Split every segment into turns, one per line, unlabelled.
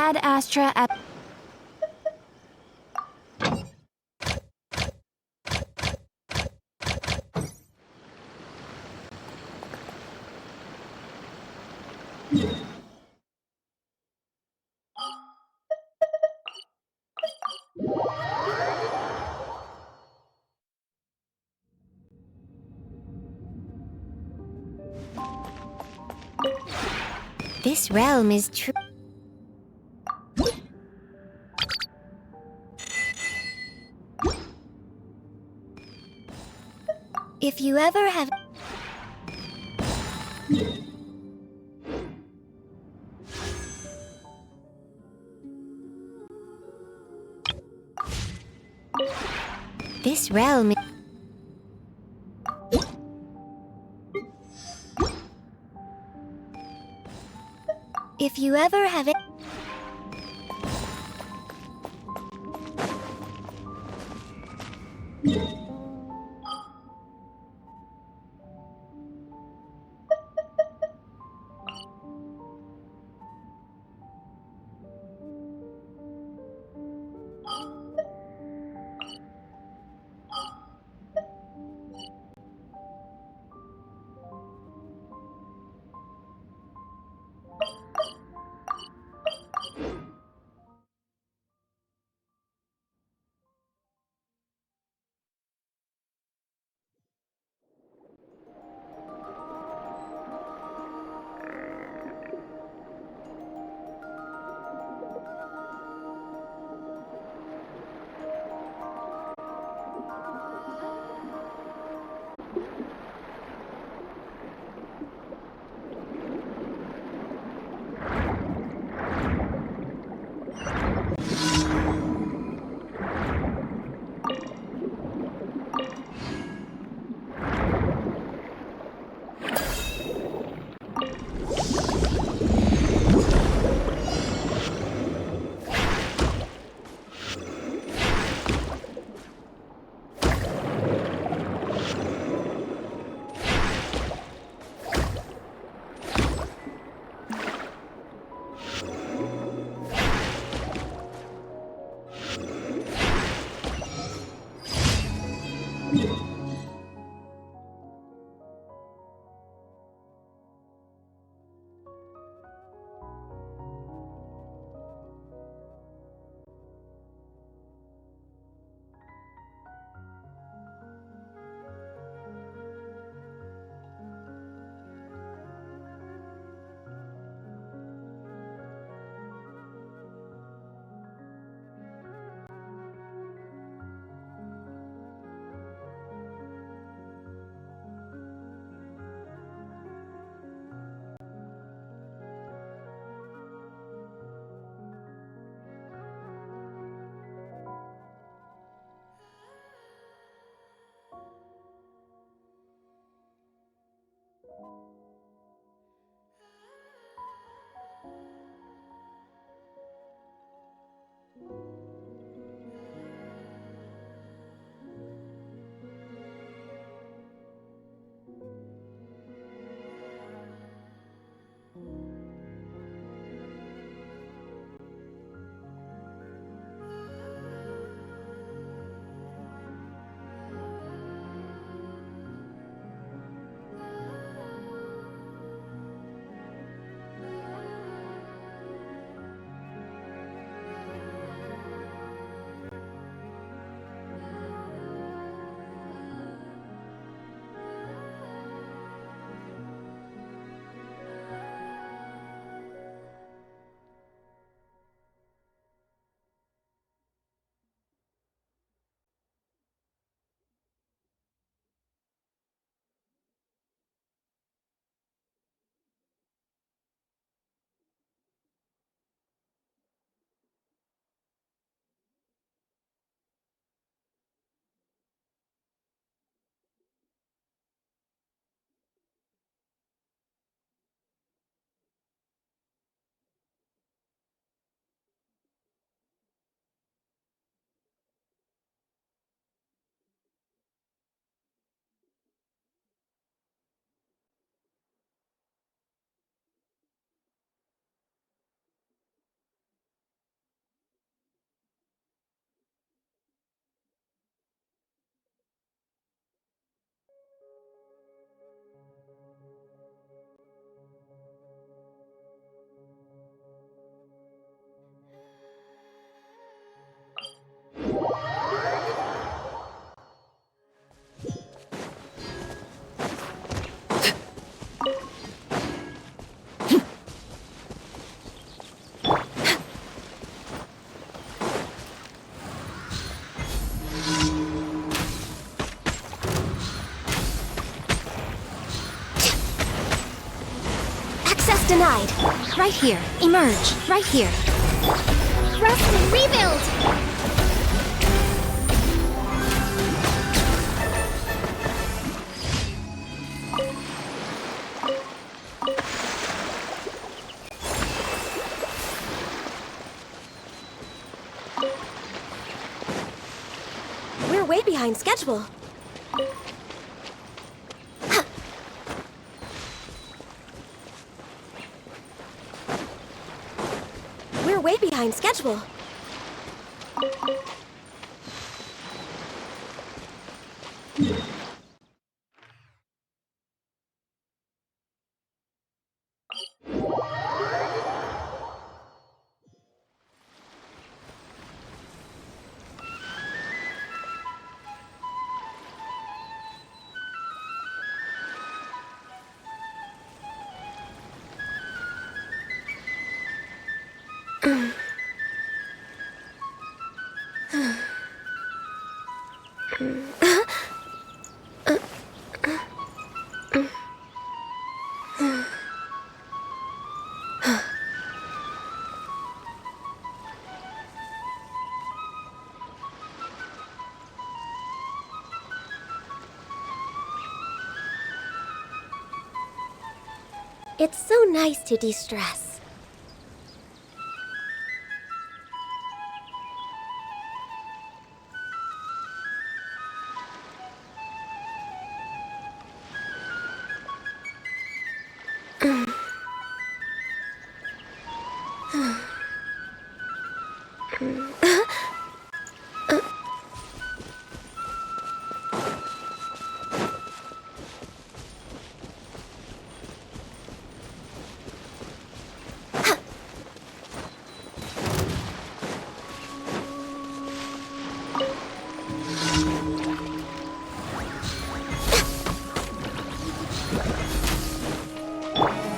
Ad Astra at
This realm is true. If you ever have... This realm is... If you ever have it... Access denied. Right here. Emerge. Right here.
Rest and rebuild!
We're way behind schedule. We're way behind schedule. It's so nice to de-stress.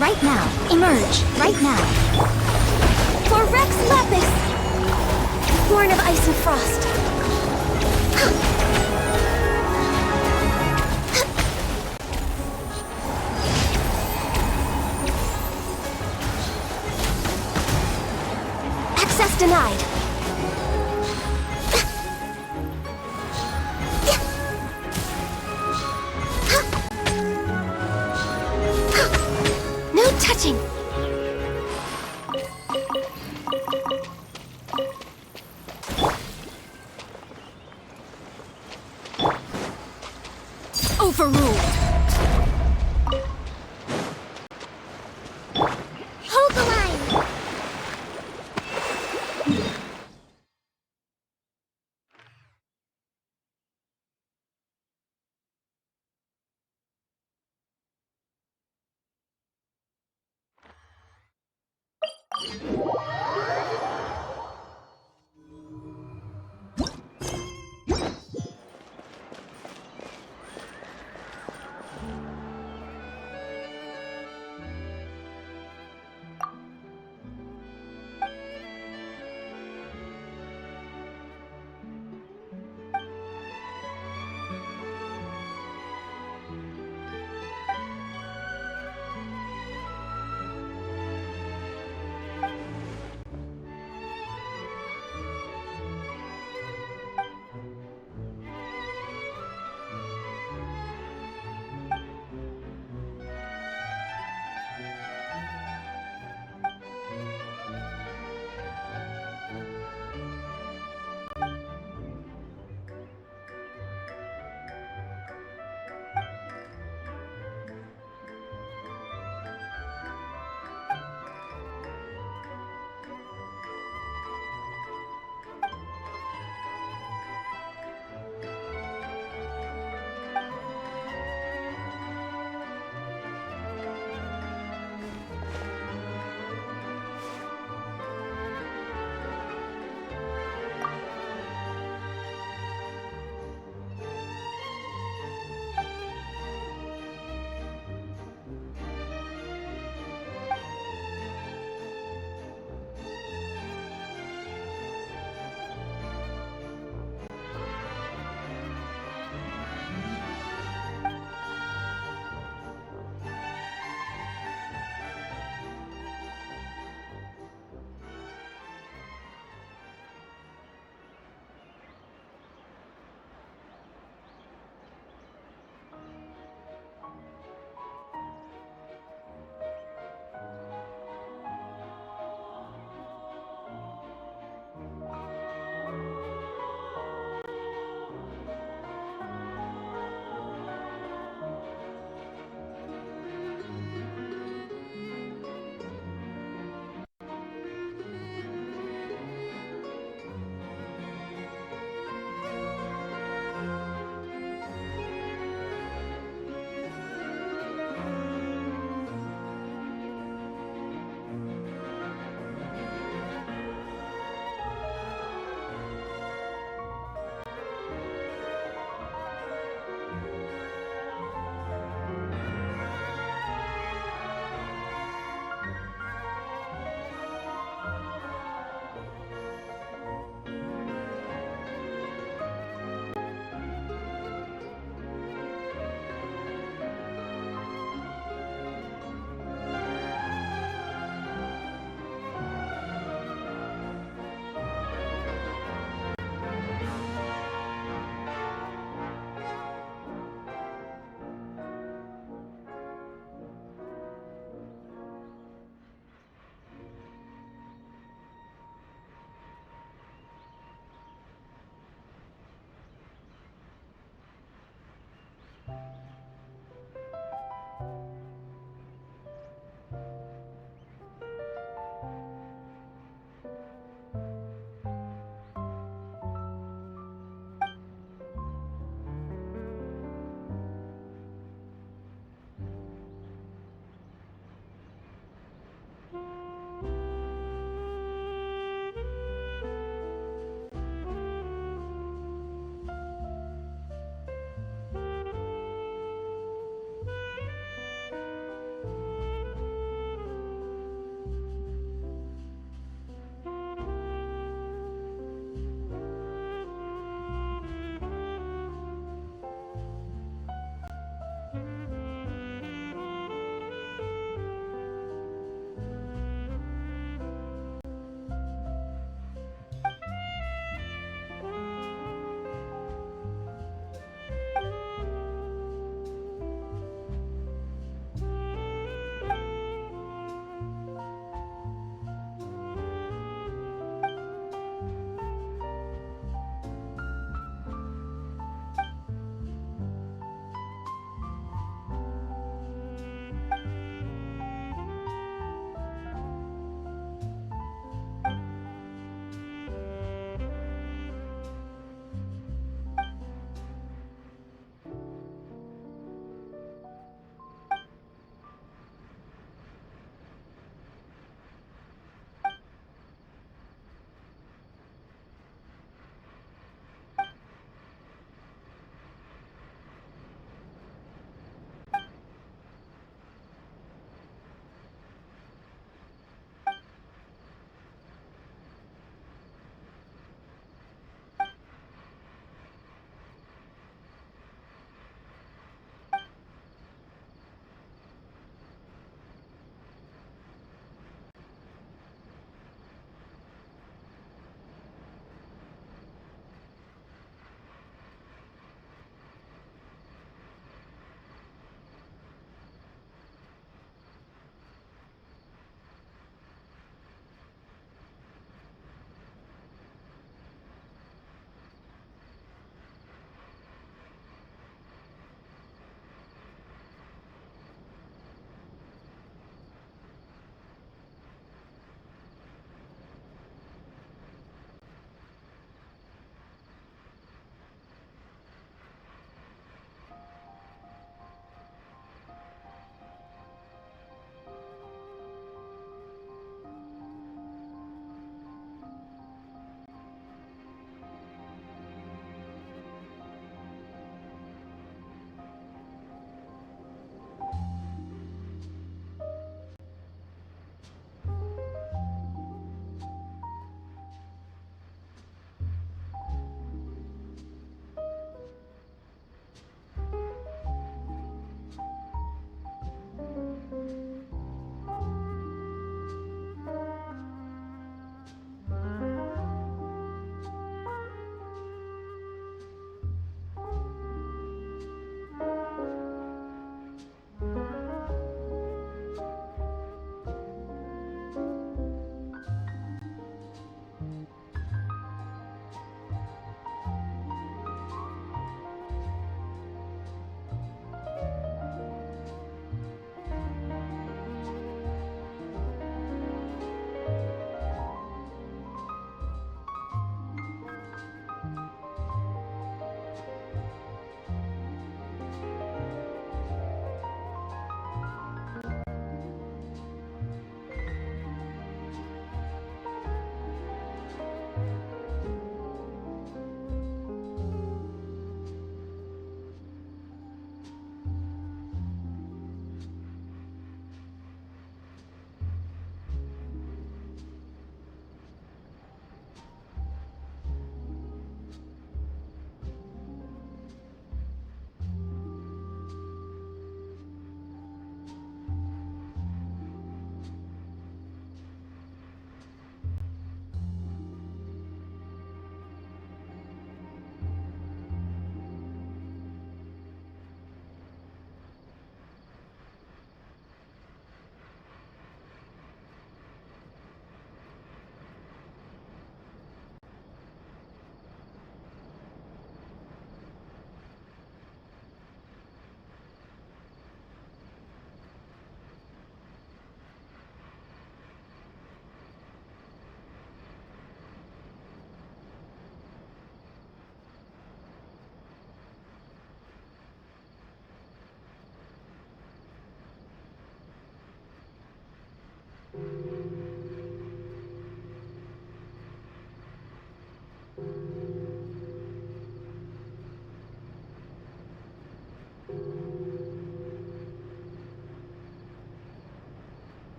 Right now. Emerge. Right now. For Rex Lapis! Born of ice and frost. Access denied. No touching. Overruled.
Hold the line!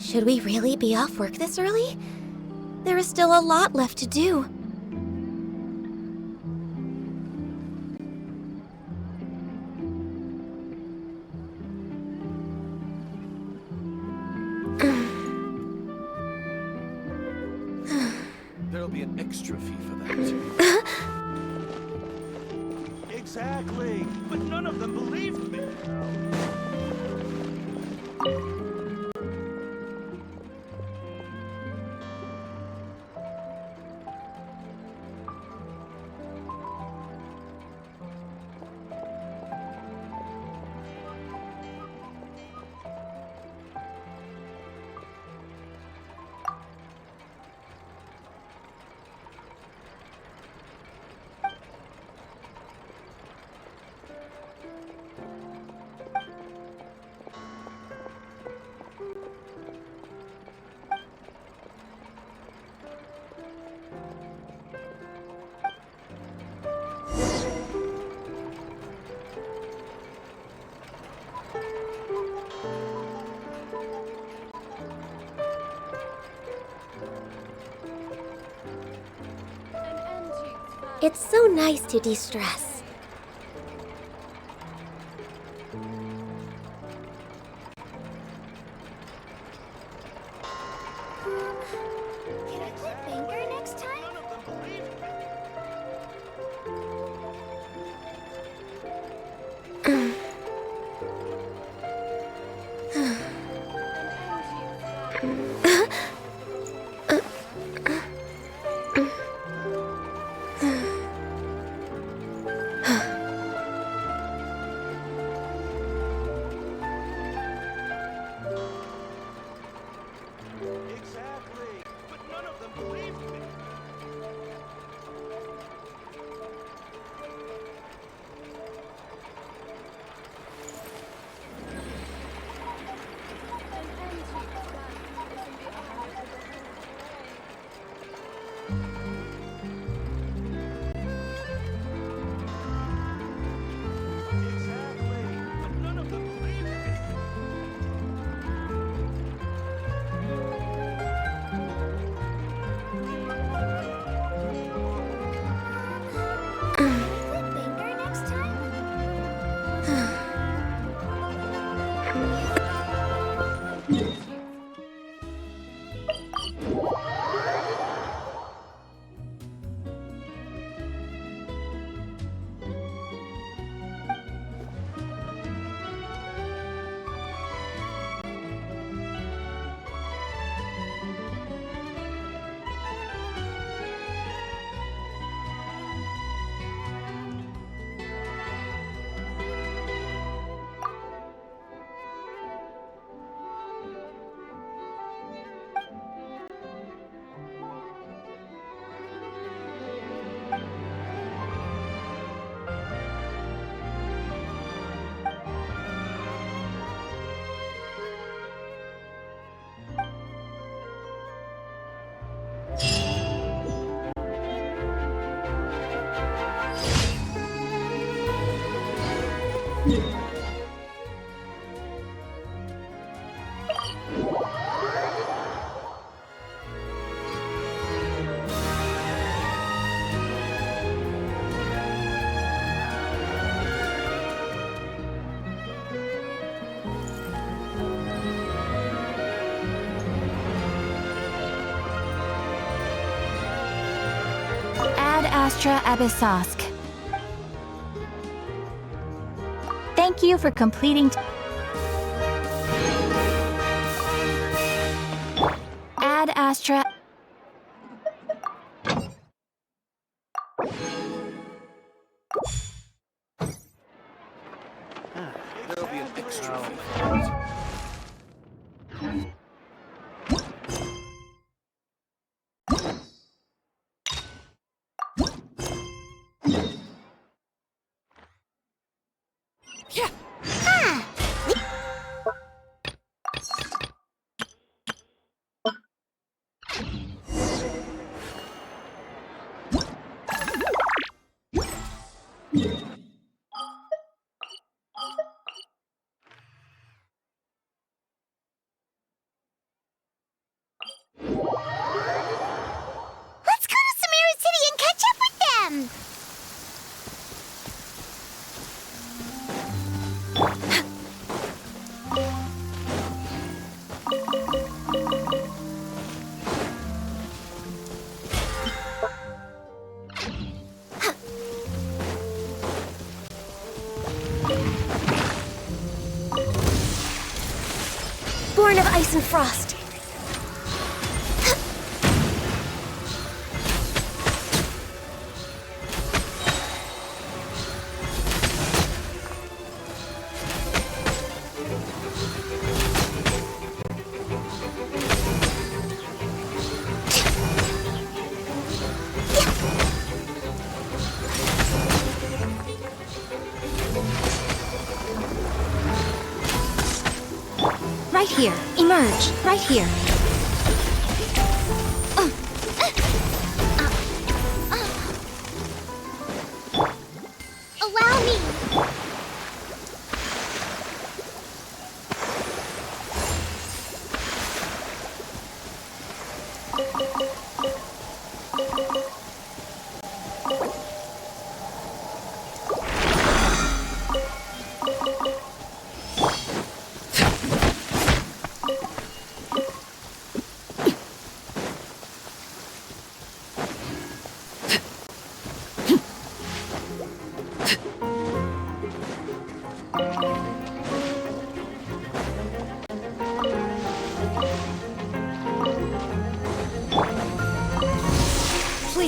Should we really be off work this early? There is still a lot left to do.
There'll be an extra fee for that. Exactly, but none of them believed me.
It's so nice to de-stress.
Can I play Banger next time?
None of them believed me. Exactly. But none of them believed me. Exactly. But none of them believed me.
Can I play Banger next time?
Ad Astra Abyssosk. Thank you for completing. Ad Astra.
There'll be an extra fee for that.
Let's go to Samara City and catch up with them!
Born of ice and frost. Right here. Emerge. Right here.
Allow me!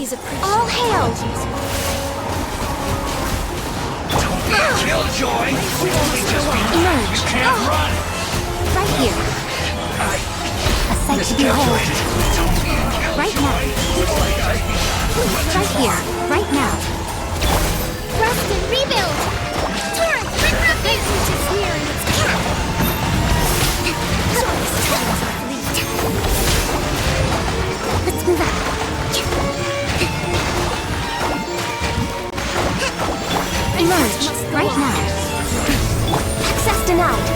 Please appreciate. All hail!
Don't be a killjoy! We've only just begun.
Emerge.
You can't run!
Right here. A sight to behold.
Don't be a killjoy!
Right now. Right here. Right now. Rest and rebuild! Torrent, bring refuge! Which is nearing its cap! Let's move out. Emerge, right now. Access denied.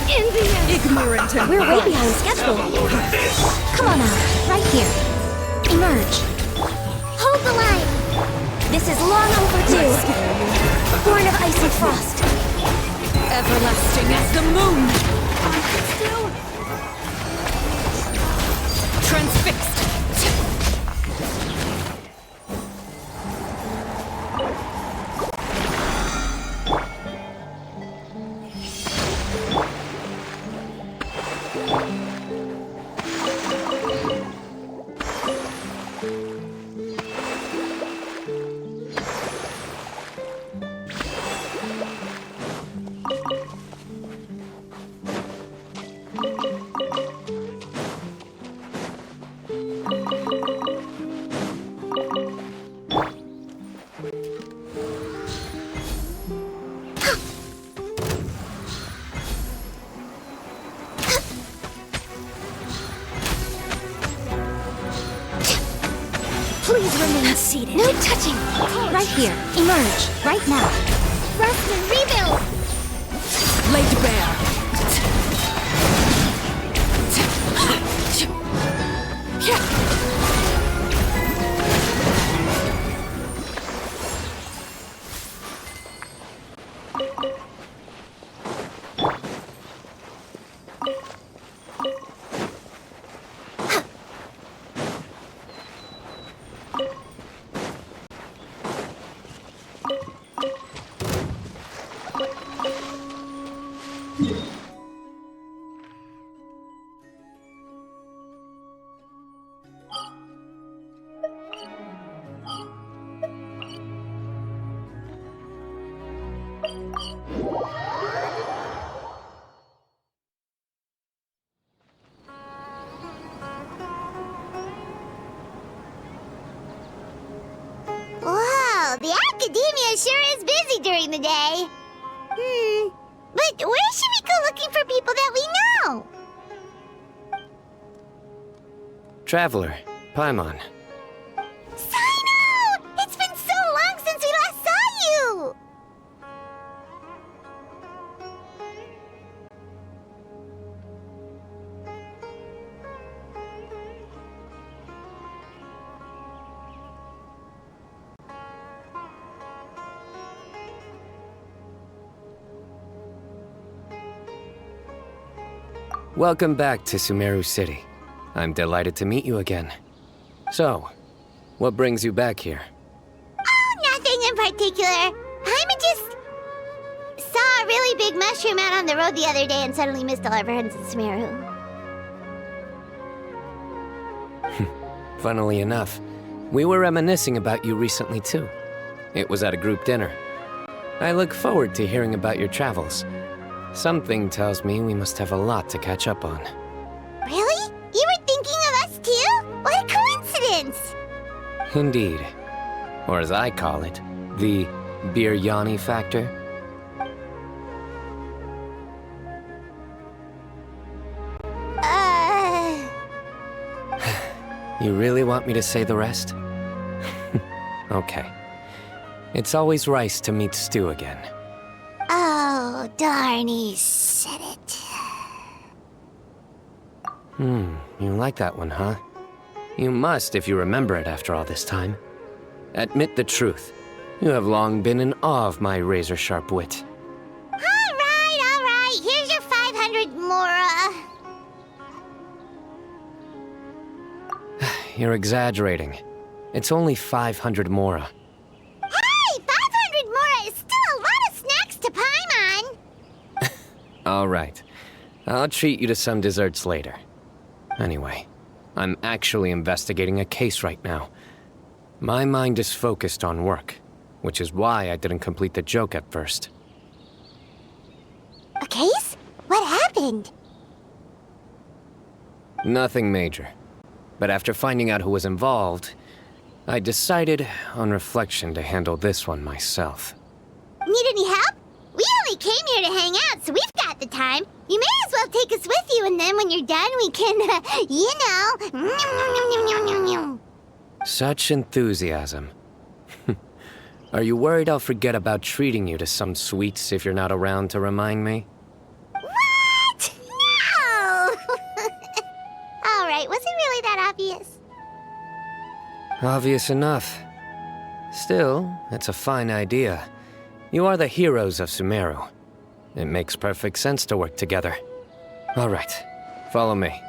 In the end. Ignorant and we're way behind schedule. Come on out, right here. Emerge. Hold the line. This is long overdue. Born of ice and frost. Everlasting as the moon. Transfixed. Please remain seated. No touching. Right here. Emerge. Right now. Rest and rebuild. Laid bare.
Wow, the academia sure is busy during the day. But where should we go looking for people that we know?
Traveler, Paimon.
Sino! It's been so long since we last saw you!
Welcome back to Sumeru City. I'm delighted to meet you again. So, what brings you back here?
Oh, nothing in particular. Paimon just saw a really big mushroom out on the road the other day and suddenly missed all our friends in Sumeru.
Funnily enough, we were reminiscing about you recently too. It was at a group dinner. I look forward to hearing about your travels. Something tells me we must have a lot to catch up on.
Really? You were thinking of us too? What a coincidence!
Indeed. Or as I call it, the Biryani factor. You really want me to say the rest? Okay. It's always rice to meet stew again.
Oh, darn, he said it.
You like that one, huh? You must if you remember it after all this time. Admit the truth. You have long been in awe of my razor-sharp wit.
All right. Here's your 500 mora.
You're exaggerating. It's only 500 mora.
Hey, 500 mora is still a lot of snacks to Paimon.
All right. I'll treat you to some desserts later. Anyway, I'm actually investigating a case right now. My mind is focused on work, which is why I didn't complete the joke at first.
A case? What happened?
Nothing major. But after finding out who was involved, I decided, on reflection, to handle this one myself.
Need any help? We only came here to hang out, so we've got the time. You may as well take us with you, and then when you're done, we can,
Such enthusiasm. Are you worried I'll forget about treating you to some sweets if you're not around to remind me?
What? No! All right, was it really that obvious?
Obvious enough. Still, it's a fine idea. You are the heroes of Sumeru. It makes perfect sense to work together. All right, follow me.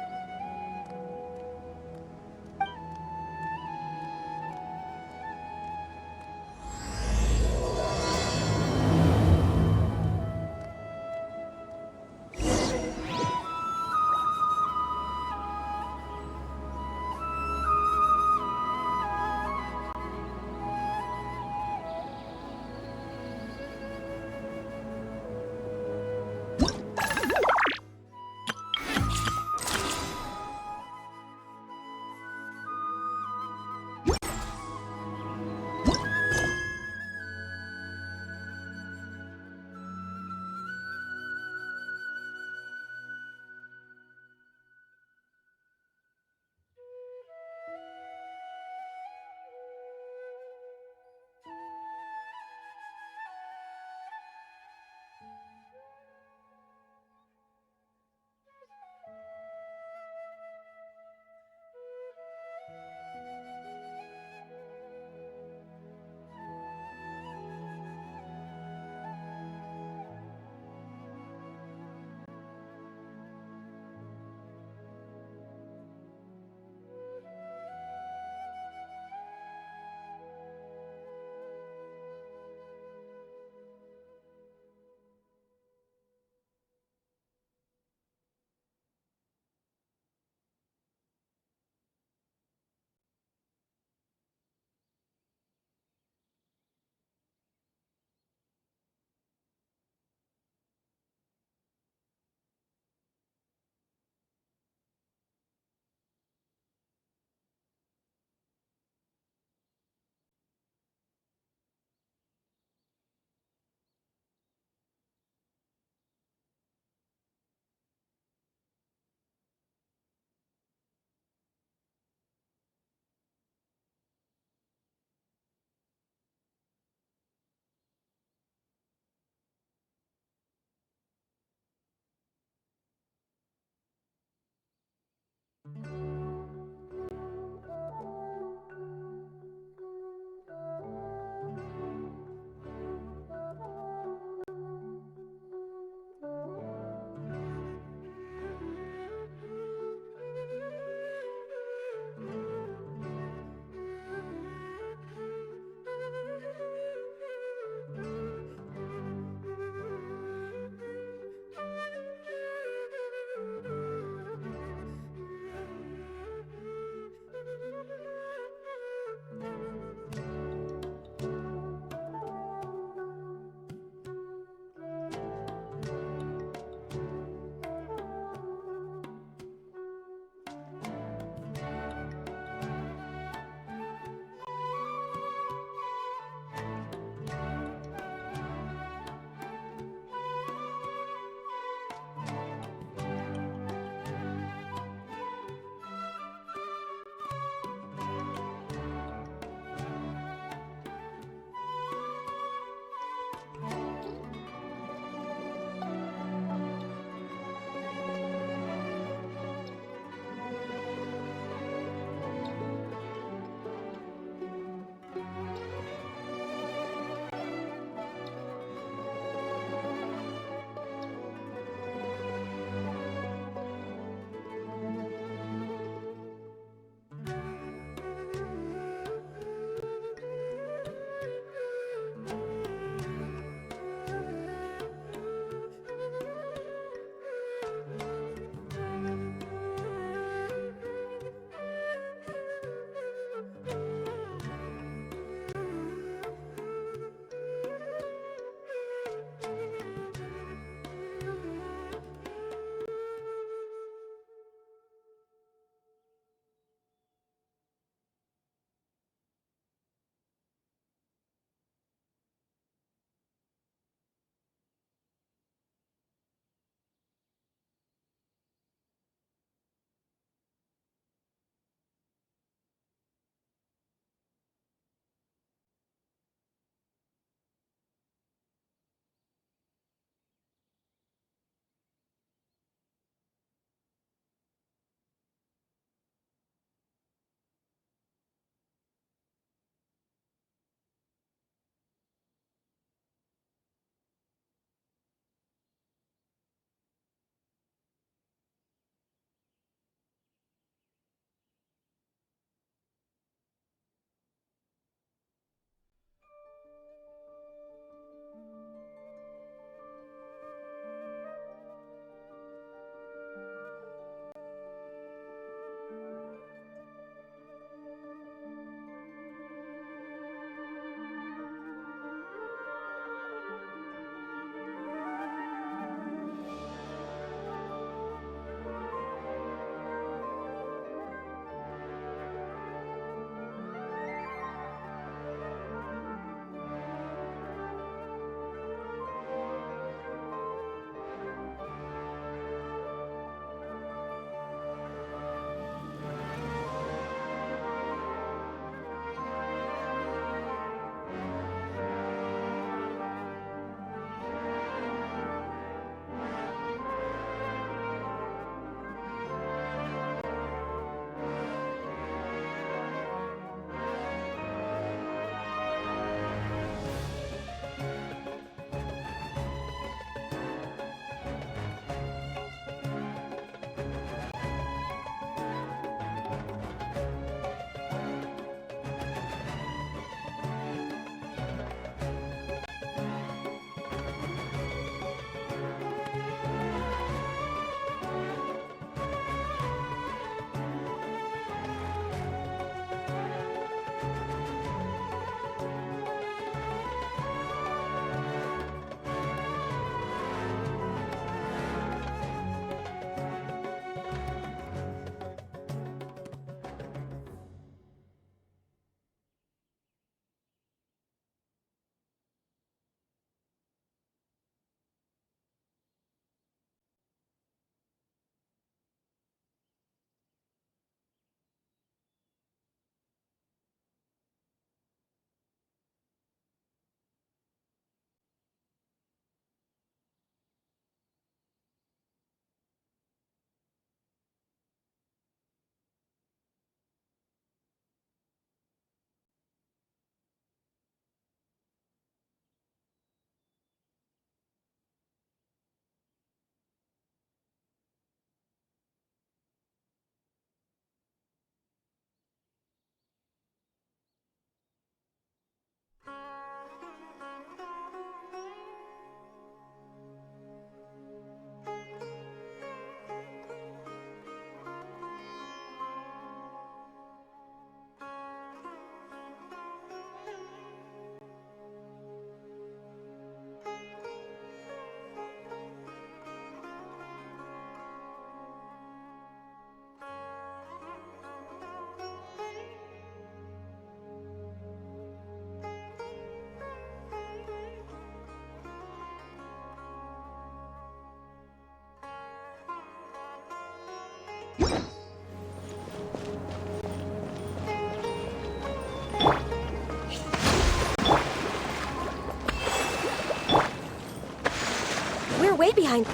We're way behind.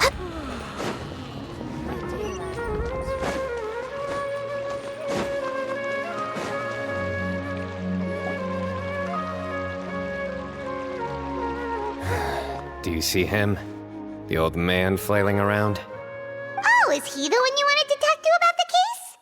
Do you see him? The old man flailing around?
Oh, is he the one you wanted to talk to about the case?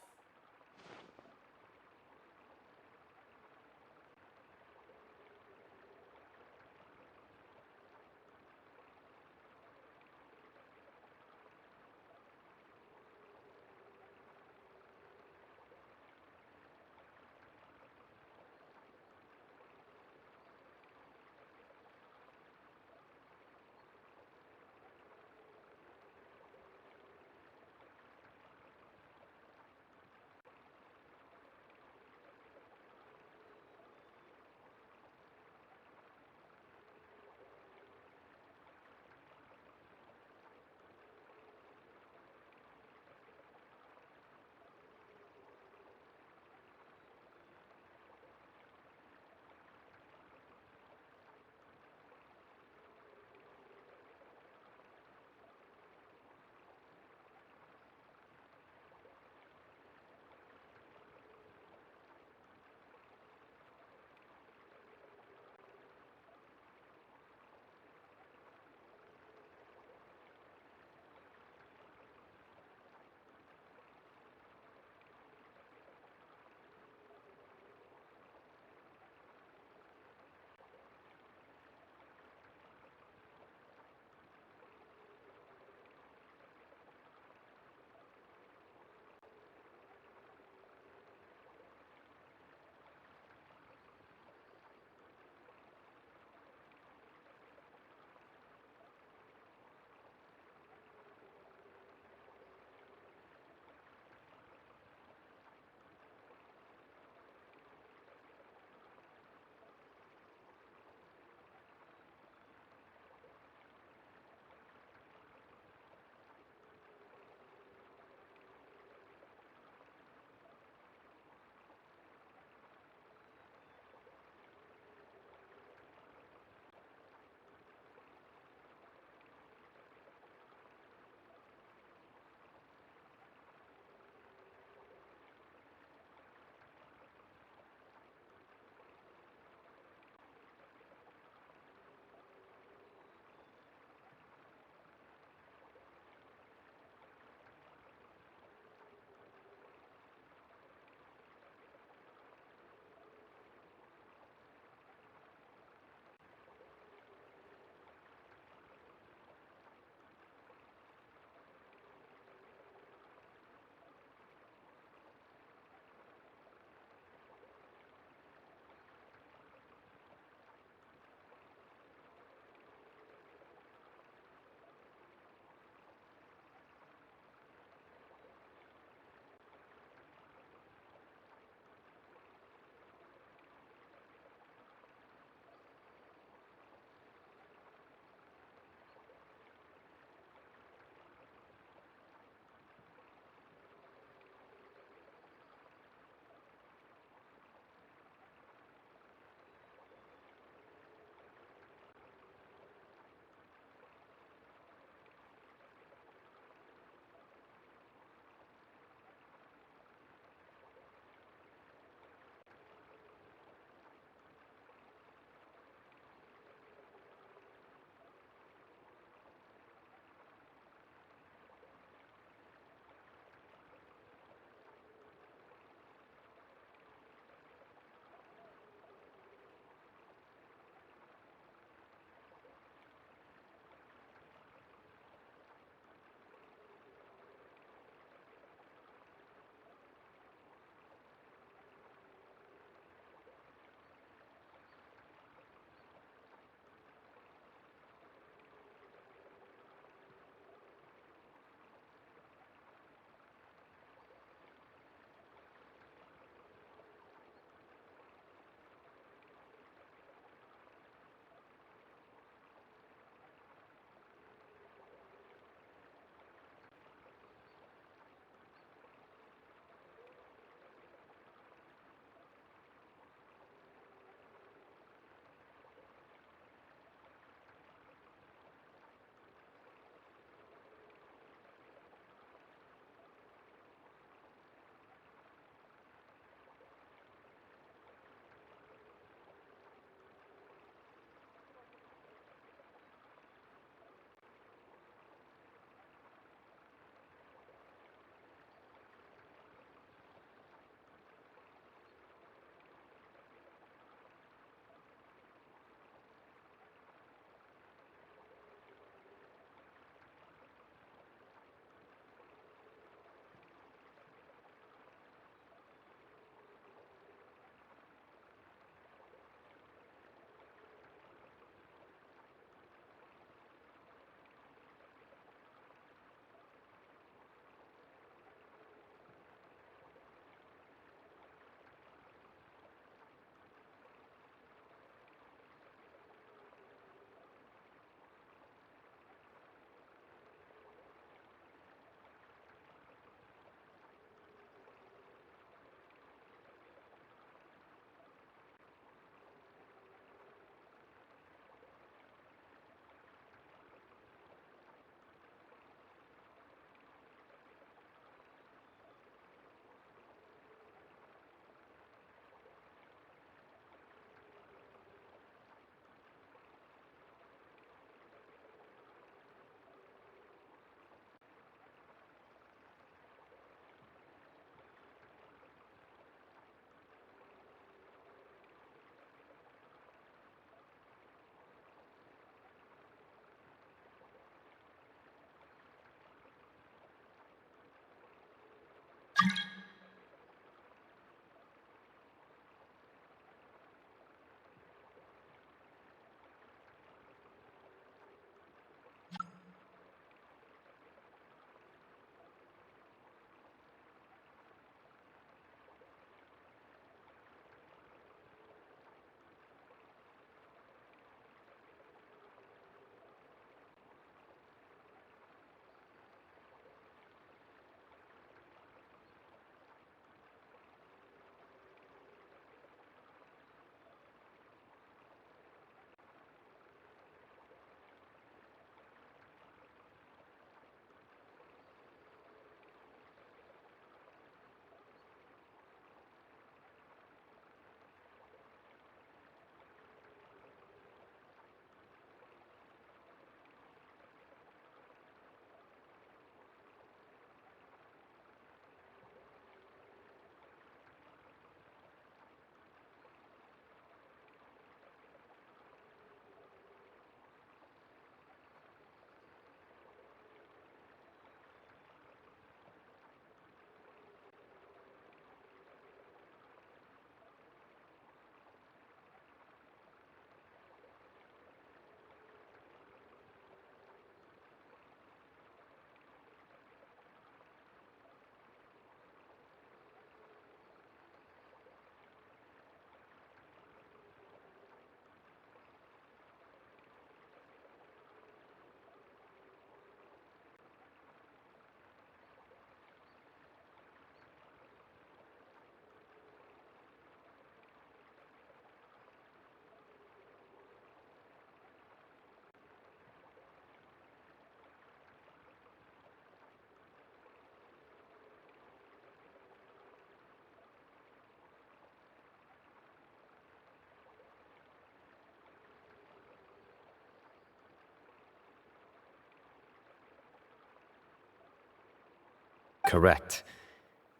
correct.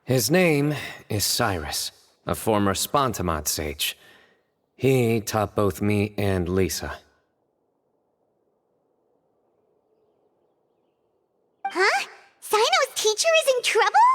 His name is Cyrus, a former Spontamod sage. He taught both me and Lisa.
Huh? Sino's teacher is in trouble?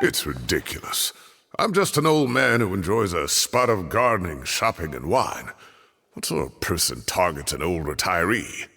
It's ridiculous. I'm just an old man who enjoys a spot of gardening, shopping, and wine. What sort of person targets an old retiree?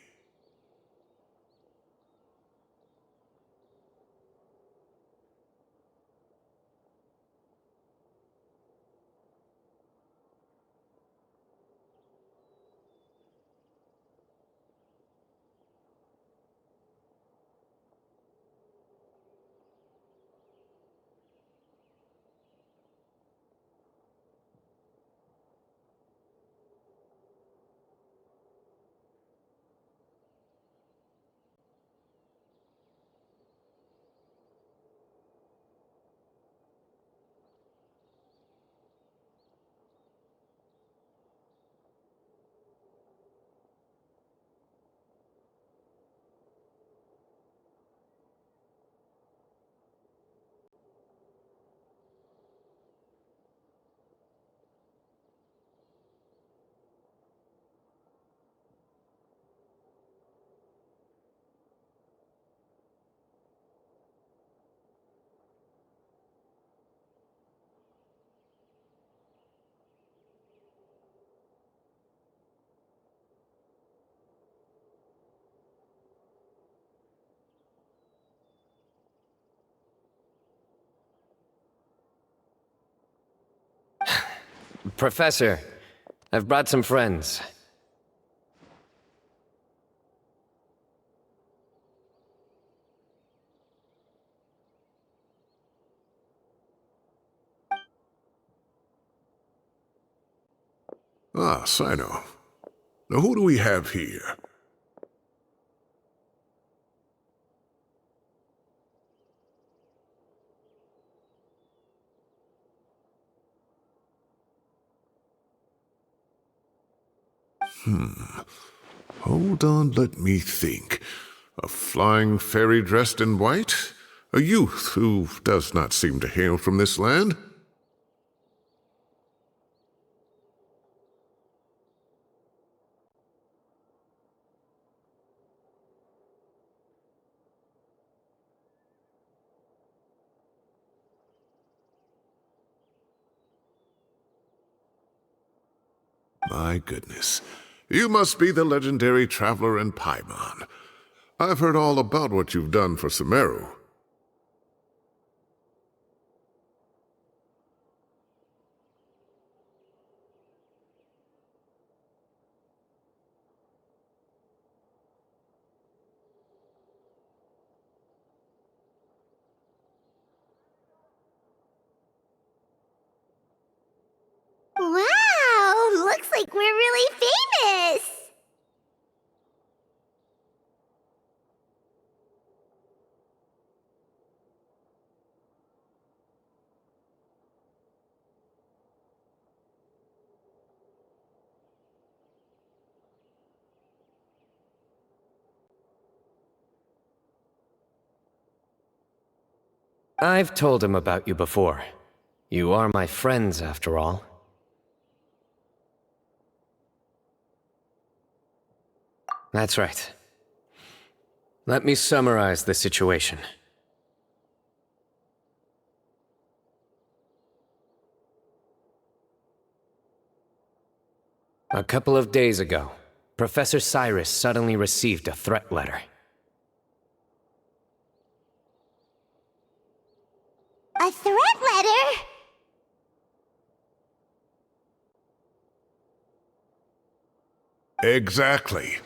Professor, I've brought some friends.
Ah, Sino. Now who do we have here? Hold on, let me think. A flying fairy dressed in white? A youth who does not seem to hail from this land? My goodness. You must be the legendary traveler in Paimon. I've heard all about what you've done for Sumeru.
Wow, looks like we're really famous.
I've told him about you before. You are my friends, after all. That's right. Let me summarize the situation. A couple of days ago, Professor Cyrus suddenly received a threat letter.
A threat letter?
Exactly.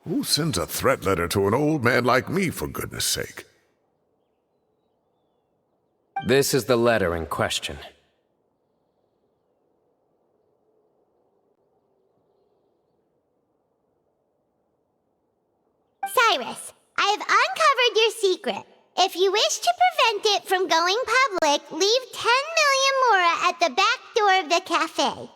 Who sends a threat letter to an old man like me, for goodness sake?
This is the letter in question.
Cyrus, I have uncovered your secret. If you wish to prevent it from going public, leave 10 million mora at the back door of the cafe.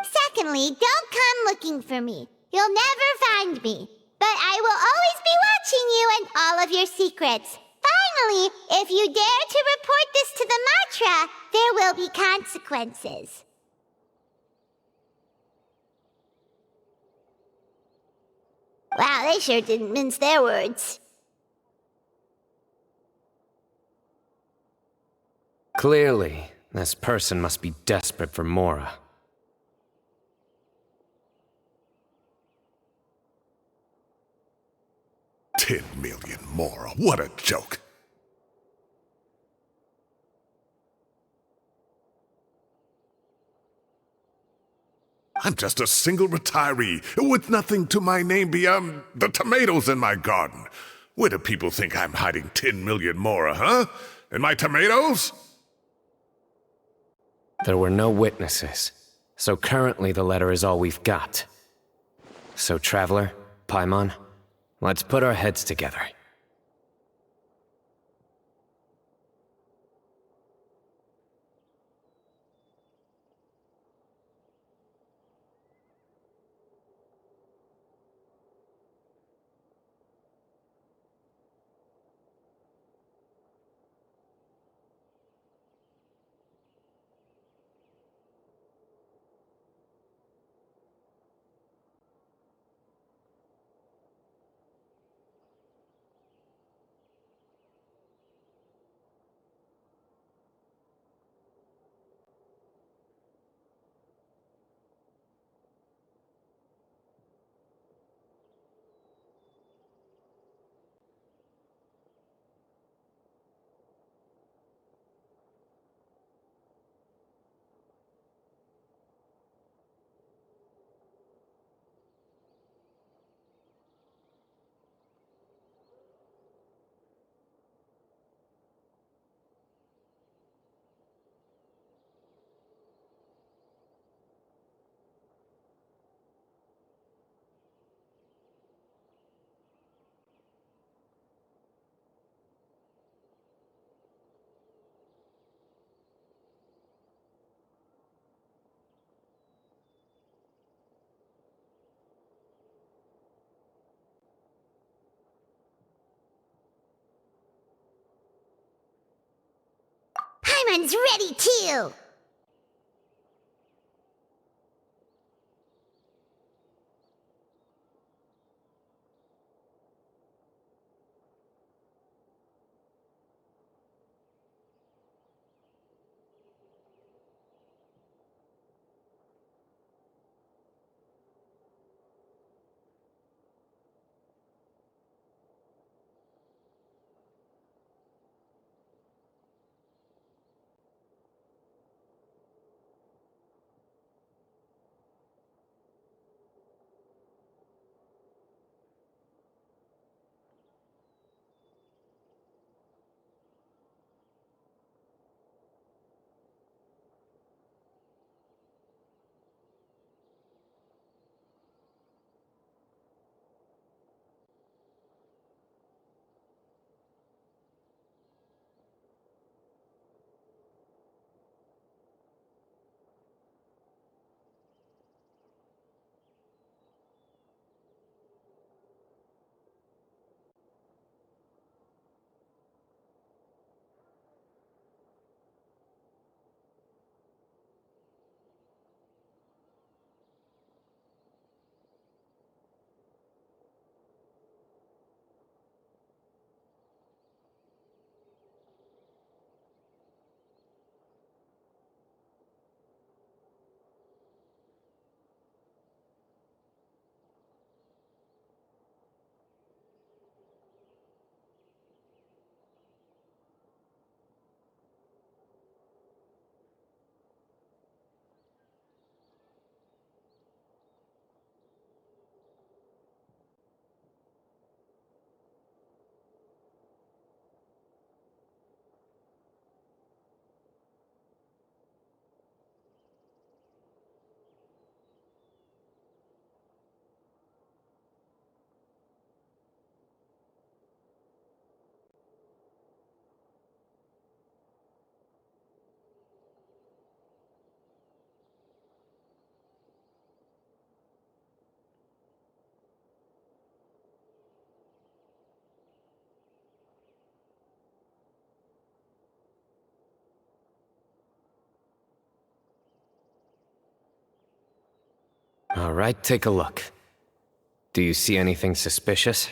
Secondly, don't come looking for me. You'll never find me. But I will always be watching you and all of your secrets. Finally, if you dare to report this to the Matra, there will be consequences. Wow, they sure didn't mince their words.
Clearly, this person must be desperate for Mora.
$10 million more. What a joke. I'm just a single retiree with nothing to my name beyond the tomatoes in my garden. Where do people think I'm hiding 10 million more, huh? In my tomatoes?
There were no witnesses, so currently the letter is all we've got. So, Traveler, Paimon, let's put our heads together.
Paimon's ready too!
All right, take a look. Do you see anything suspicious?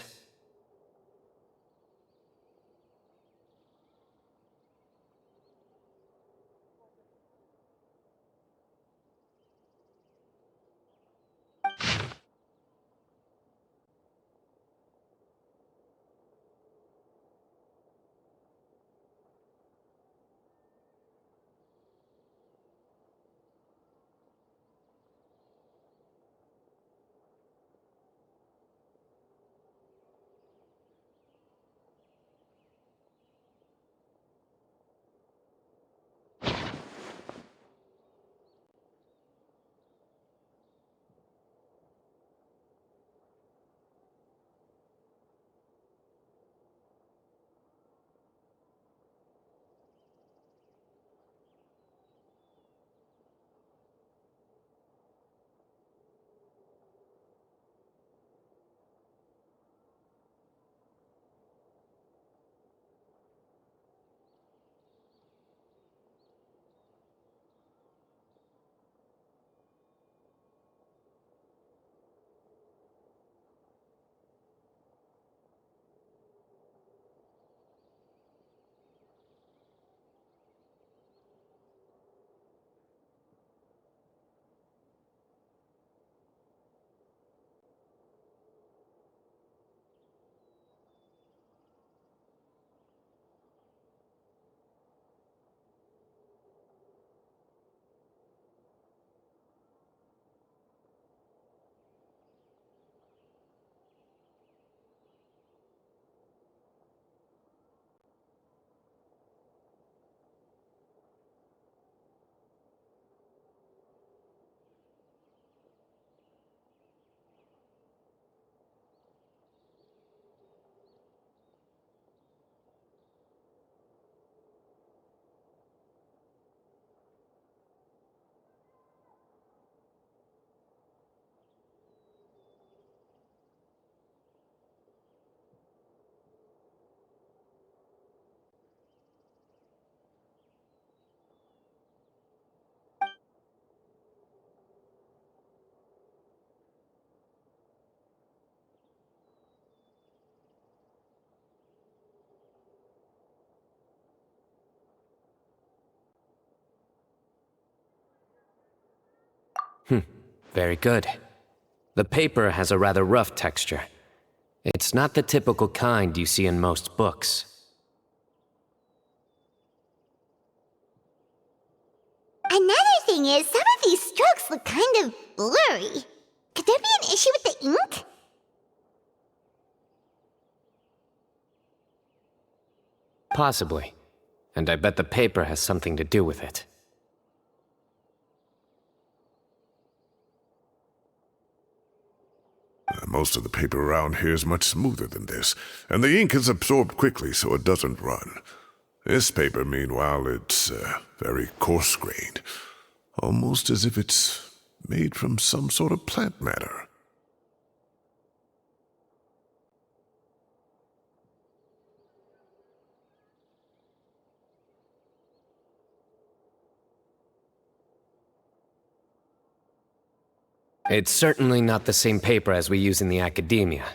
Very good. The paper has a rather rough texture. It's not the typical kind you see in most books.
Another thing is, some of these strokes look kind of blurry. Could there be an issue with the ink?
Possibly. And I bet the paper has something to do with it.
Most of the paper around here is much smoother than this, and the ink is absorbed quickly so it doesn't run. This paper, meanwhile, it's very coarse-grained, almost as if it's made from some sort of plant matter.
It's certainly not the same paper as we use in the academia,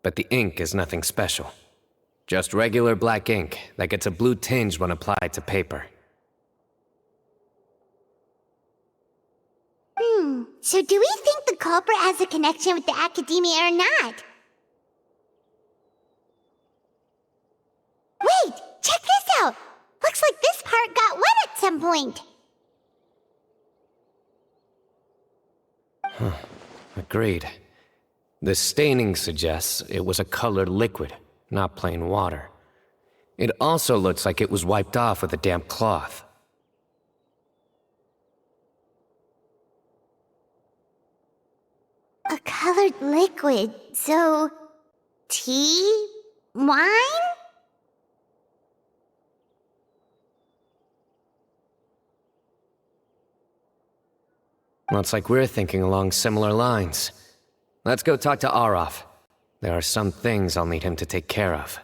but the ink is nothing special. Just regular black ink that gets a blue tinge when applied to paper.
So do we think the culprit has a connection with the academia or not? Wait, check this out! Looks like this part got wet at some point.
Agreed. The staining suggests it was a colored liquid, not plain water. It also looks like it was wiped off with a damp cloth.
A colored liquid, so... tea? Wine?
Looks like we're thinking along similar lines. Let's go talk to Aureus. There are some things I'll need him to take care of.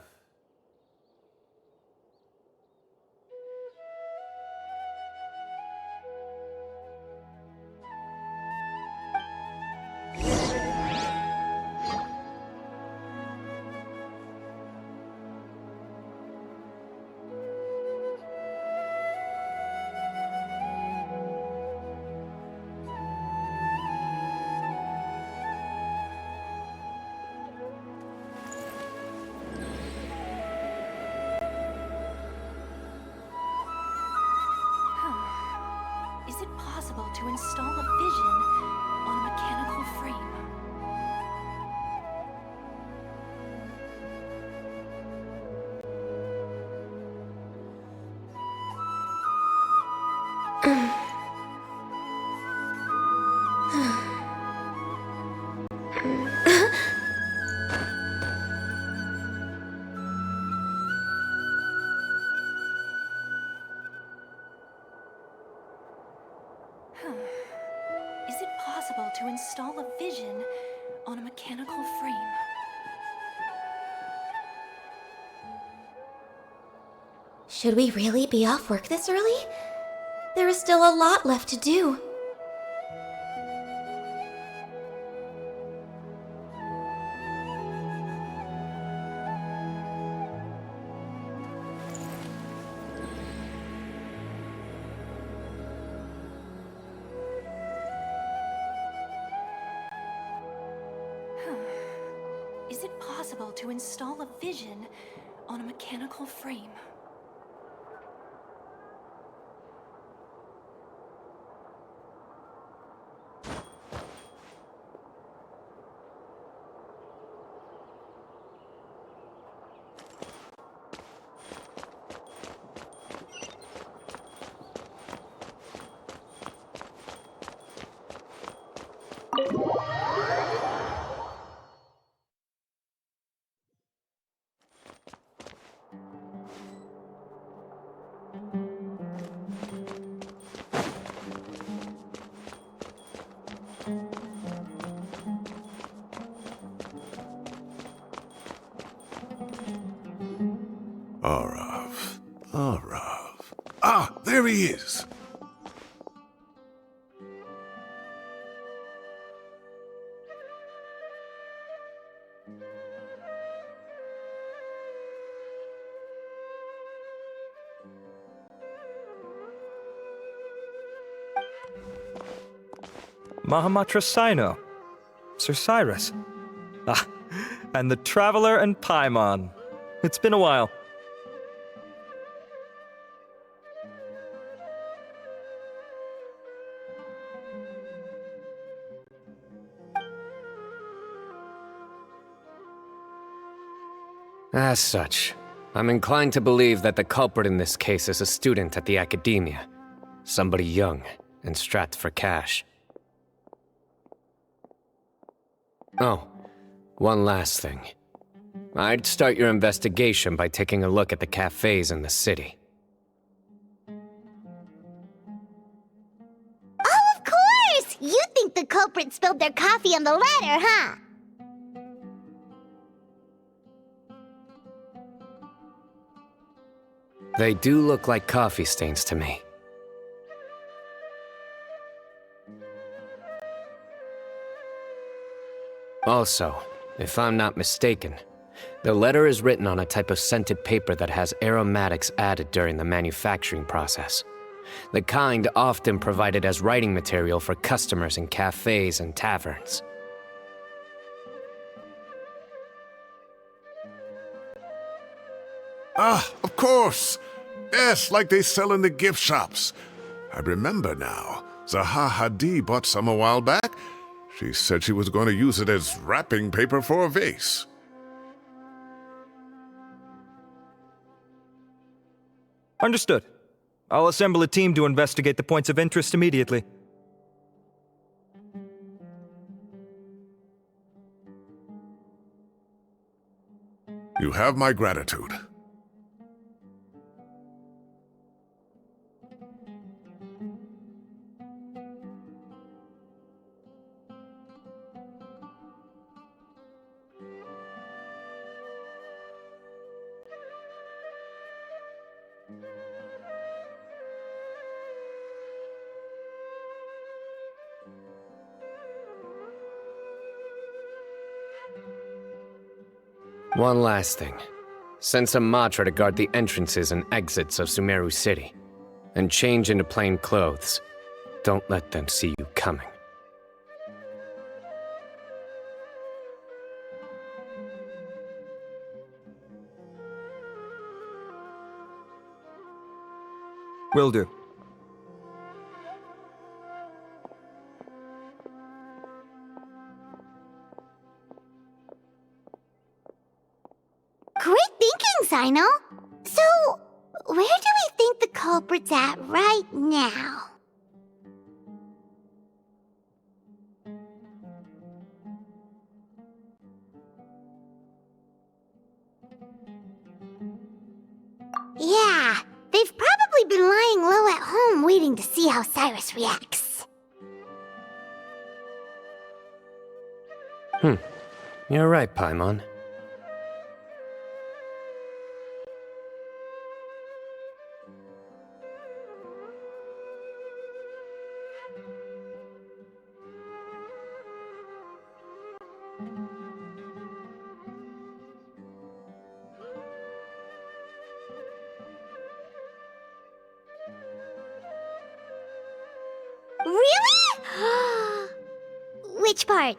Is it possible to install a vision on a mechanical frame? Is it possible to install a vision on a mechanical frame?
Should we really be off work this early? There is still a lot left to do.
Is it possible to install a vision on a mechanical frame?
Aureus. Ah, there he is.
Mahamatra Sino. Sir Cyrus. Ah, and the Traveler and Paimon. It's been a while.
As such, I'm inclined to believe that the culprit in this case is a student at the academia. Somebody young and strapped for cash. Oh, one last thing. I'd start your investigation by taking a look at the cafes in the city.
Oh, of course! You think the culprit spilled their coffee on the ladder, huh?
They do look like coffee stains to me. Also, if I'm not mistaken, the letter is written on a type of scented paper that has aromatics added during the manufacturing process. The kind often provided as writing material for customers in cafes and taverns.
Ah, of course! Yes, like they sell in the gift shops. I remember now. Zaha Hadid bought some a while back. She said she was going to use it as wrapping paper for a vase.
Understood. I'll assemble a team to investigate the points of interest immediately.
You have my gratitude.
One last thing. Send some Matra to guard the entrances and exits of Sumeru City. And change into plain clothes. Don't let them see you coming.
Will do.
Great thinking, Sino. So, where do we think the culprit's at right now? Yeah, they've probably been lying low at home waiting to see how Cyrus reacts.
You're right, Paimon.
Really? Which part?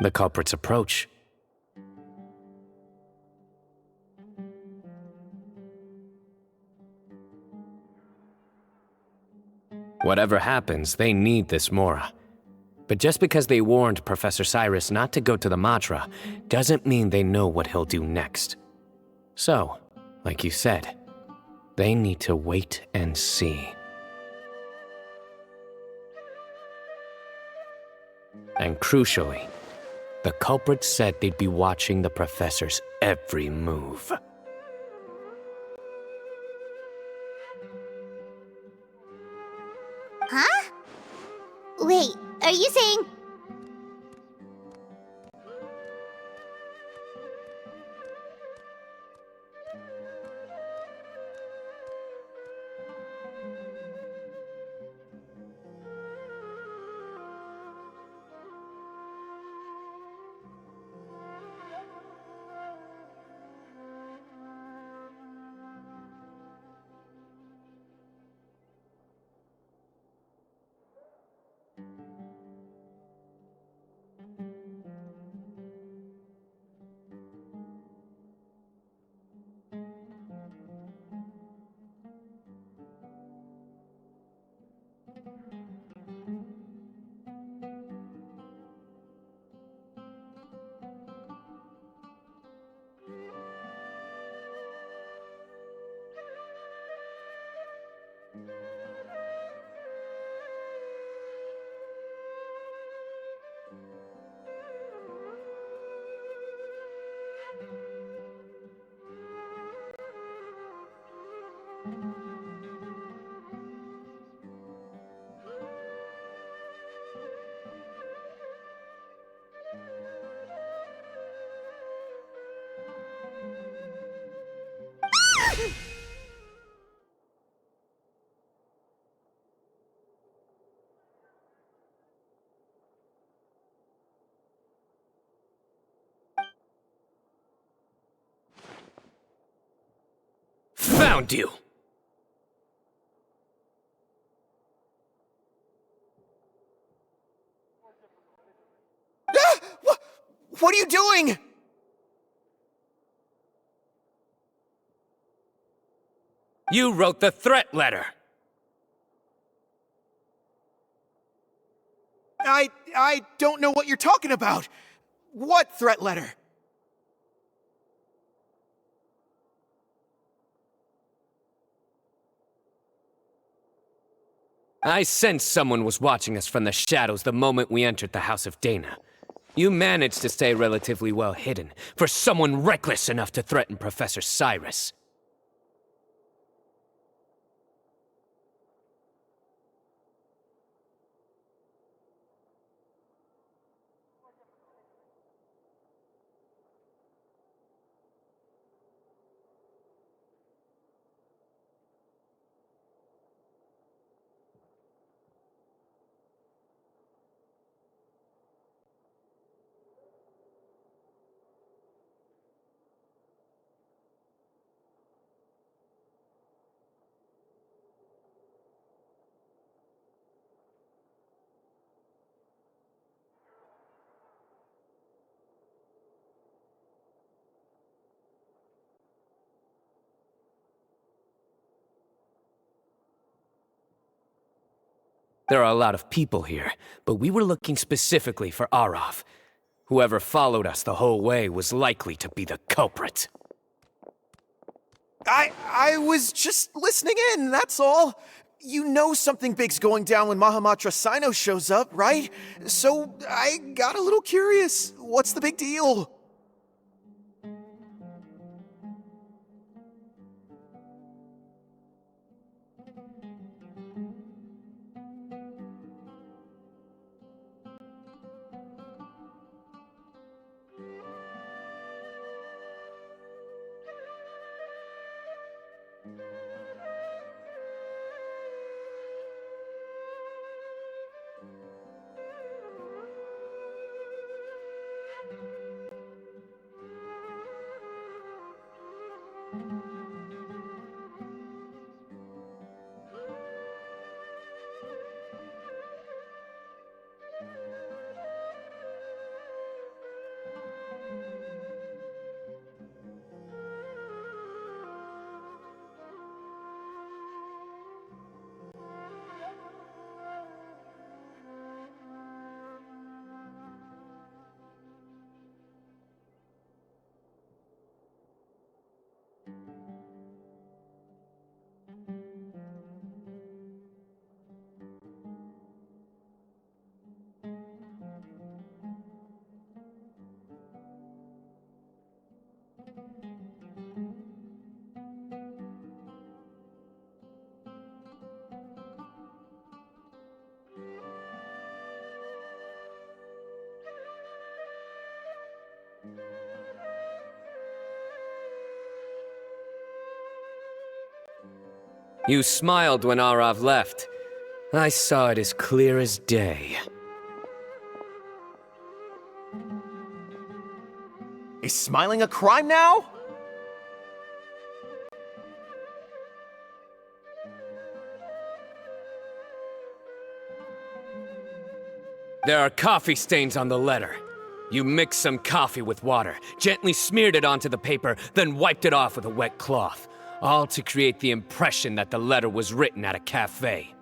The culprit's approach. Whatever happens, they need this Mora. But just because they warned Professor Cyrus not to go to the Matra, doesn't mean they know what he'll do next. So, like you said, they need to wait and see. And crucially, the culprit said they'd be watching the professor's every move.
Huh? Wait, are you saying...
found you!
What are you doing?
You wrote the threat letter!
I don't know what you're talking about. What threat letter?
I sensed someone was watching us from the shadows the moment we entered the House of Dana. You managed to stay relatively well hidden for someone reckless enough to threaten Professor Cyrus. There are a lot of people here, but we were looking specifically for Arav. Whoever followed us the whole way was likely to be the culprit.
I was just listening in, that's all. You know something big's going down when Mahamatra Sino shows up, right? So I got a little curious. What's the big deal?
You smiled when Arav left. I saw it as clear as day.
Is smiling a crime now?
There are coffee stains on the letter. You mixed some coffee with water, gently smeared it onto the paper, then wiped it off with a wet cloth. All to create the impression that the letter was written at a cafe.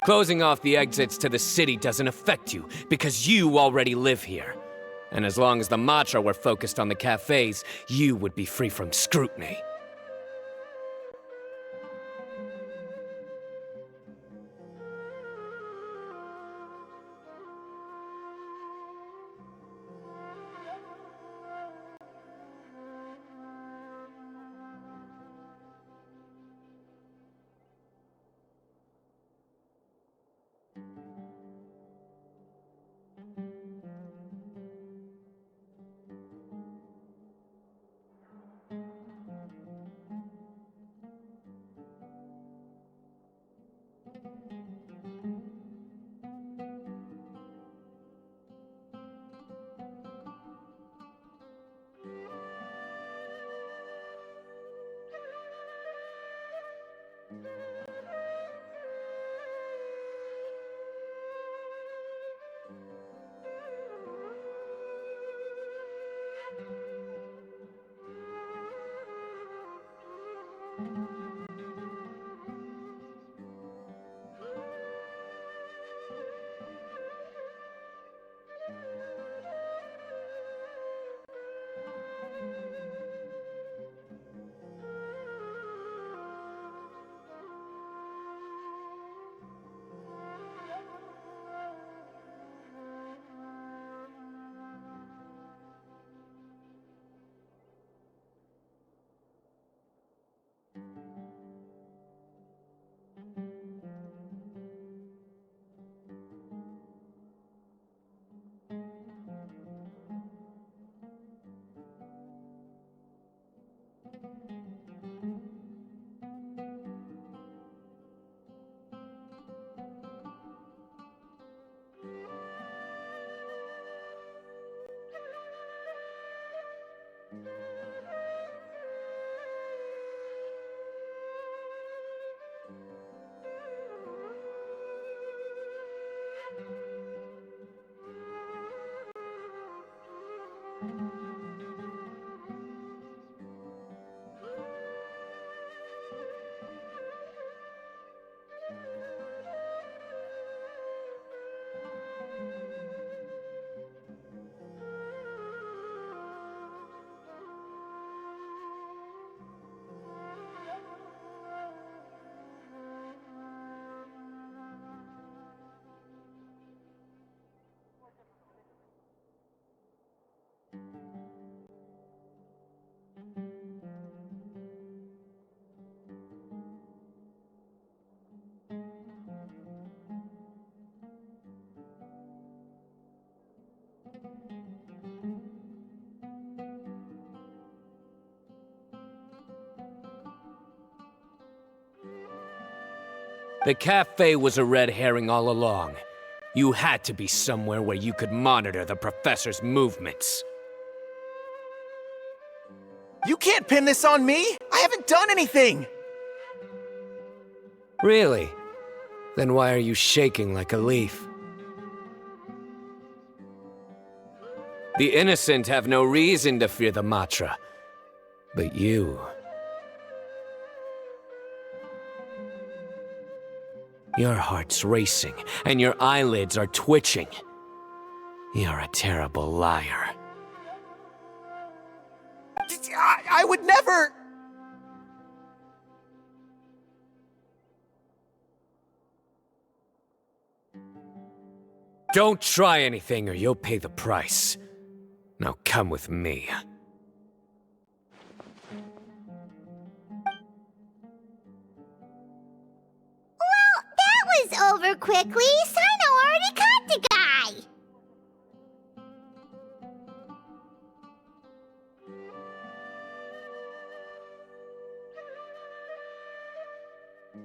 Closing off the exits to the city doesn't affect you, because you already live here. And as long as the Matra were focused on the cafes, you would be free from scrutiny. The cafe was a red herring all along. You had to be somewhere where you could monitor the professor's movements.
You can't pin this on me! I haven't done anything!
Really? Then why are you shaking like a leaf? The innocent have no reason to fear the Matra. But you... Your heart's racing, and your eyelids are twitching. You're a terrible liar.
I would never...
Don't try anything or you'll pay the price. Now come with me.
Well, that was over quickly. Sino already caught the guy.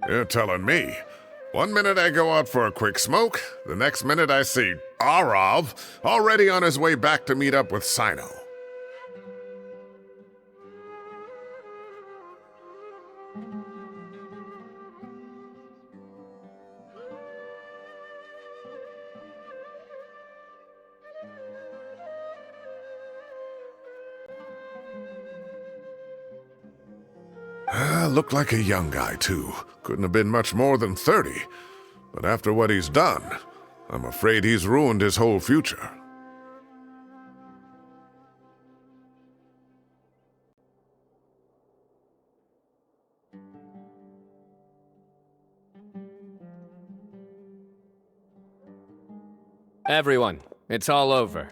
You're telling me. One minute I go out for a quick smoke, the next minute I see Aureus already on his way back to meet up with Sino. Looked like a young guy, too. Couldn't have been much more than 30. But after what he's done, I'm afraid he's ruined his whole future.
Everyone, it's all over.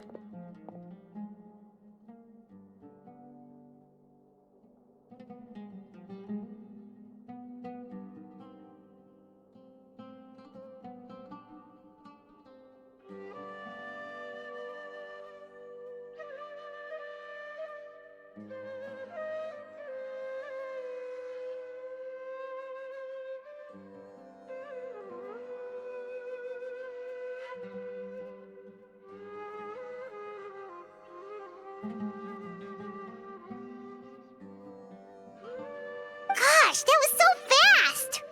Gosh, that was so fast!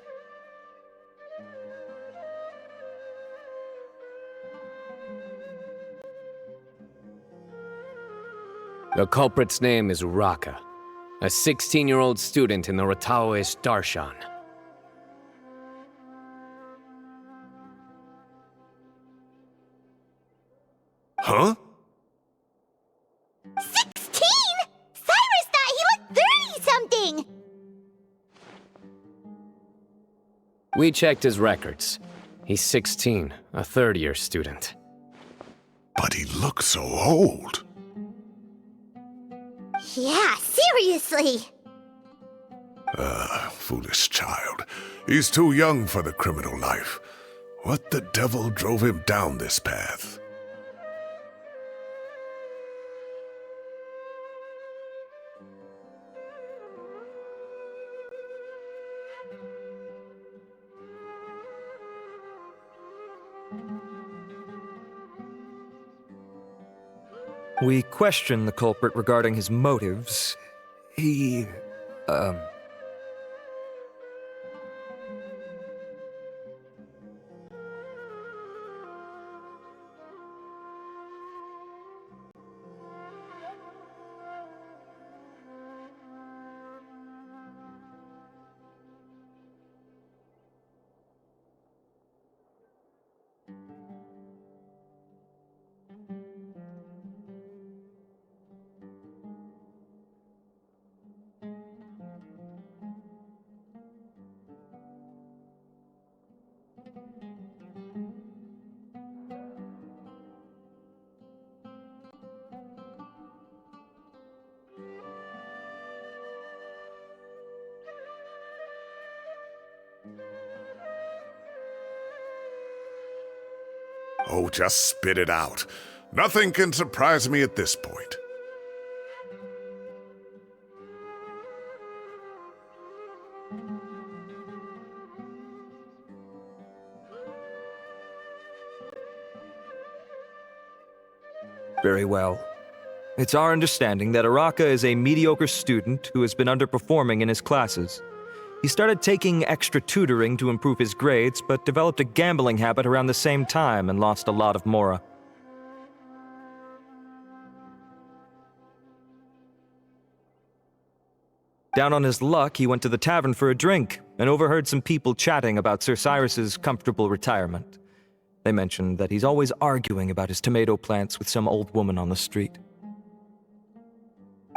The culprit's name is Raka, a 16-year-old student in the Aureus Darshan.
Huh?
16? Cyrus thought he looked 30-something!
We checked his records. He's 16, a third-year student.
But he looks so old.
Yeah, seriously!
Foolish child. He's too young for the criminal life. What the devil drove him down this path?
We questioned the culprit regarding his motives. He,
Oh, just spit it out. Nothing can surprise me at this point.
very well. It's our understanding that Araka is a mediocre student who has been underperforming in his classes. He started taking extra tutoring to improve his grades, but developed a gambling habit around the same time and lost a lot of mora. Down on his luck, he went to the tavern for a drink and overheard some people chatting about Sir Cyrus's comfortable retirement. They mentioned that he's always arguing about his tomato plants with some old woman on the street.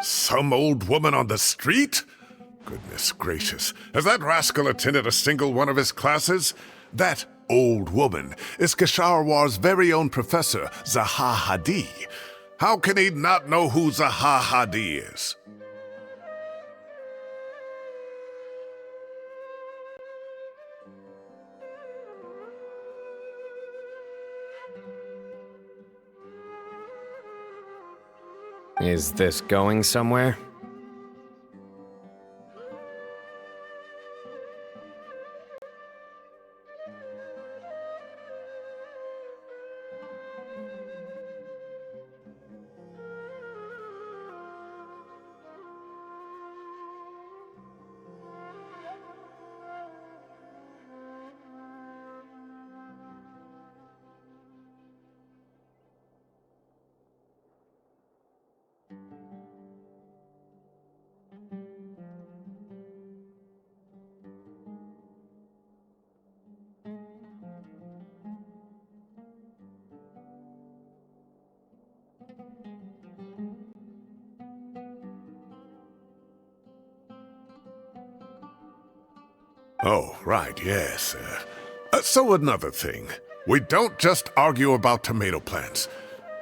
Some old woman on the street? Goodness gracious. Has that rascal attended a single one of his classes? That old woman is Kasharwar's very own professor, Zaha Hadi. How can he not know who Zaha Hadi is?
Is this going somewhere?
Oh, right, yes. So another thing. We don't just argue about tomato plants.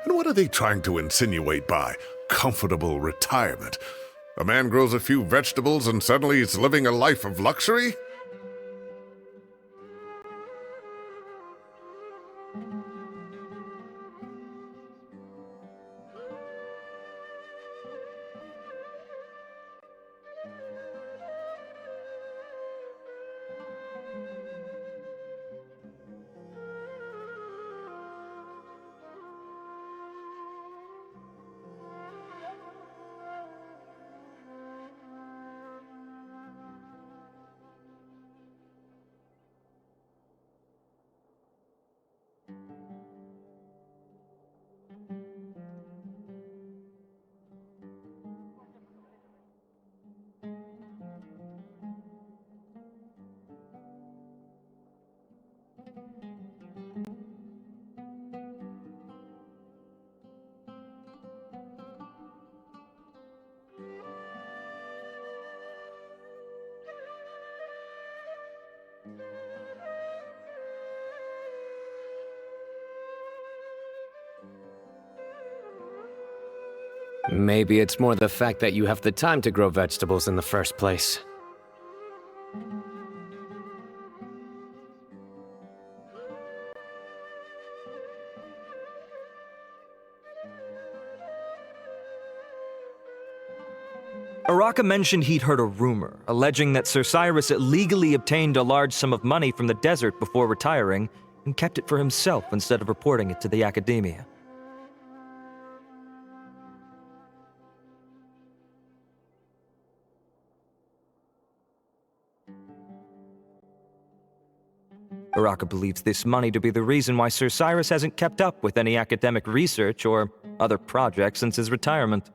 And what are they trying to insinuate by comfortable retirement? A man grows a few vegetables and suddenly he's living a life of luxury?
Maybe it's more the fact that you have the time to grow vegetables in the first place.
Araka mentioned he'd heard a rumor, alleging that Sir Cyrus illegally obtained a large sum of money from the desert before retiring, and kept it for himself instead of reporting it to the Academia. Araka believes this money to be the reason why Sir Cyrus hasn't kept up with any academic research or other projects since his retirement.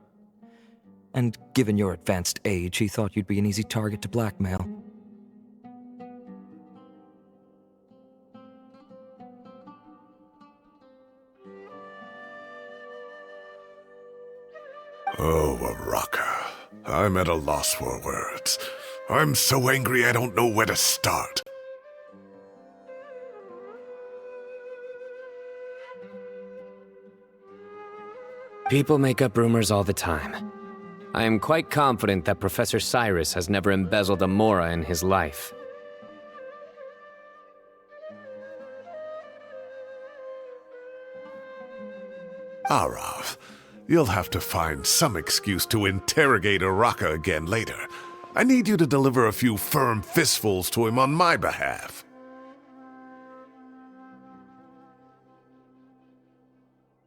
And given your advanced age, he thought you'd be an easy target to blackmail.
Oh, Araka. I'm at a loss for words. I'm so angry I don't know where to start.
People make up rumors all the time. I am quite confident that Professor Cyrus has never embezzled a mora in his life.
Arav, you'll have to find some excuse to interrogate Araka again later. I need you to deliver a few firm fistfuls to him on my behalf.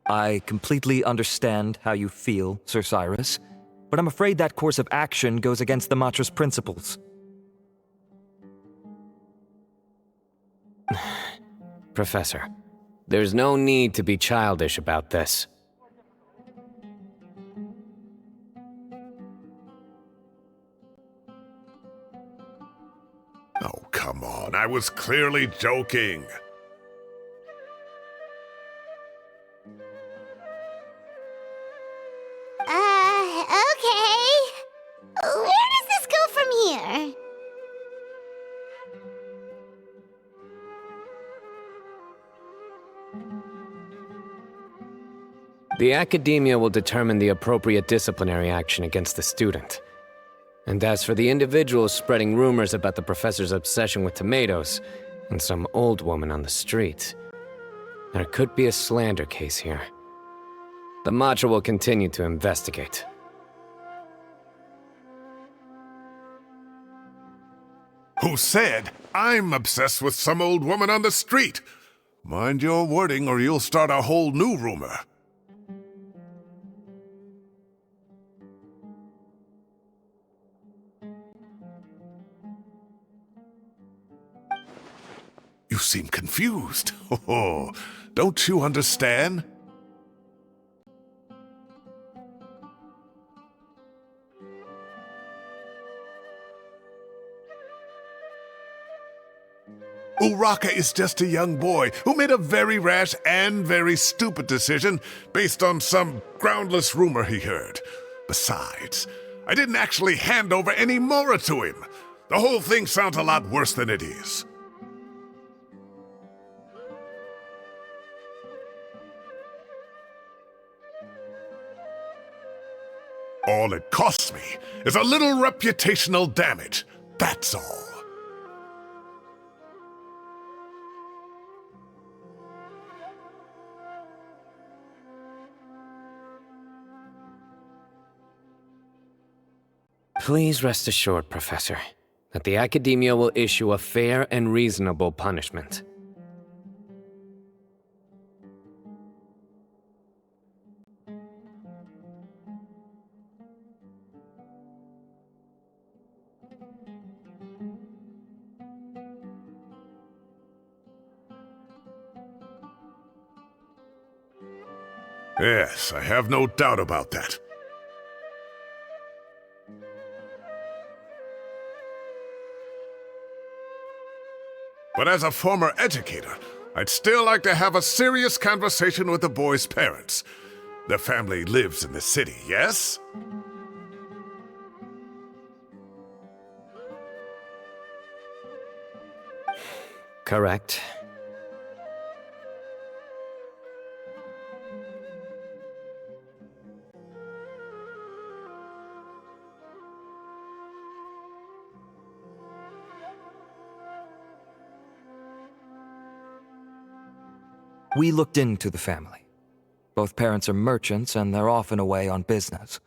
I completely understand how you feel, Sir Cyrus, but I'm afraid that course of action goes against the Matra's principles.
Professor, there's no need to be childish about this.
Oh, come on, I was clearly joking.
Okay. Where does this go from here?
The Academia will determine the appropriate disciplinary action against the student. And as for the individuals spreading rumors about the professor's obsession with tomatoes and some old woman on the street, there could be a slander case here. The Matra will continue to investigate.
Who said I'm obsessed with some old woman on the street? Mind your wording or you'll start a whole new rumor. You seem confused. Oh, don't you understand? Uraka is just a young boy who made a very rash and very stupid decision based on some groundless rumor he heard. Besides, I didn't actually hand over any Mora to him. The whole thing sounds a lot worse than it is. All it costs me is a little reputational damage. That's all.
Please rest assured, Professor, that the Academia will issue a fair and reasonable punishment.
Yes, I have no doubt about that. But as a former educator, I'd still like to have a serious conversation with the boy's parents. Their family lives in the city, yes?
Correct.
We looked into the family. Both parents are merchants, and they're often away on business.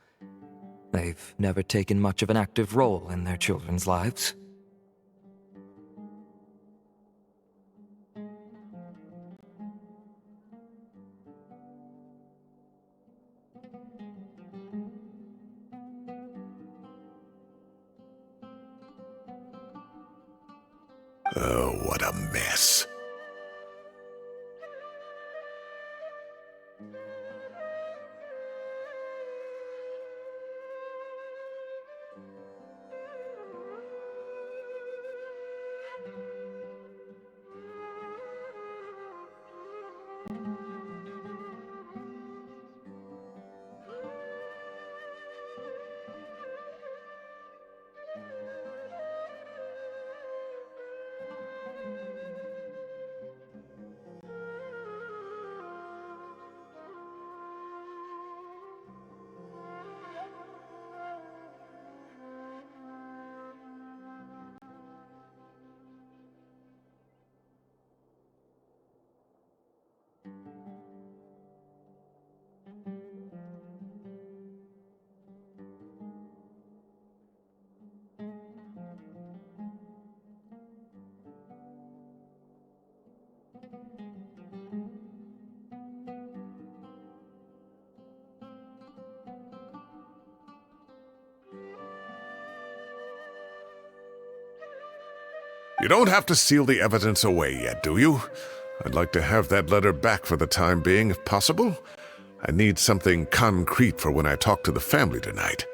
They've never taken much of an active role in their children's lives.
Oh, what a mess. You don't have to seal the evidence away yet, do you? I'd like to have that letter back for the time being, if possible. I need something concrete for when I talk to the family tonight.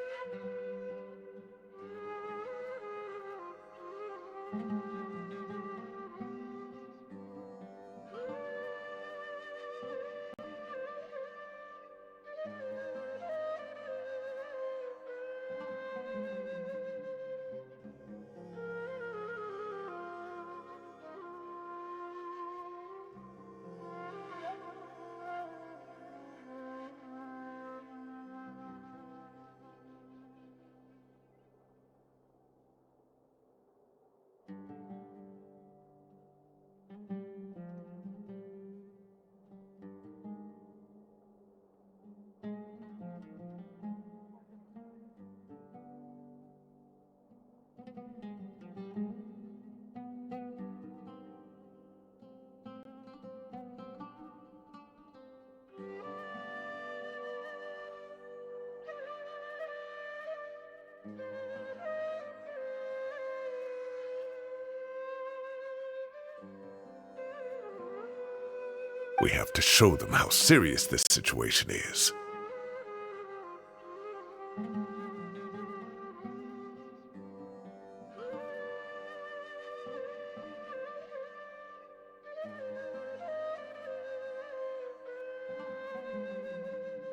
We have to show them how serious this situation is.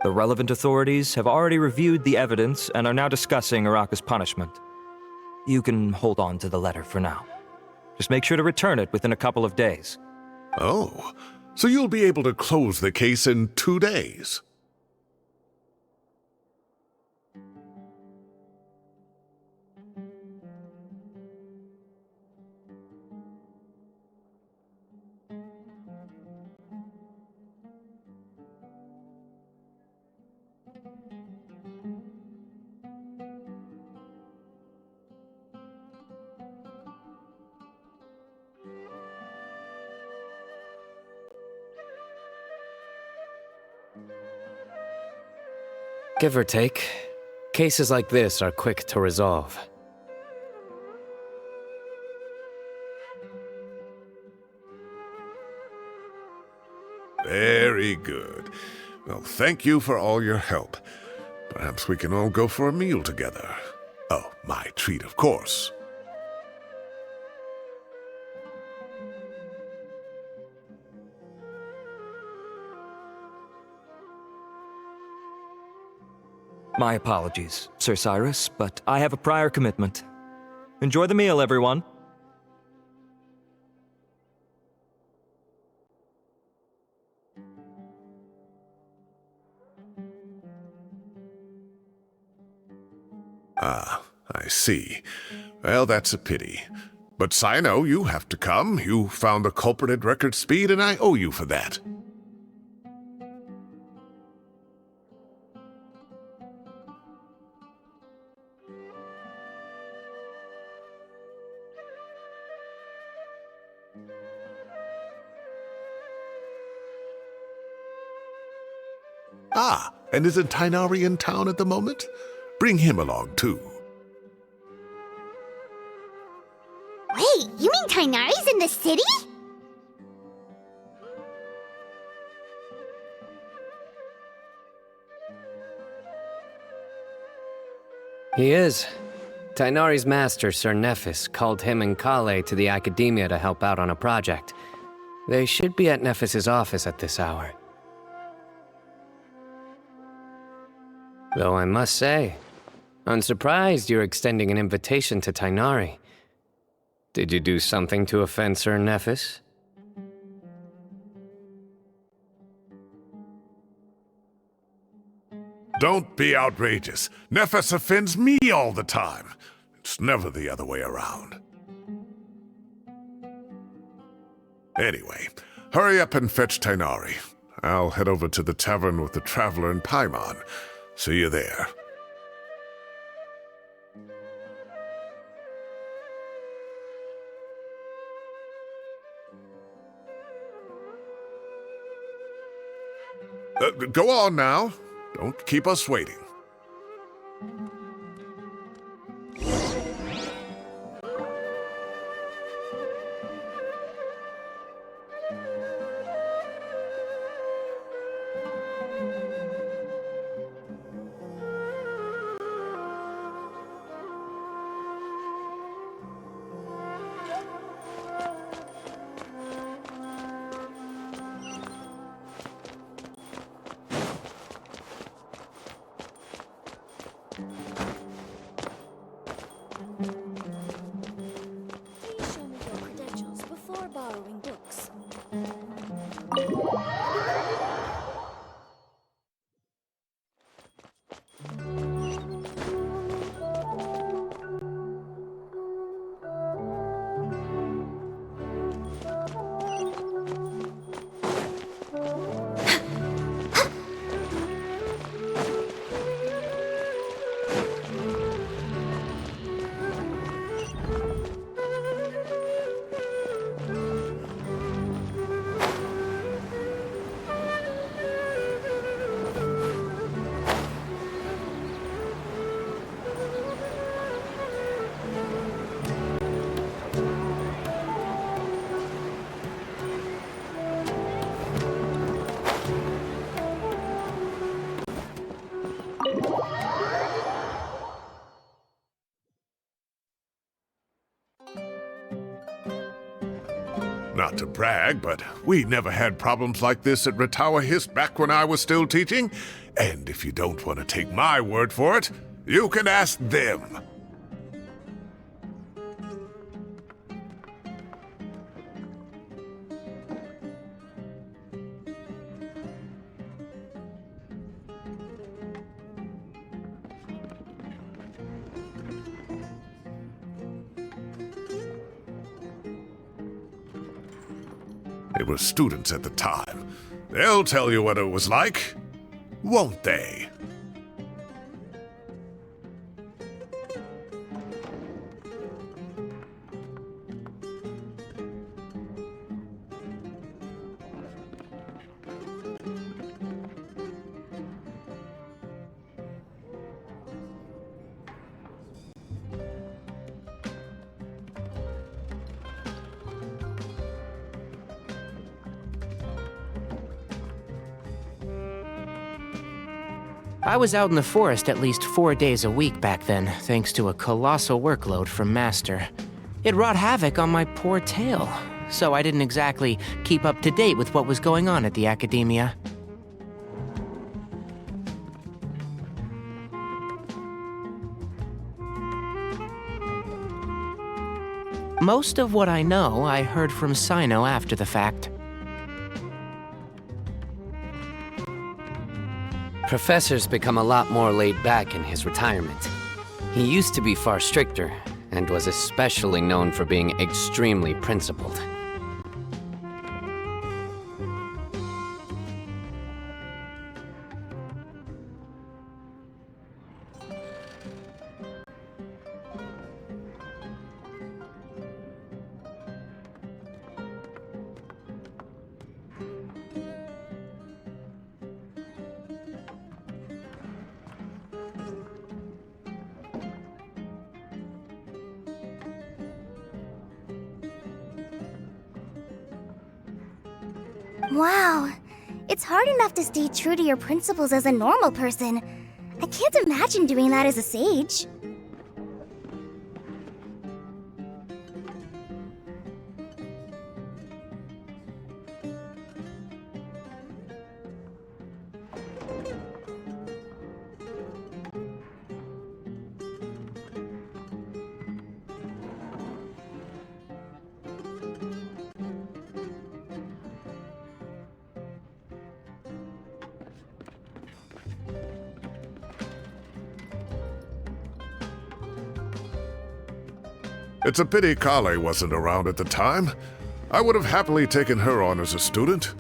The relevant authorities have already reviewed the evidence and are now discussing Araka's punishment. You can hold on to the letter for now. Just make sure to return it within a couple of days.
Oh, so you'll be able to close the case in 2 days.
Give or take, cases like this are quick to resolve.
Very good. Well, thank you for all your help. Perhaps we can all go for a meal together. Oh, my treat, of course.
My apologies, Sir Cyrus, but I have a prior commitment. Enjoy the meal, everyone.
Ah, I see. Well, that's a pity. But Sino, you have to come. You found the culprit at record speed, and I owe you for that. Ah, and isn't Tainari in town at the moment? Bring him along, too.
Wait, you mean Tainari's in the city?
He is. Tainari's master, Sir Nephis, called him and Kale to the Academia to help out on a project. They should be at Nephis's office at this hour. Though I must say, I'm surprised you're extending an invitation to Tainari. Did you do something to offend Sir Nephis?
Don't be outrageous. Nephis offends me all the time. It's never the other way around. Anyway, hurry up and fetch Tainari. I'll head over to the tavern with the Traveler and Paimon. See you there. Go on now. Don't keep us waiting.
Please show me your credentials before borrowing books.
Not to brag, but we never had problems like this at Ratawa Hist back when I was still teaching. And if you don't want to take my word for it, you can ask them. They were students at the time. They'll tell you what it was like, won't they?
I was out in the forest at least 4 days a week back then, thanks to a colossal workload from Master. It wrought havoc on my poor tail, so I didn't exactly keep up to date with what was going on at the Academia. Most of what I know, I heard from Sino after the fact.
Professor's become a lot more laid back in his retirement. He used to be far stricter, and was especially known for being extremely principled.
Wow. It's hard enough to stay true to your principles as a normal person. I can't imagine doing that as a sage.
It's a pity Kale wasn't around at the time. I would have happily taken her on as a student.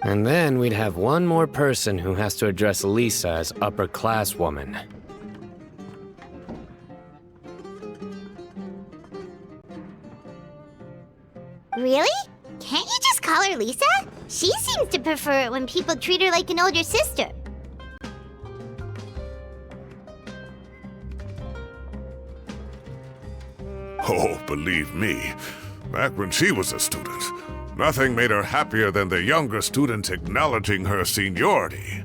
And then we'd have one more person who has to address Lisa as upper-class woman.
Really? Can't you just call her Lisa? She seems to prefer it when people treat her like an older sister.
Oh, believe me, back when she was a student, nothing made her happier than the younger students acknowledging her seniority.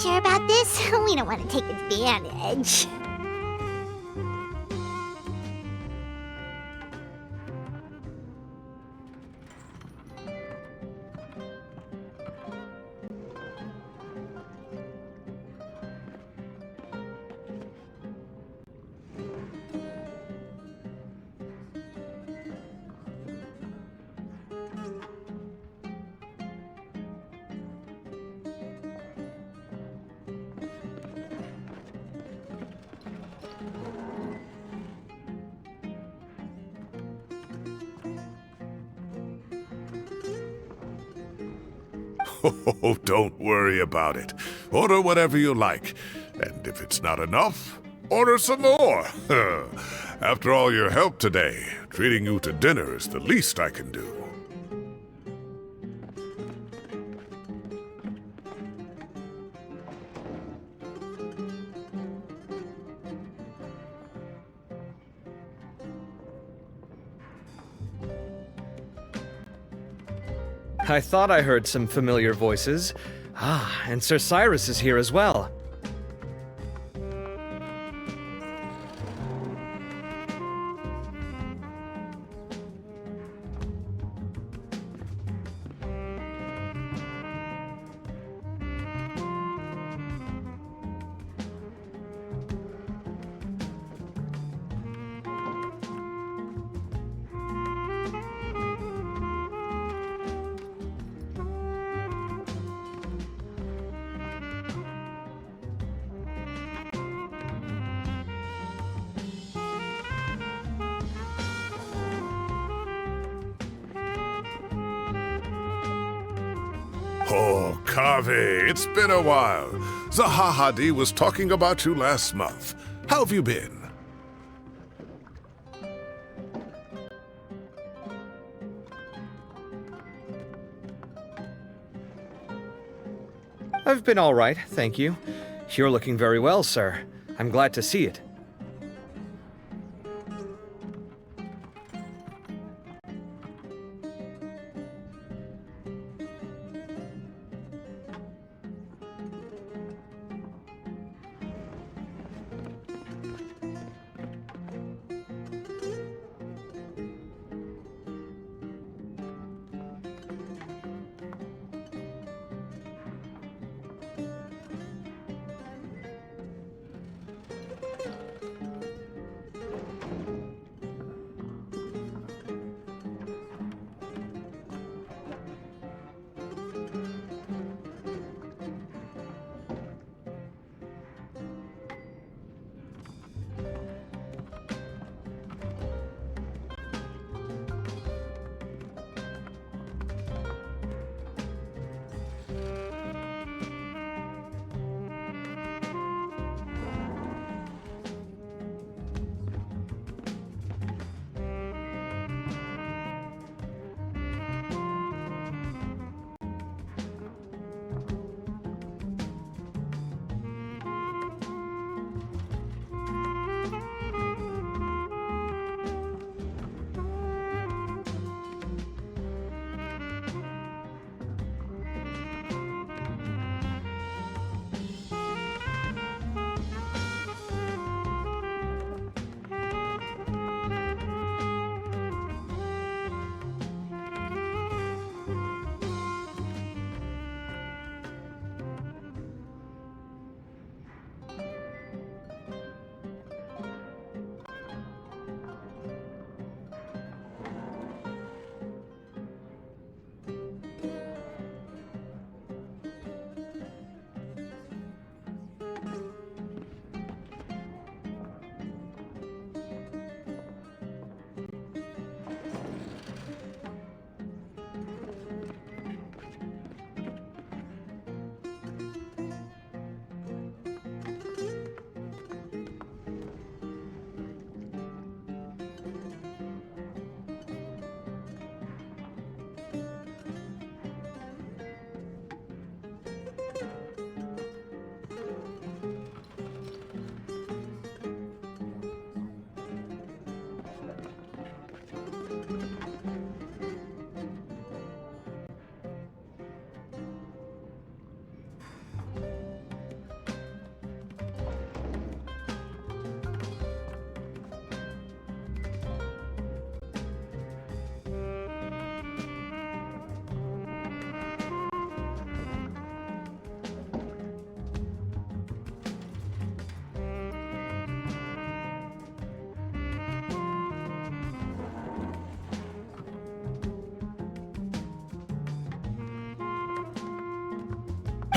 sure about this? We don't want to take advantage.
Oh, don't worry about it. Order whatever you like. And if it's not enough, order some more. After all your help today, treating you to dinner is the least I can do.
I thought I heard some familiar voices. And Sir Cyrus is here as well.
Oh, Kaveh, it's been a while. Zahahadi was talking about you last month. How have you been?
I've been all right, thank you. You're looking very well, sir. I'm glad to see it.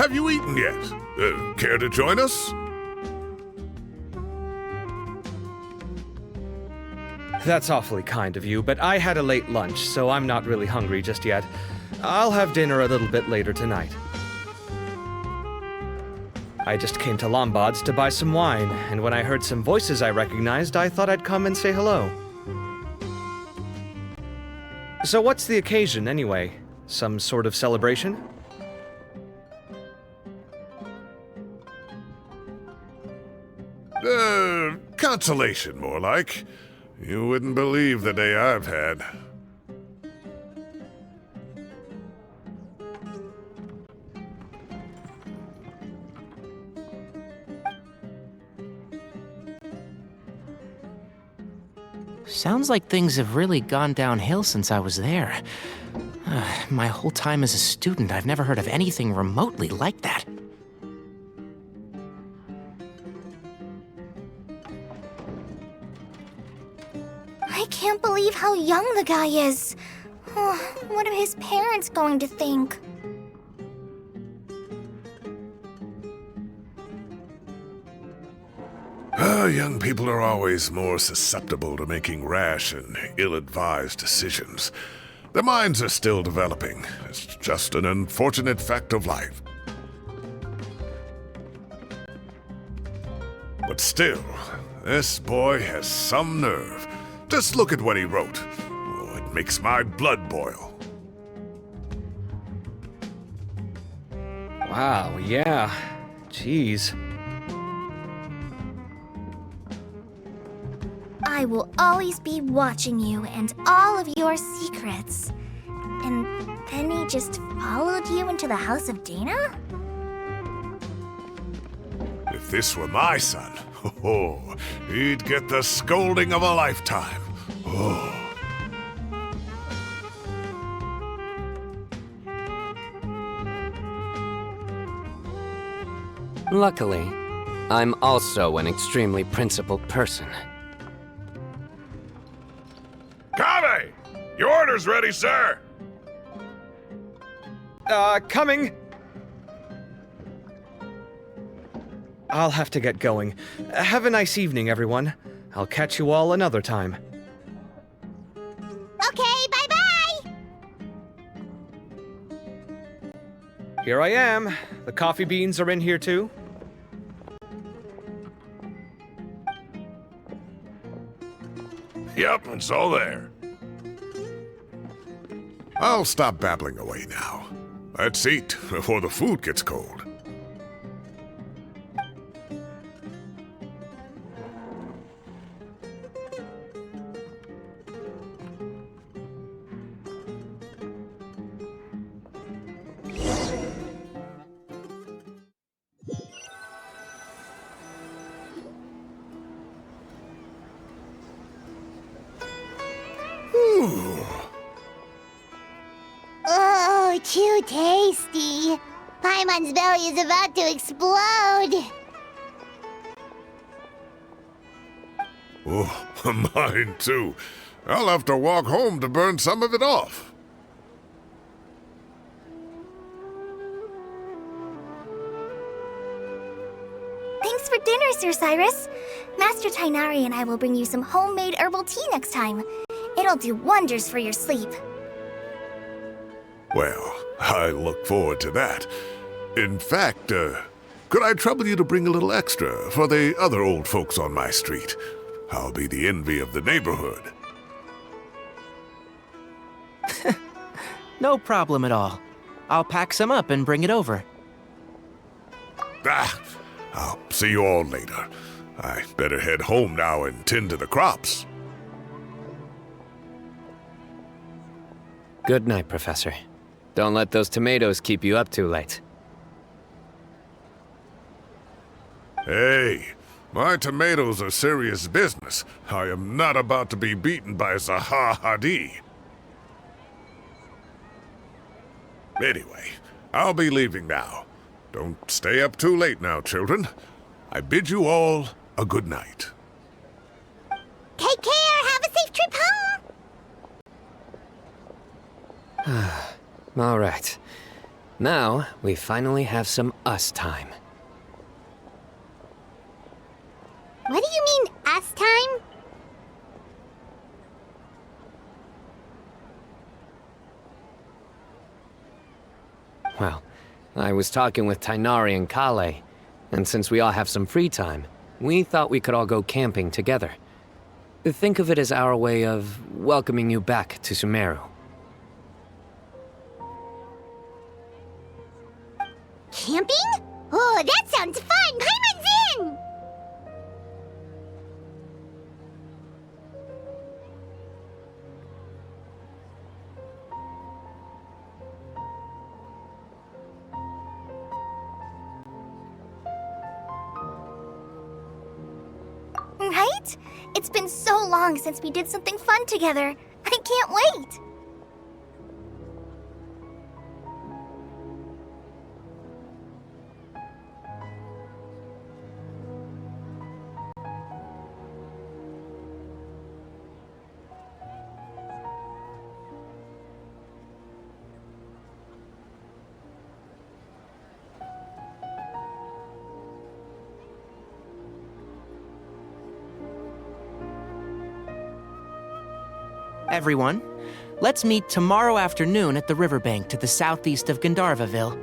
have you eaten yet? Care to join us?
That's awfully kind of you, but I had a late lunch, so I'm not really hungry just yet. I'll have dinner a little bit later tonight. I just came to Lombard's to buy some wine, and when I heard some voices I recognized, I thought I'd come and say hello. So what's the occasion, anyway? Some sort of celebration?
Consolation, more like. You wouldn't believe the day I've had.
Sounds like things have really gone downhill since I was there. My whole time as a student, I've never heard of anything remotely like that.
I can't believe how young the guy is. Oh, what are his parents going to think?
Young people are always more susceptible to making rash and ill-advised decisions. Their minds are still developing. It's just an unfortunate fact of life. But still, this boy has some nerve. Just look at what he wrote. Oh, it makes my blood boil.
Wow, yeah. Jeez.
I will always be watching you and all of your secrets. And then he just followed you into the house of Dana?
If this were my son, oh, he'd get the scolding of a lifetime. Oh.
Luckily, I'm also an extremely principled person.
Kave! Your order's ready, sir!
Coming! I'll have to get going. Have a nice evening, everyone. I'll catch you all another time.
Okay, bye-bye!
Here I am. The coffee beans are in here too.
Yep, it's all there. I'll stop babbling away now. Let's eat before the food gets cold.
Oh, too tasty. Paimon's belly is about to explode.
Oh, mine too. I'll have to walk home to burn some of it off.
Thanks for dinner, Sir Cyrus. Master Tainari and I will bring you some homemade herbal tea next time. It'll do wonders for your sleep.
Well, I look forward to that. In fact, could I trouble you to bring a little extra for the other old folks on my street? I'll be the envy of the neighborhood.
No problem at all. I'll pack some up and bring it over.
I'll see you all later. I better head home now and tend to the crops.
Good night, Professor. Don't let those tomatoes keep you up too late.
Hey, my tomatoes are serious business. I am not about to be beaten by Zaha Hadid. Anyway, I'll be leaving now. Don't stay up too late now, children. I bid you all a good night.
Take care. Have a safe trip home.
All right. Now, we finally have some us time.
What do you mean, us time?
Well, I was talking with Tainari and Kale, and since we all have some free time, we thought we could all go camping together. Think of it as our way of welcoming you back to Sumeru.
Camping? Oh, that sounds fun! Paimon's in!
Right? It's been so long since we did something fun together. I can't wait!
Everyone, let's meet tomorrow afternoon at the riverbank to the southeast of Gandharvaville.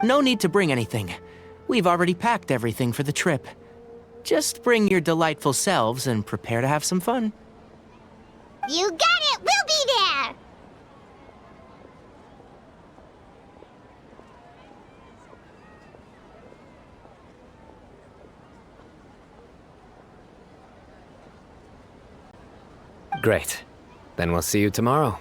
No need to bring anything. We've already packed everything for the trip. Just bring your delightful selves and prepare to have some fun.
You got it! We'll be there!
Great. Then we'll see you tomorrow.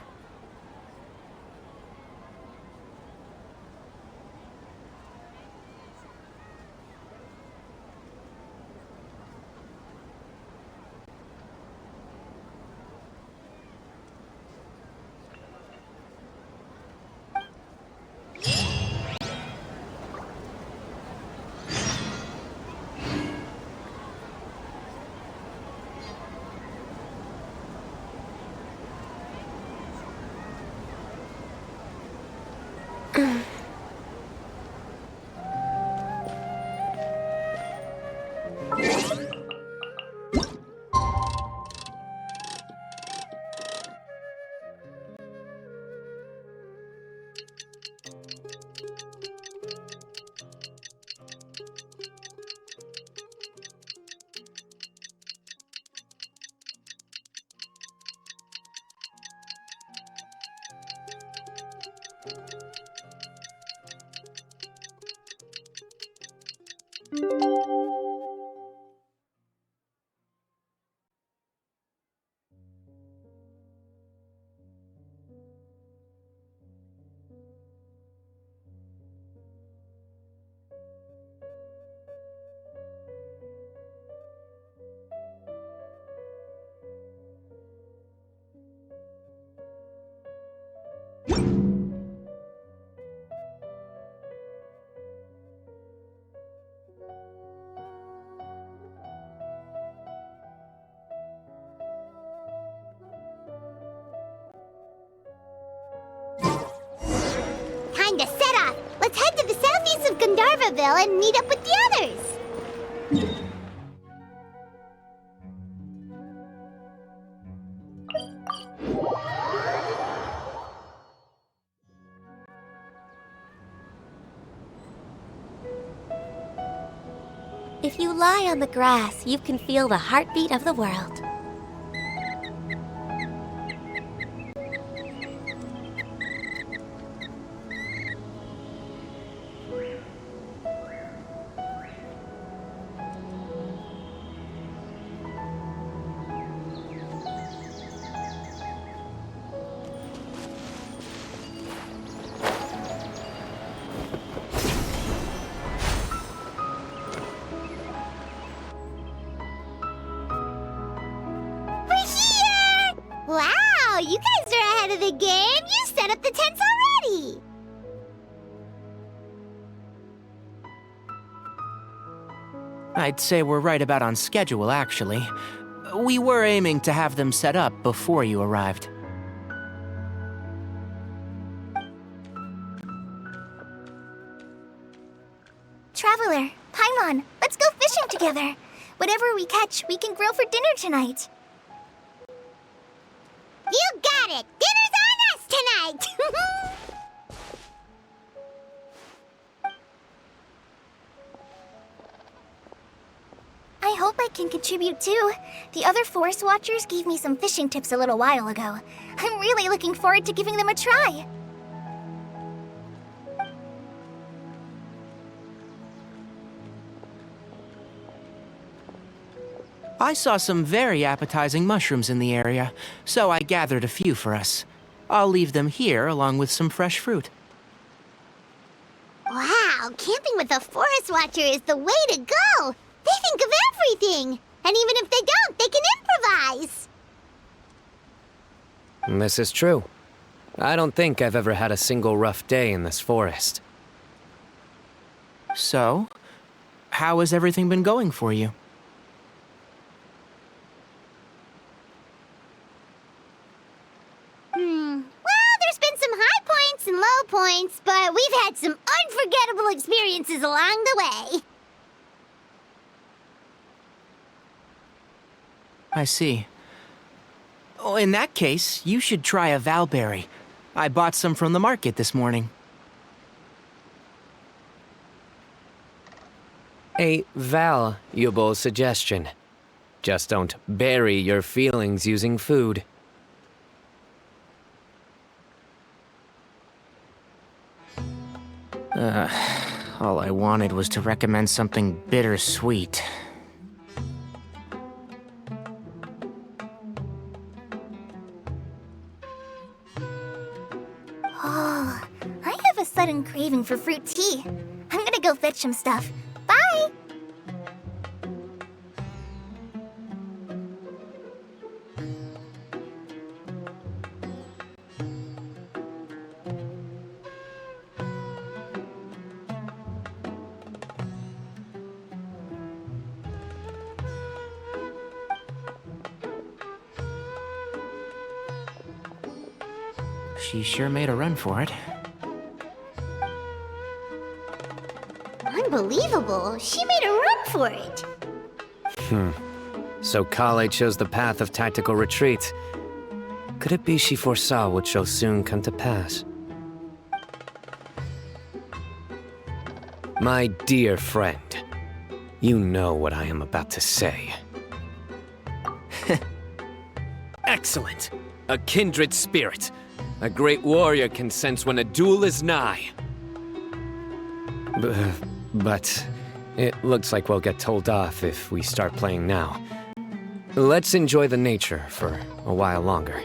Time to set off! Let's head to the southeast of Gandharvaville and meet up with the others!
If you lie on the grass, you can feel the heartbeat of the world.
the tents already!
I'd say we're right about on schedule, actually. We were aiming to have them set up before you arrived.
Traveler, Paimon, let's go fishing together. Whatever we catch, we can grill for dinner tonight.
You got it! Dinner's on us tonight!
I hope I can contribute too. The other Forest Watchers gave me some fishing tips a little while ago. I'm really looking forward to giving them a try.
I saw some very appetizing mushrooms in the area, so I gathered a few for us. I'll leave them here along with some fresh fruit.
Wow, camping with a Forest Watcher is the way to go! They think of everything! And even if they don't, they can improvise!
This is true. I don't think I've ever had a single rough day in this forest.
So, how has everything been going for you?
Well, there's been some high points and low points, but we've had some unforgettable experiences along the way.
I see. Oh, in that case, you should try a valberry. I bought some from the market this morning.
A valuable suggestion. Just don't bury your feelings using food.
All I wanted was to recommend something bittersweet.
Oh, I have a sudden craving for fruit tea. I'm gonna go fetch some stuff. Bye!
She sure made a run for it.
Unbelievable. She made a run for it.
So Kale chose the path of tactical retreat. Could it be she foresaw what shall soon come to pass? My dear friend, you know what I am about to say. Excellent! A kindred spirit. A great warrior can sense when a duel is nigh. But it looks like we'll get told off if we start playing now. Let's enjoy the nature for a while longer.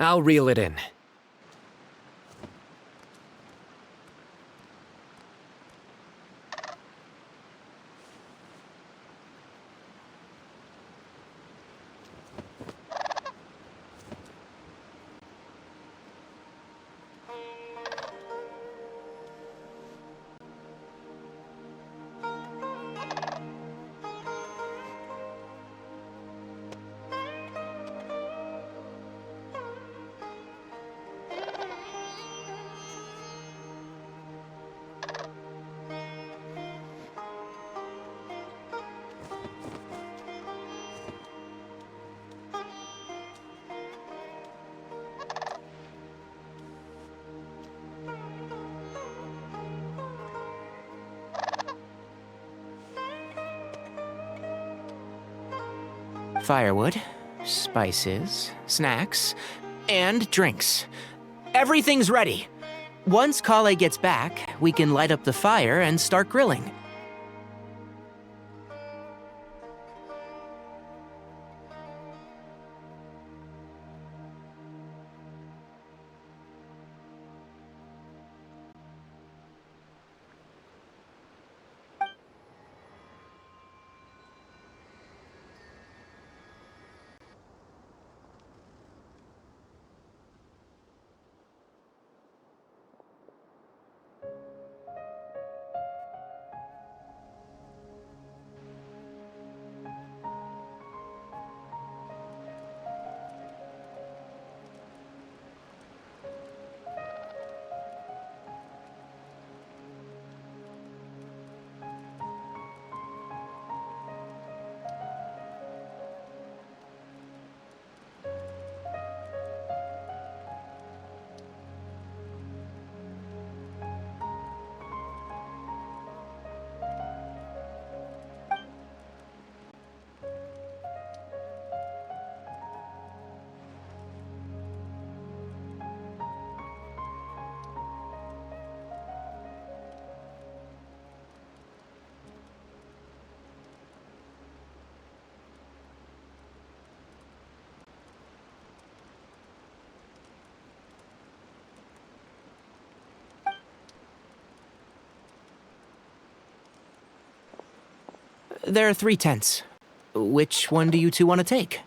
I'll reel it in.
Firewood, spices, snacks, and drinks. Everything's ready. Once Kale gets back, we can light up the fire and start grilling. There are 3 tents. Which one do you two want to take?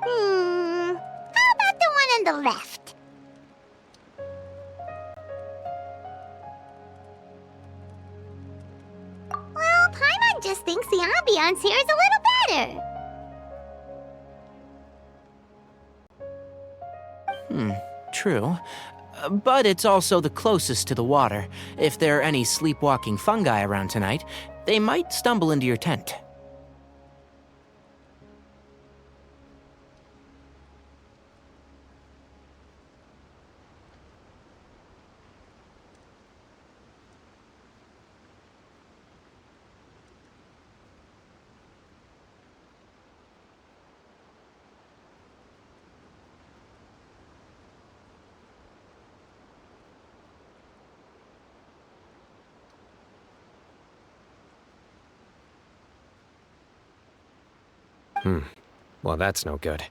How about the one on the left? Well, Paimon just thinks the ambiance here is a little better.
True. But it's also the closest to the water. If there are any sleepwalking fungi around tonight, they might stumble into your tent.
Well, that's no good.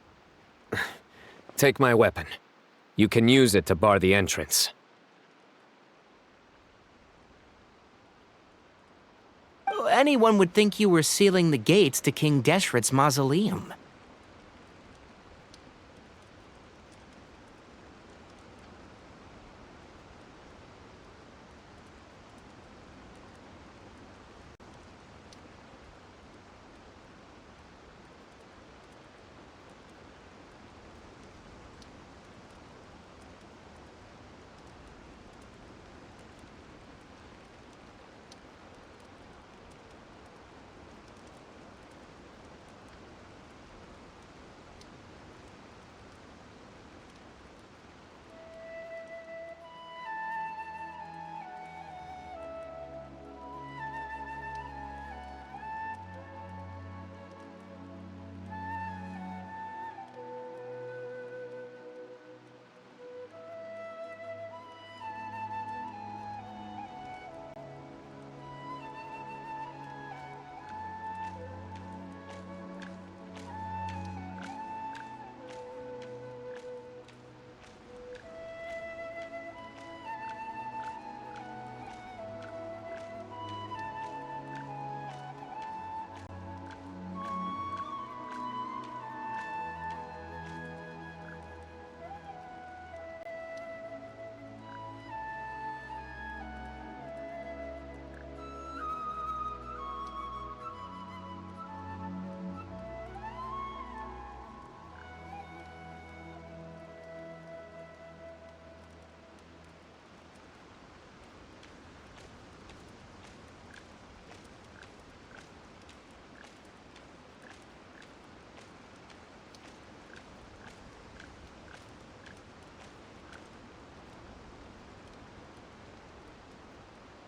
Take my weapon. You can use it to bar the entrance.
Anyone would think you were sealing the gates to King Deshret's mausoleum.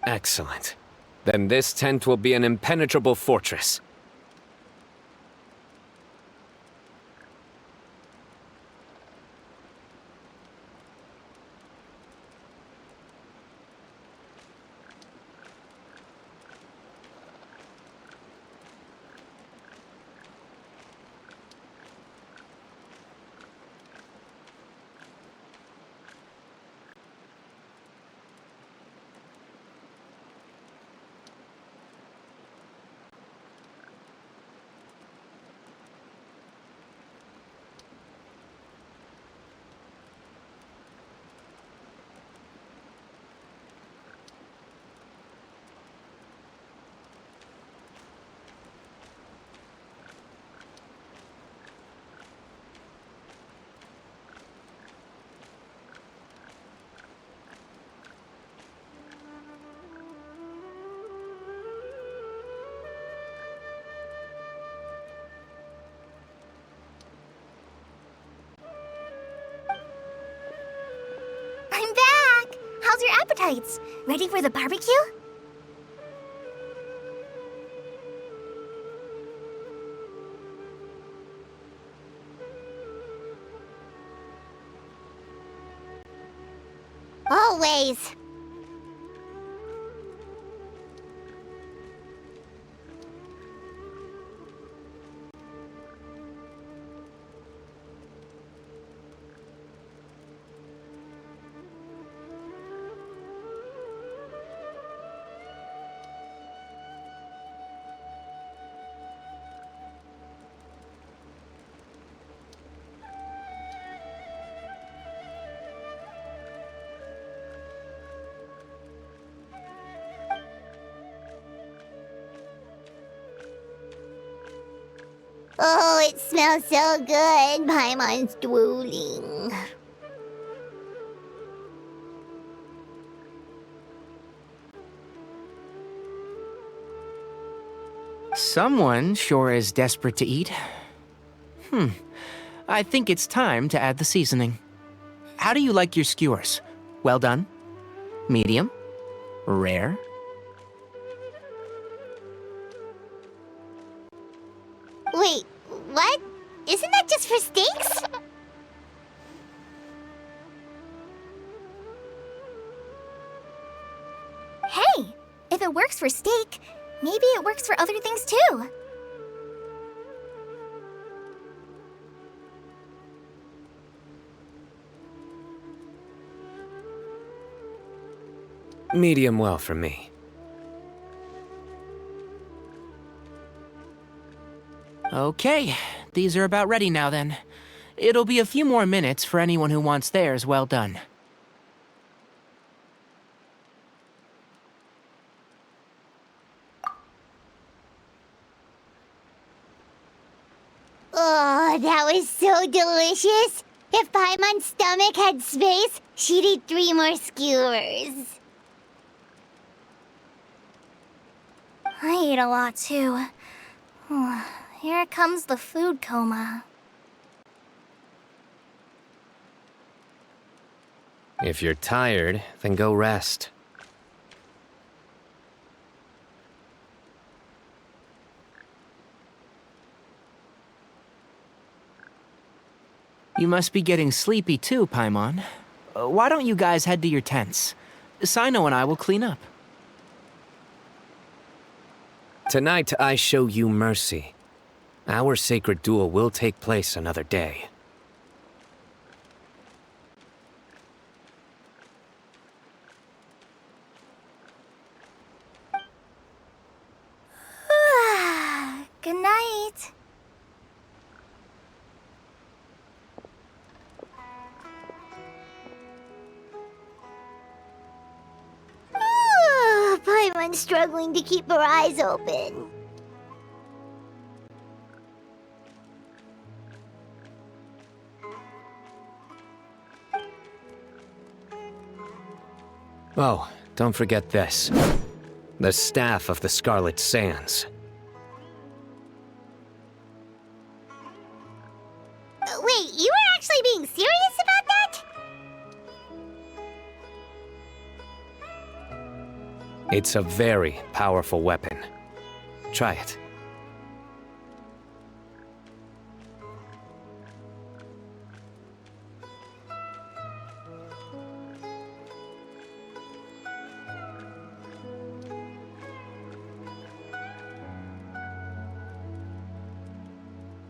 Excellent. Then this tent will be an impenetrable fortress.
I'm back! How's your appetites? Ready for the barbecue?
Always. Oh, it smells so good. Paimon's drooling.
Someone sure is desperate to eat. I think it's time to add the seasoning. How do you like your skewers? Well done? Medium? Rare?
Wait, what? Isn't that just for steaks?
Hey, if it works for steak, maybe it works for other things too.
Medium well for me.
Okay, these are about ready now then. It'll be a few more minutes for anyone who wants theirs well done.
Oh, that was so delicious. If Paimon's stomach had space, she'd eat 3 more skewers.
I ate a lot too. Here comes the food coma.
If you're tired, then go rest.
You must be getting sleepy too, Paimon. Why don't you guys head to your tents? Sino and I will clean up.
Tonight I show you mercy. Our sacred duel will take place another day.
Good night.
Paimon's struggling to keep her eyes open.
Oh, don't forget this. The Staff of the Scarlet Sands.
Wait, you were actually being serious about that?
It's a very powerful weapon. Try it.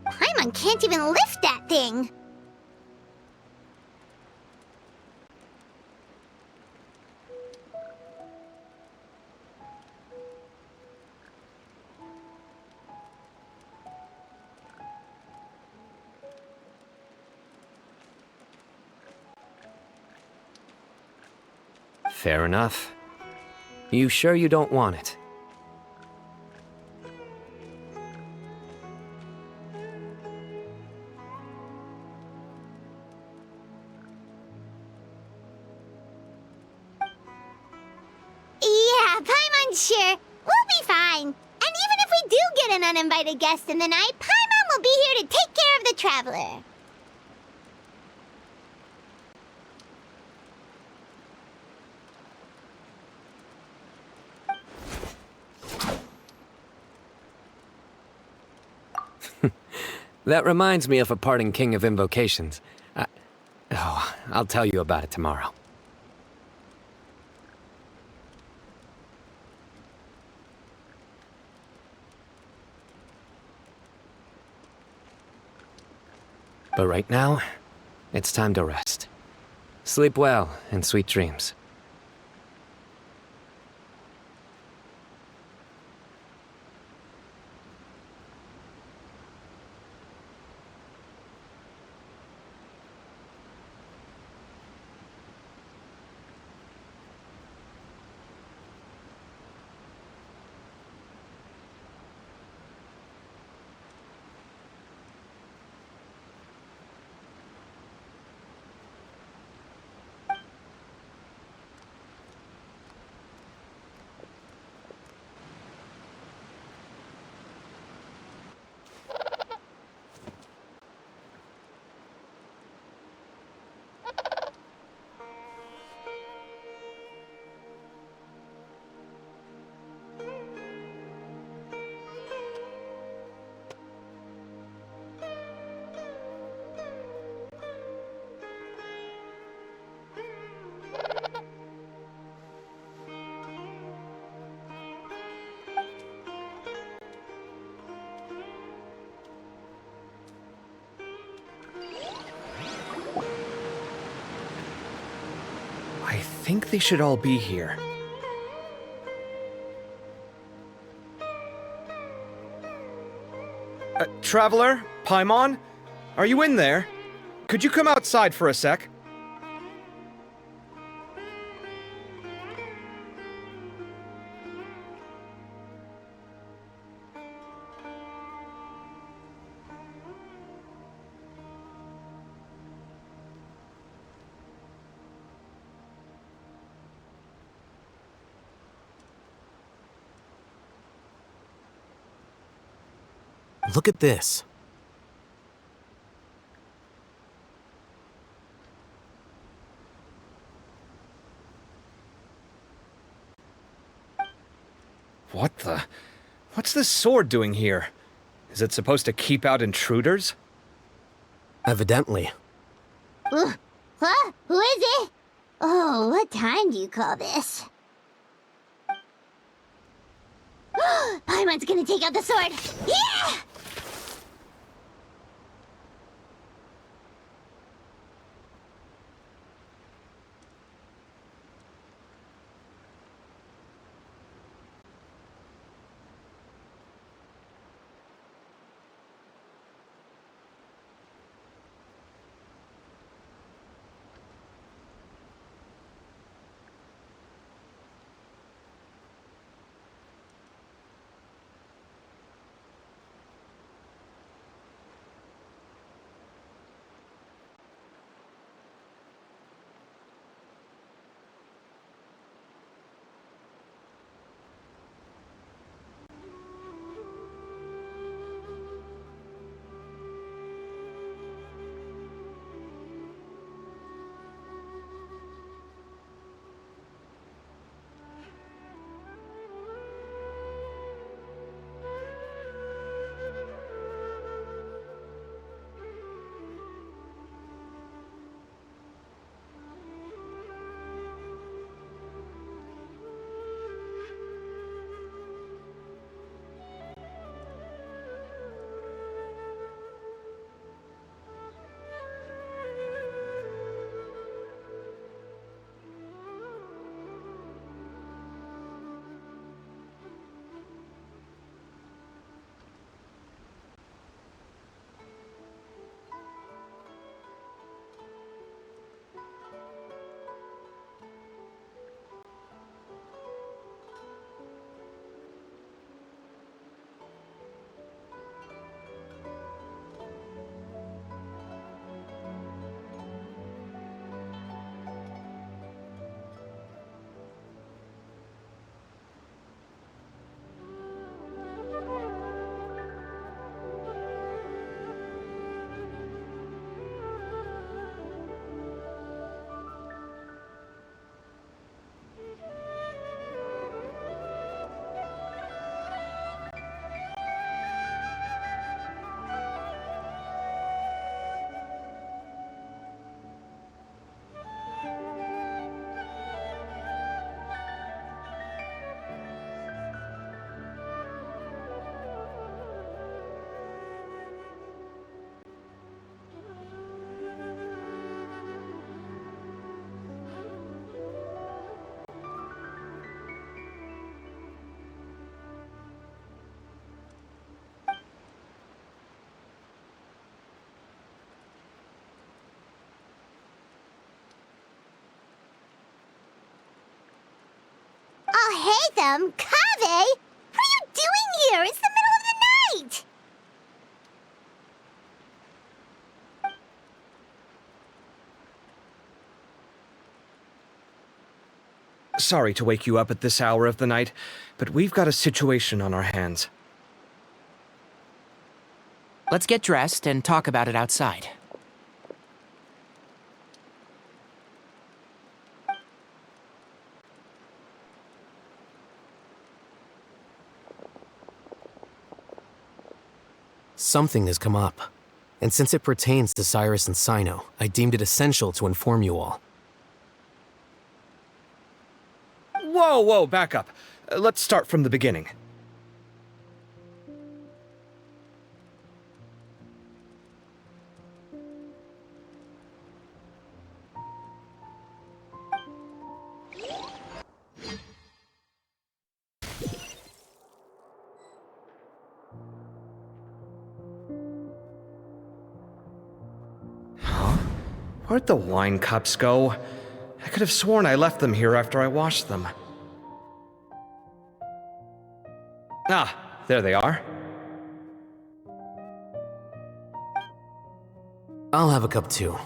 Paimon can't even lift that thing.
Fair enough. You sure you don't want it?
Yeah, Paimon's sure. We'll be fine. And even if we do get an uninvited guest in the night, Paimon will be here to take care of the traveler.
That reminds me of a parting king of invocations. I'll tell you about it tomorrow. But right now, it's time to rest. Sleep well and sweet dreams.
think they should all be here. Traveler? Paimon? Are you in there? Could you come outside for a sec?
Look at this.
What the? What's this sword doing here? Is it supposed to keep out intruders?
Evidently.
Huh? Who is it? Oh, what time do you call this? Paimon's gonna take out the sword! Yeah! Oh, hey them, Kave! What are you doing here? It's the middle of the night!
Sorry to wake you up at this hour of the night, but we've got a situation on our hands.
Let's get dressed and talk about it outside.
Something has come up. And since it pertains to Cyrus and Cyno, I deemed it essential to inform you all.
Whoa, back up. Let's start from the beginning. Where'd the wine cups go? I could have sworn I left them here after I washed them. Ah, there they are.
I'll have a cup too.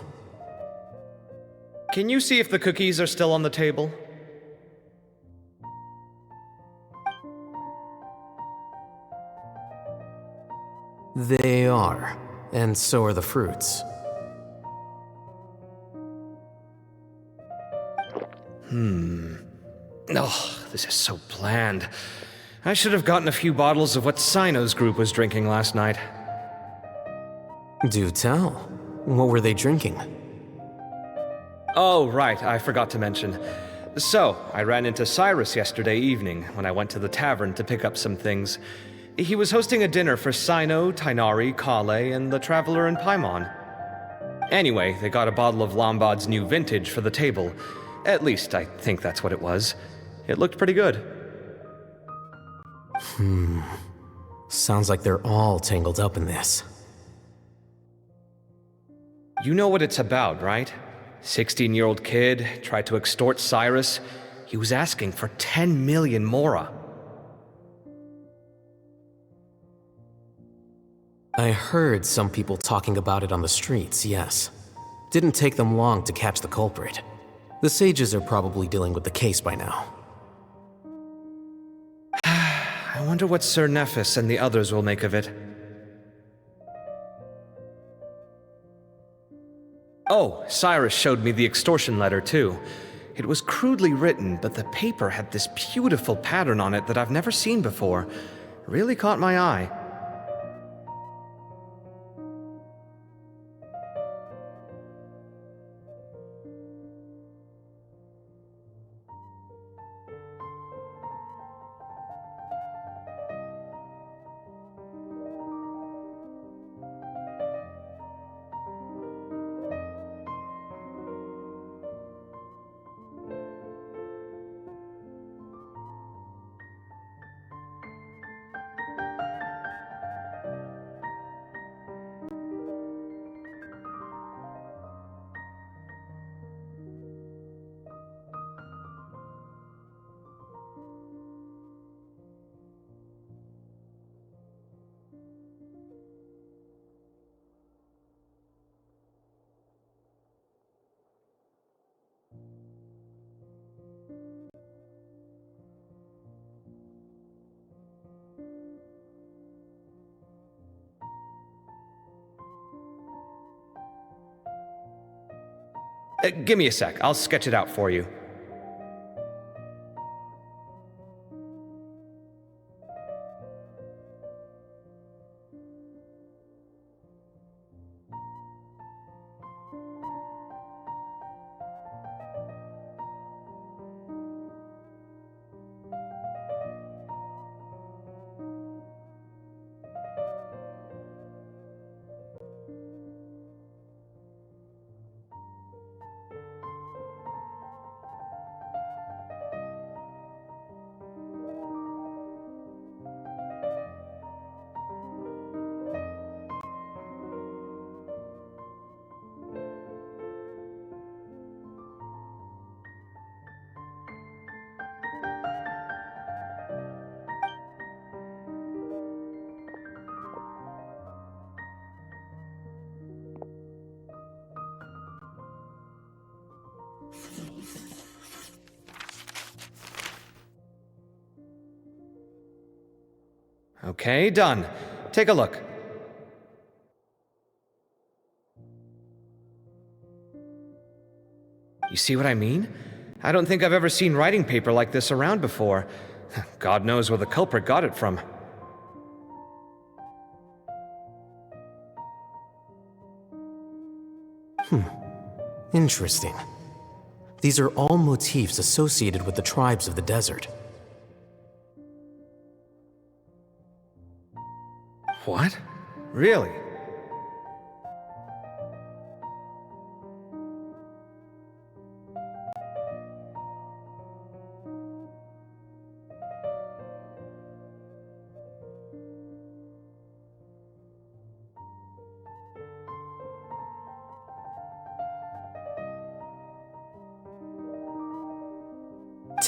Can you see if the cookies are still on the table?
They are, and so are the fruits.
Oh, this is so bland. I should have gotten a few bottles of what Sino's group was drinking last night.
Do tell. What were they drinking?
Oh, right, I forgot to mention. So, I ran into Cyrus yesterday evening when I went to the tavern to pick up some things. He was hosting a dinner for Sino, Tainari, Kale, and the Traveler and Paimon. Anyway, they got a bottle of Lombard's new vintage for the table. At least, I think that's what it was. It looked pretty good.
Sounds like they're all tangled up in this.
You know what it's about, right? 16-year-old kid tried to extort Cyrus. He was asking for 10 million mora.
I heard some people talking about it on the streets, yes. Didn't take them long to catch the culprit. The sages are probably dealing with the case by now.
I wonder what Sir Nephis and the others will make of it. Oh, Cyrus showed me the extortion letter, too. It was crudely written, but the paper had this beautiful pattern on it that I've never seen before. Really caught my eye. Give me a sec, I'll sketch it out for you. Okay, done. Take a look. You see what I mean? I don't think I've ever seen writing paper like this around before. God knows where the culprit got it from.
Interesting. These are all motifs associated with the tribes of the desert.
What? Really?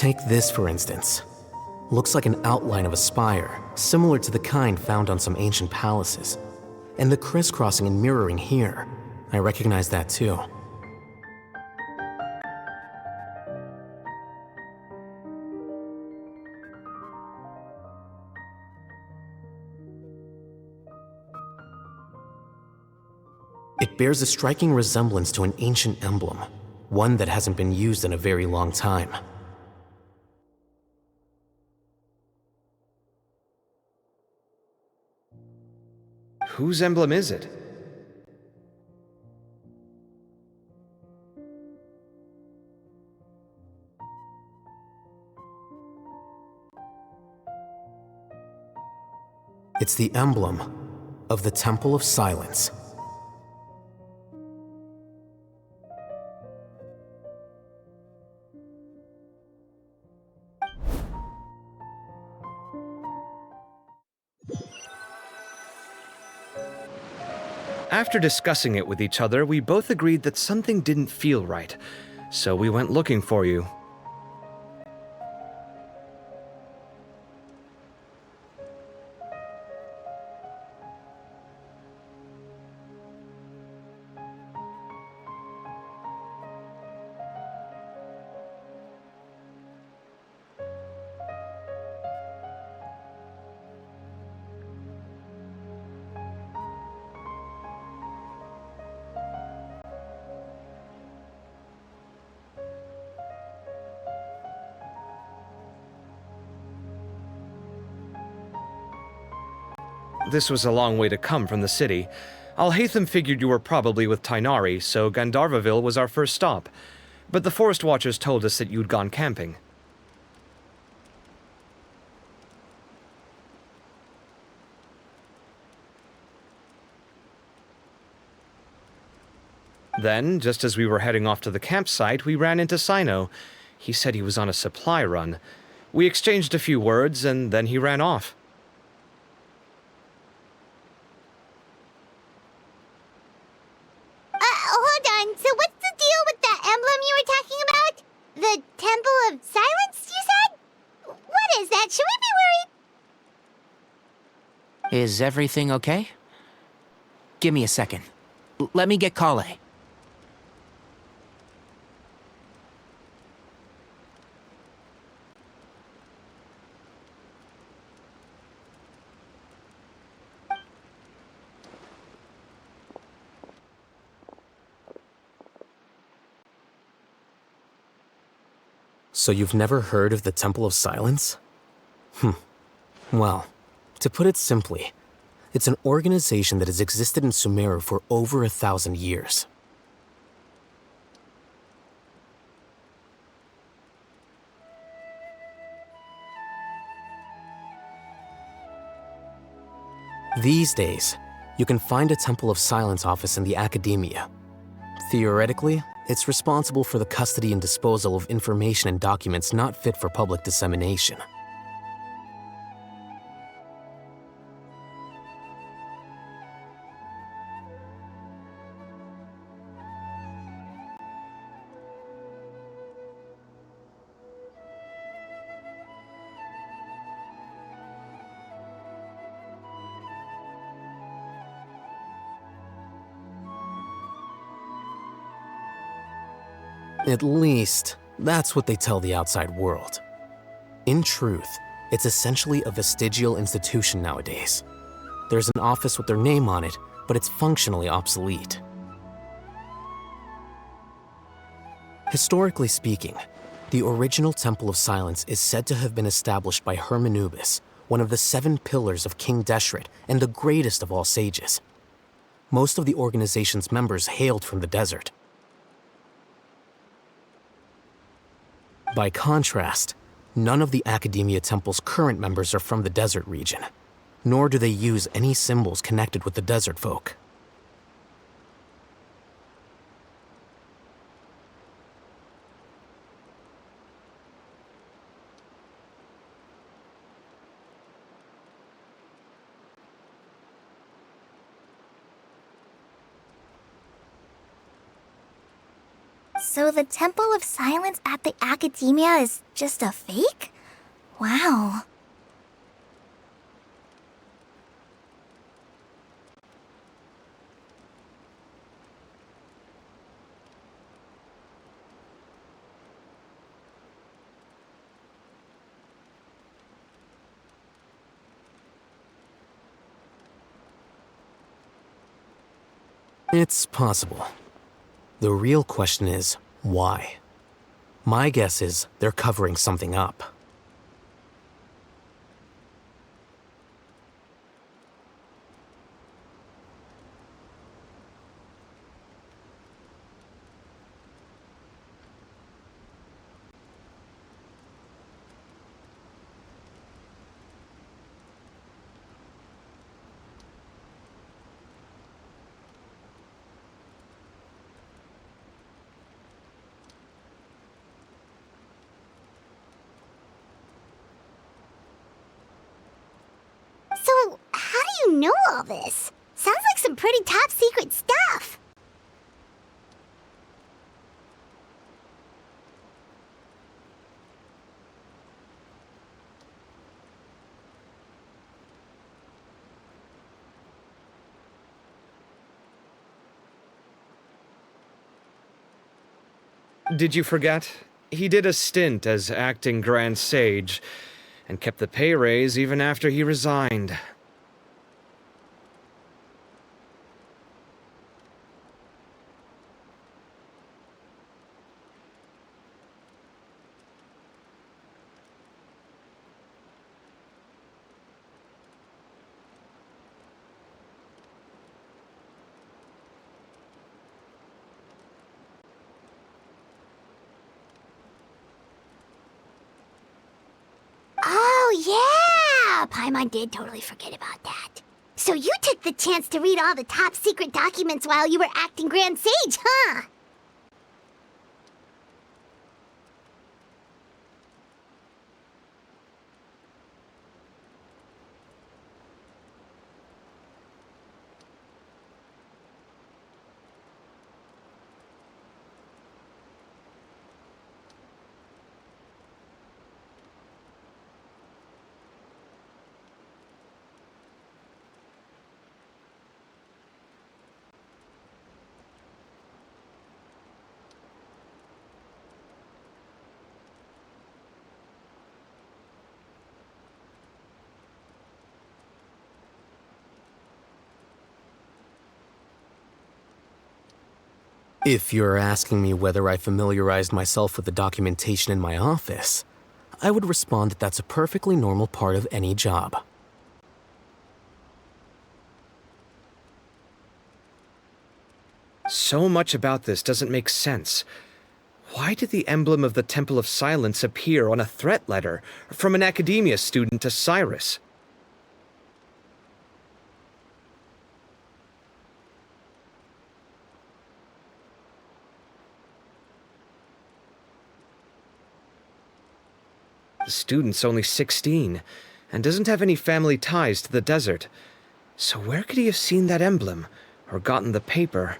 Take this, for instance. Looks like an outline of a spire, similar to the kind found on some ancient palaces. And the crisscrossing and mirroring here, I recognize that too. It bears a striking resemblance to an ancient emblem, one that hasn't been used in a very long time.
Whose emblem is it?
It's the emblem of the Temple of Silence.
After discussing it with each other, we both agreed that something didn't feel right, so we went looking for you. This was a long way to come from the city. Alhaitham figured you were probably with Tainari, so Gandharvaville was our first stop. But the Forest Watchers told us that you'd gone camping. Then, just as we were heading off to the campsite, we ran into Sino. He said he was on a supply run. We exchanged a few words, and then he ran off.
Hold on. So what's the deal with that emblem you were talking about? The Temple of Silence, you said? What is that? Should we be worried?
Is everything okay? Give me a second. Let me get Kale.
So you've never heard of the Temple of Silence? Well, to put it simply, it's an organization that has existed in Sumeru for over 1,000 years. These days, you can find a Temple of Silence office in the academia. Theoretically, it's responsible for the custody and disposal of information and documents not fit for public dissemination. At least, that's what they tell the outside world. In truth, it's essentially a vestigial institution nowadays. There's an office with their name on it, but it's functionally obsolete. Historically speaking, the original Temple of Silence is said to have been established by Hermanubis, one of the 7 pillars of King Deshret and the greatest of all sages. Most of the organization's members hailed from the desert. By contrast, none of the Academia Temple's current members are from the desert region, nor do they use any symbols connected with the desert folk.
So the Temple of Silence at the Academia is just a fake? Wow.
It's possible. The real question is, why? My guess is they're covering something up.
So, how do you know all this? Sounds like some pretty top secret stuff.
Did you forget? He did a stint as acting Grand Sage, and kept the pay raise even after he resigned.
Oh, yeah! Paimon did totally forget about that. So you took the chance to read all the top secret documents while you were acting Grand Sage, huh?
If you're asking me whether I familiarized myself with the documentation in my office, I would respond that that's a perfectly normal part of any job.
So much about this doesn't make sense. Why did the emblem of the Temple of Silence appear on a threat letter from an academia student to Cyrus? The student's only 16, and doesn't have any family ties to the desert. So where could he have seen that emblem, or gotten the paper?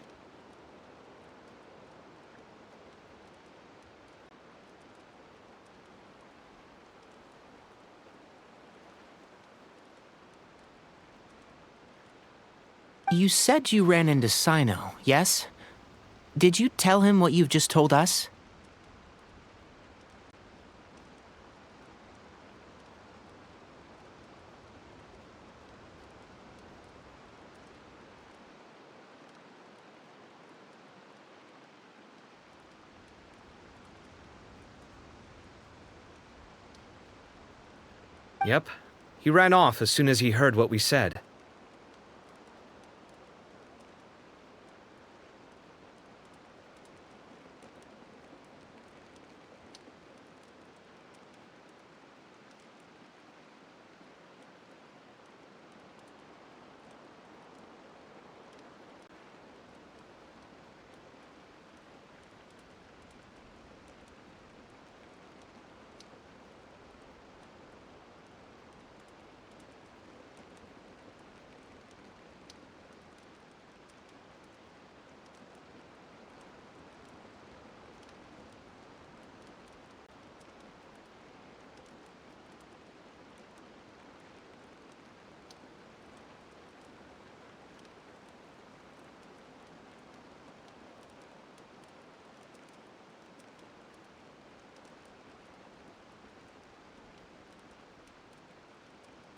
You said you ran into Sino, yes? Did you tell him what you've just told us?
Yep. He ran off as soon as he heard what we said.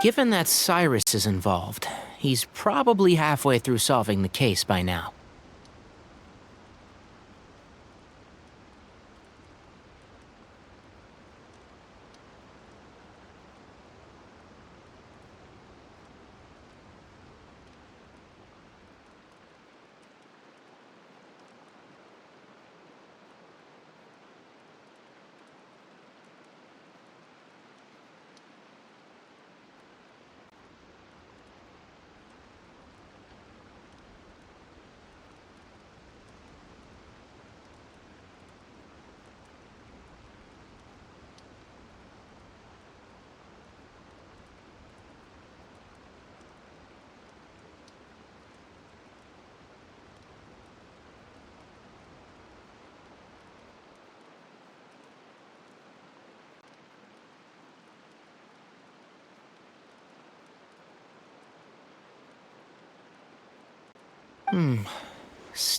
Given that Cyrus is involved, he's probably halfway through solving the case by now.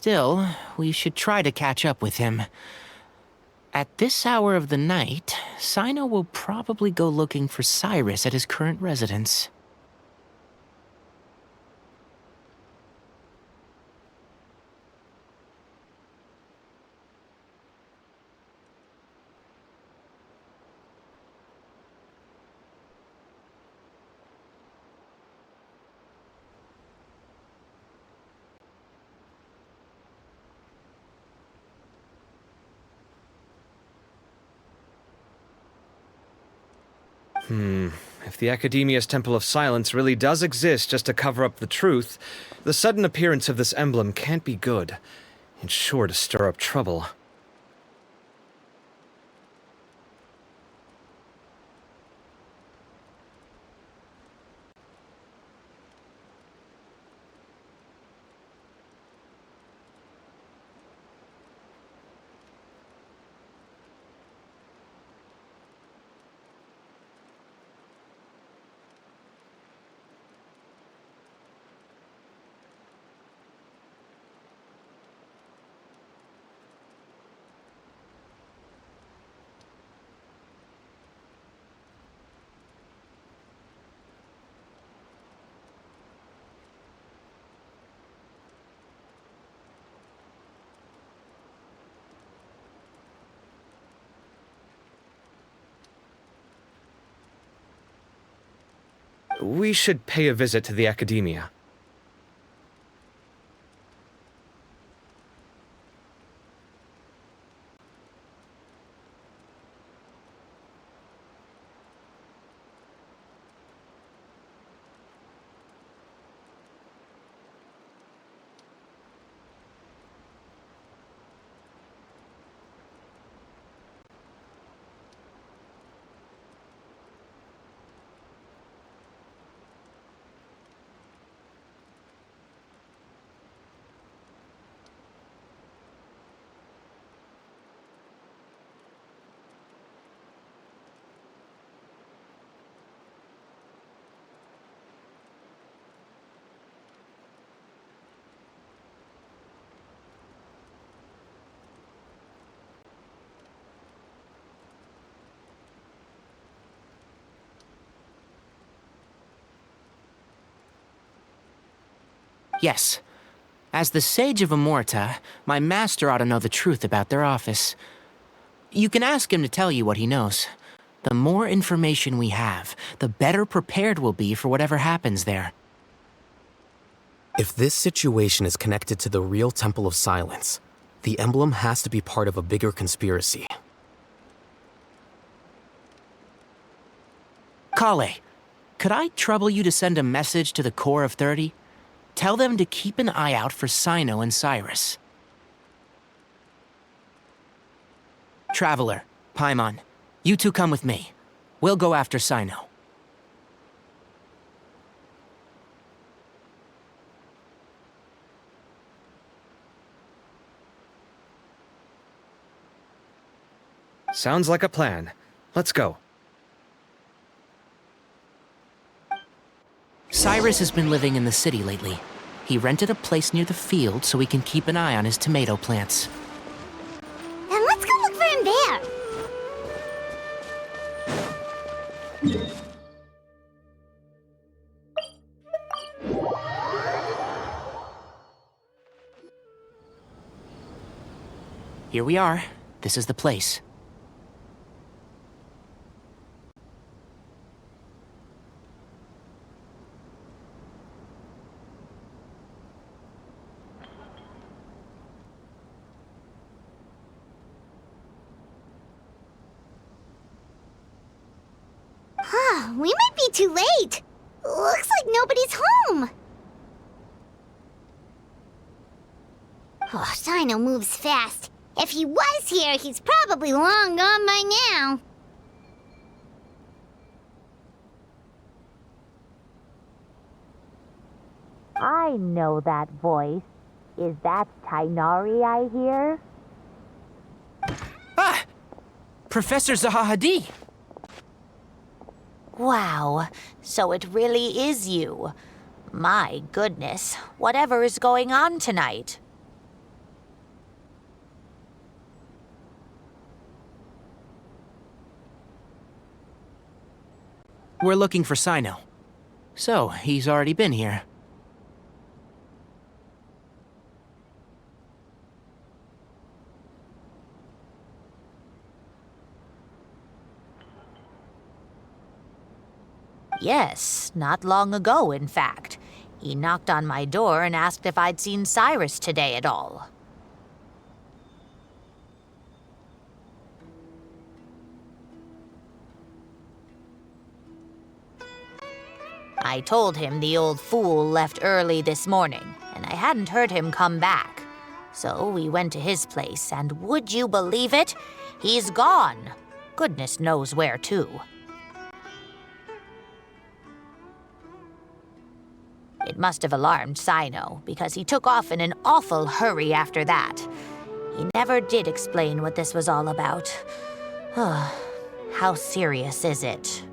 Still, we should try to catch up with him. At this hour of the night, Cyno will probably go looking for Cyrus at his current residence.
If the Academia's Temple of Silence really does exist just to cover up the truth, the sudden appearance of this emblem can't be good. It's sure to stir up trouble. We should pay a visit to the Academia.
Yes. As the Sage of Amorta, my master ought to know the truth about their office. You can ask him to tell you what he knows. The more information we have, the better prepared we'll be for whatever happens there.
If this situation is connected to the real Temple of Silence, the emblem has to be part of a bigger conspiracy.
Kale, could I trouble you to send a message to the Core of 30? Tell them to keep an eye out for Cyno and Cyrus. Traveler, Paimon, you two come with me. We'll go after Cyno.
Sounds like a plan. Let's go.
Cyrus has been living in the city lately. He rented a place near the field so he can keep an eye on his tomato plants.
Then let's go look for him there.
Here we are. This is the place.
We might be too late. Looks like nobody's home. Oh, Sino moves fast. If he was here, he's probably long gone by now.
I know that voice. Is that Tainari I hear?
Ah! Professor Zaha Hadid!
Wow, so it really is you. My goodness, whatever is going on tonight?
We're looking for Sino. So, he's already been here.
Yes, not long ago, in fact. He knocked on my door and asked if I'd seen Cyrus today at all. I told him the old fool left early this morning, and I hadn't heard him come back. So we went to his place, and would you believe it? He's gone. Goodness knows where to. It must have alarmed Sino, because he took off in an awful hurry after that. He never did explain what this was all about. How serious is it?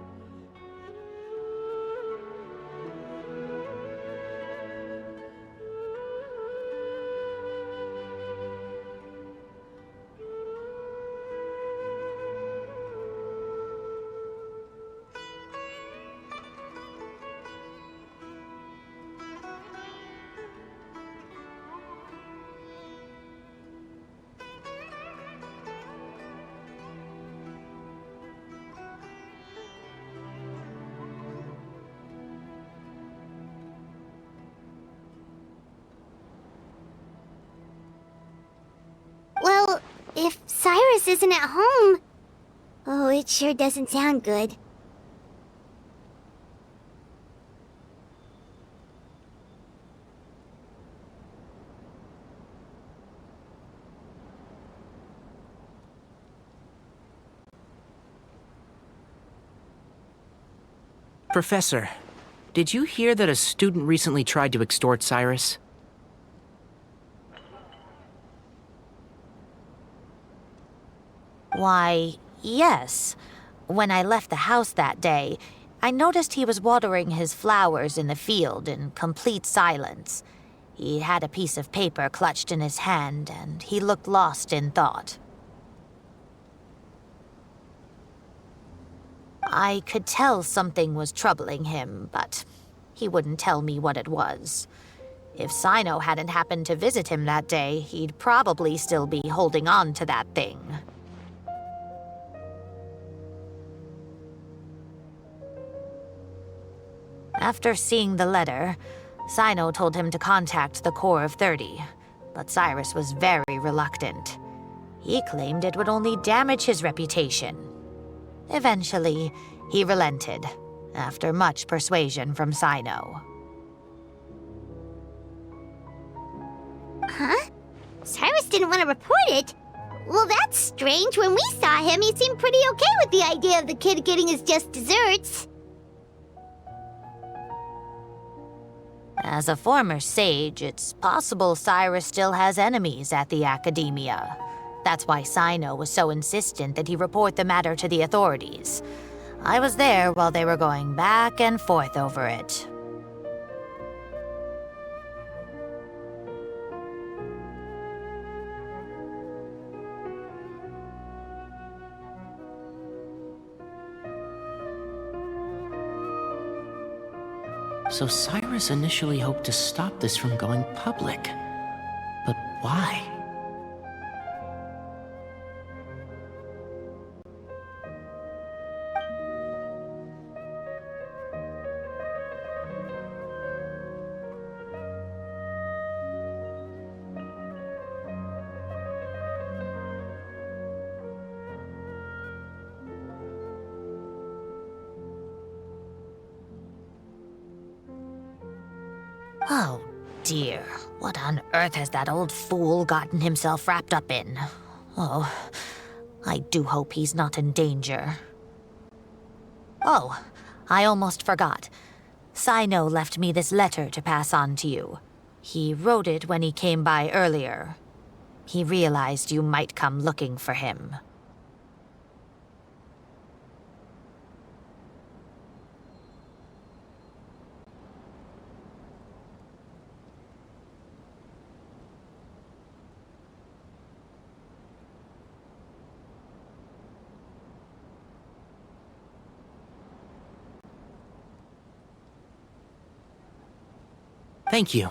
Well, if Cyrus isn't at home... Oh, it sure doesn't sound good.
Professor, did you hear that a student recently tried to extort Cyrus?
Why, yes. When I left the house that day, I noticed he was watering his flowers in the field in complete silence. He had a piece of paper clutched in his hand, and he looked lost in thought. I could tell something was troubling him, but he wouldn't tell me what it was. If Sino hadn't happened to visit him that day, he'd probably still be holding on to that thing. After seeing the letter, Sino told him to contact the Corps of 30, but Cyrus was very reluctant. He claimed it would only damage his reputation. Eventually, he relented, after much persuasion from Sino.
Huh? Cyrus didn't want to report it? Well, that's strange. When we saw him, he seemed pretty okay with the idea of the kid getting his just desserts.
As a former sage, it's possible Cyrus still has enemies at the Academia. That's why Sino was so insistent that he report the matter to the authorities. I was there while they were going back and forth over it.
So Cyrus initially hoped to stop this from going public. But why?
Oh dear, what on earth has that old fool gotten himself wrapped up in? Oh, I do hope he's not in danger. Oh, I almost forgot. Sino left me this letter to pass on to you. He wrote it when he came by earlier. He realized you might come looking for him.
Thank you.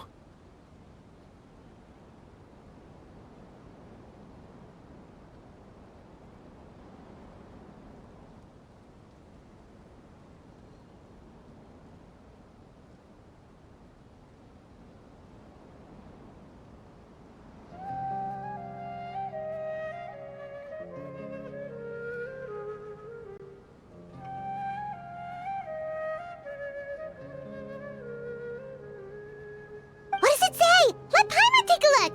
What does it say? Let Paimon take a look!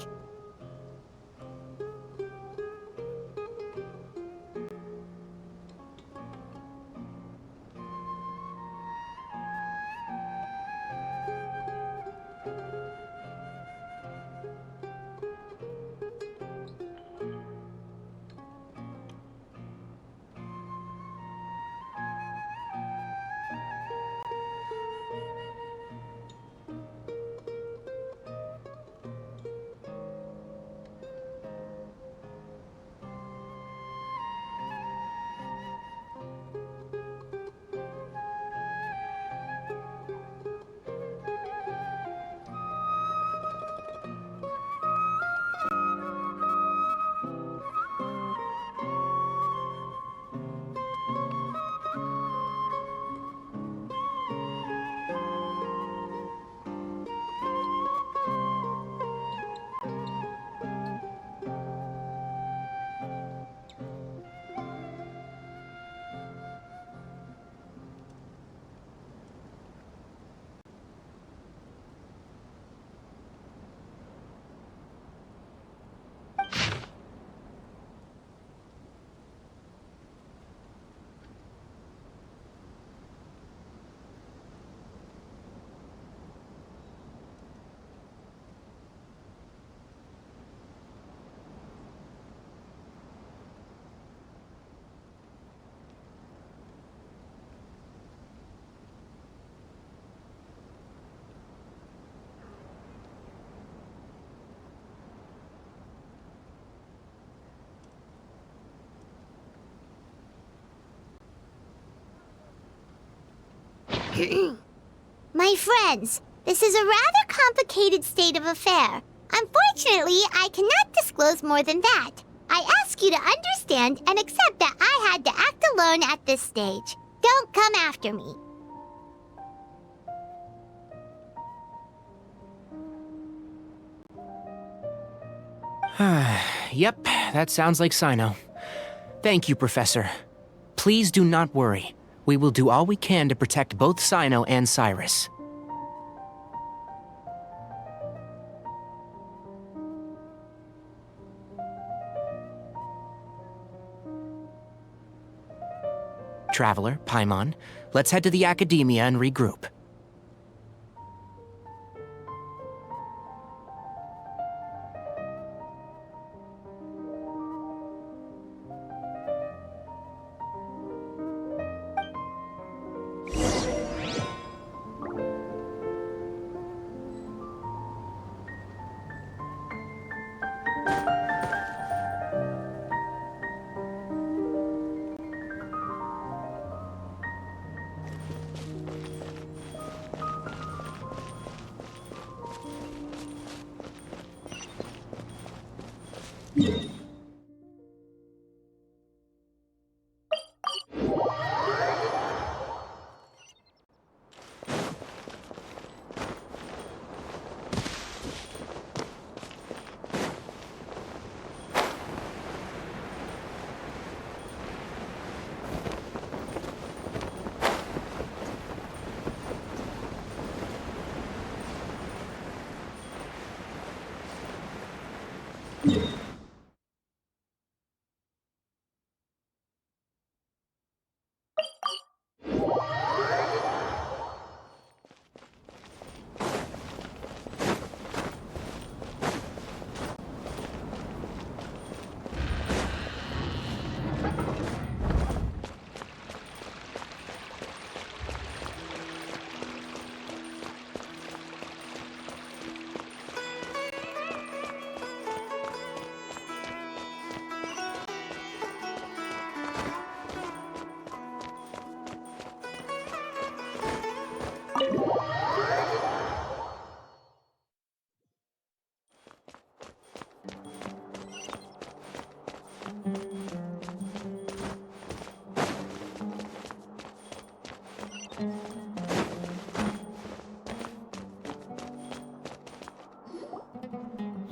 My friends, this is a rather complicated state of affair. Unfortunately, I cannot disclose more than that. I ask you to understand and accept that I had to act alone at this stage. Don't come after me.
Yep, that sounds like Sino. Thank you, Professor. Please do not worry. We will do all we can to protect both Sino and Cyrus. Traveler, Paimon, let's head to the Academia and regroup.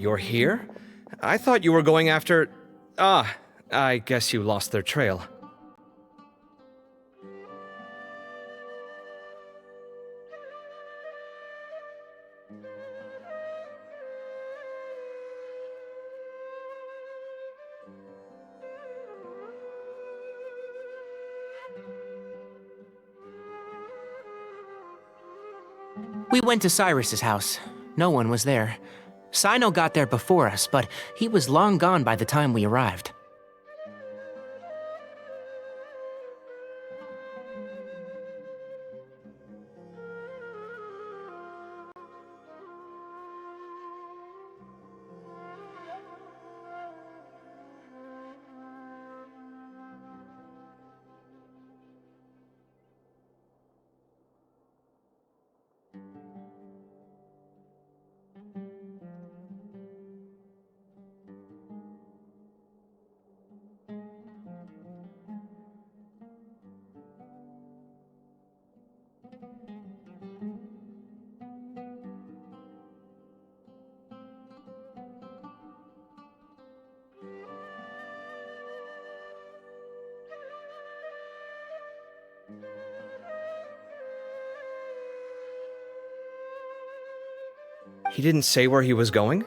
You're here? I thought you were going after... Ah, I guess you lost their trail.
We went to Cyrus's house. No one was there. Sino got there before us, but he was long gone by the time we arrived.
He didn't say where he was going?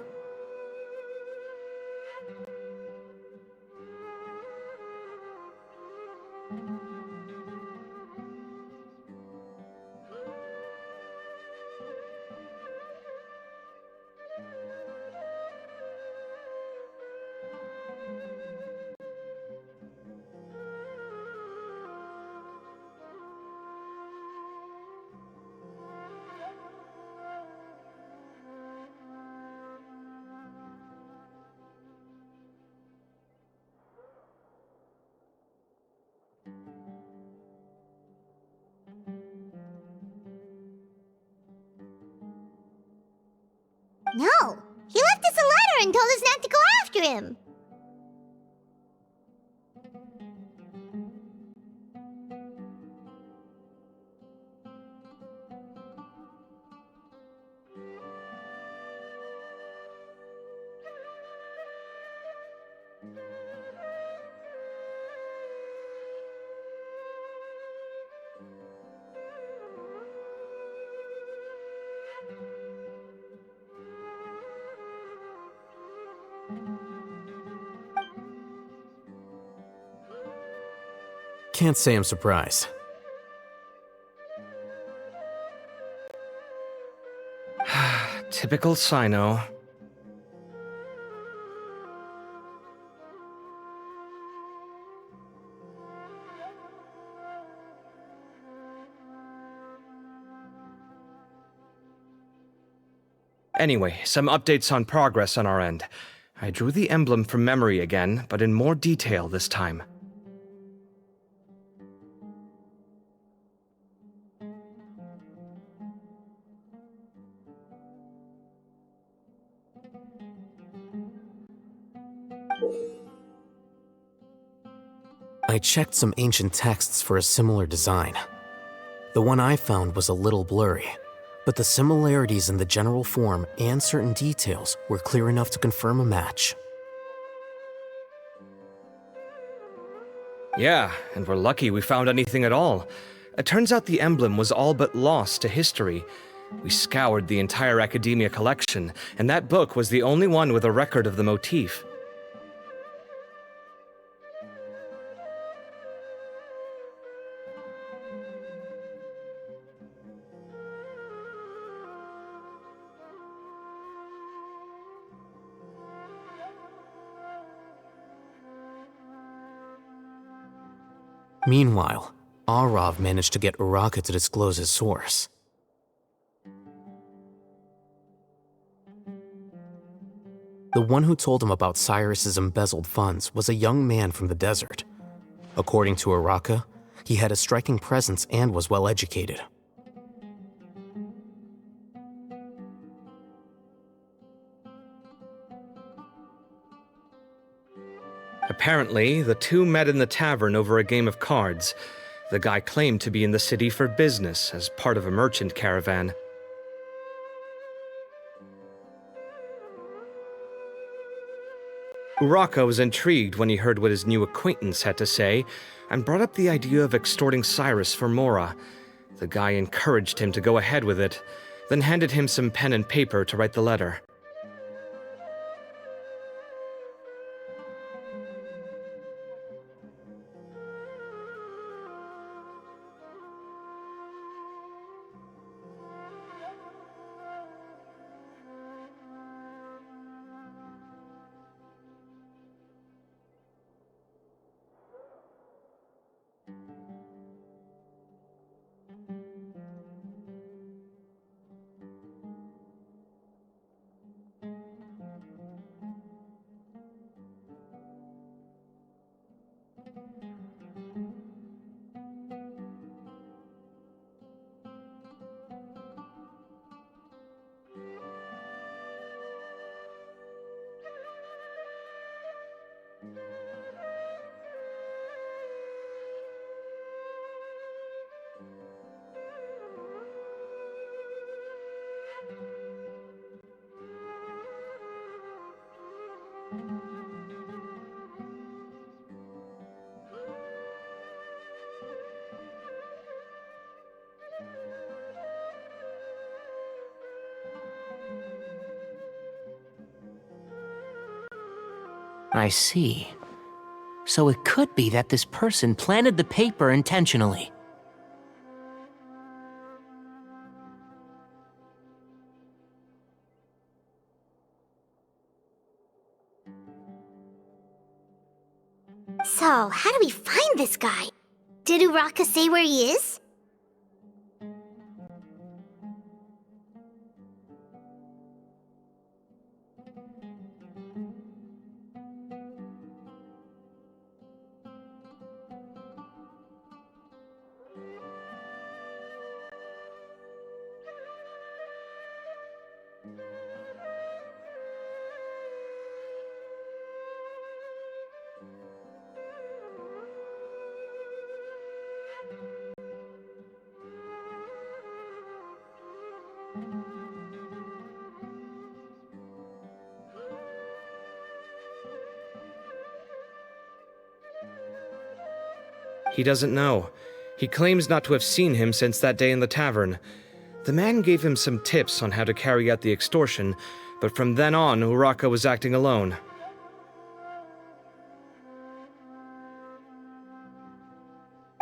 No! He left us a letter and told us not to go after him!
Can't say I'm surprised.
Typical Sino. Anyway, some updates on progress on our end. I drew the emblem from memory again, but in more detail this time.
I checked some ancient texts for a similar design. The one I found was a little blurry, but the similarities in the general form and certain details were clear enough to confirm a match.
Yeah, and we're lucky we found anything at all. It turns out the emblem was all but lost to history. We scoured the entire Academia collection, and that book was the only one with a record of the motif.
Meanwhile, Arav managed to get Uraka to disclose his source. The one who told him about Cyrus's embezzled funds was a young man from the desert. According to Uraka, he had a striking presence and was well educated.
Apparently, the two met in the tavern over a game of cards. The guy claimed to be in the city for business as part of a merchant caravan. Uraka was intrigued when he heard what his new acquaintance had to say, and brought up the idea of extorting Cyrus for Mora. The guy encouraged him to go ahead with it, then handed him some pen and paper to write the letter.
I see. So it could be that this person planted the paper intentionally.
So, how do we find this guy? Did Uraka say where he is?
He doesn't know. He claims not to have seen him since that day in the tavern. The man gave him some tips on how to carry out the extortion, but from then on, Uraka was acting alone.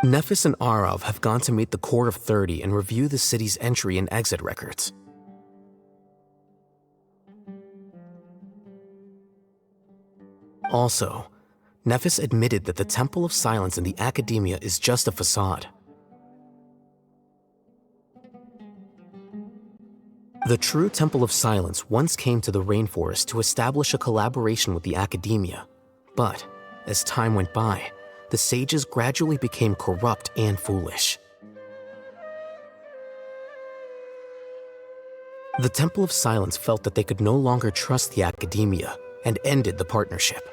Nephis and Arav have gone to meet the Core of 30 and review the city's entry and exit records. Also, Nephis admitted that the Temple of Silence in the Academia is just a facade. The true Temple of Silence once came to the rainforest to establish a collaboration with the Academia, but as time went by, the sages gradually became corrupt and foolish. The Temple of Silence felt that they could no longer trust the Academia and ended the partnership.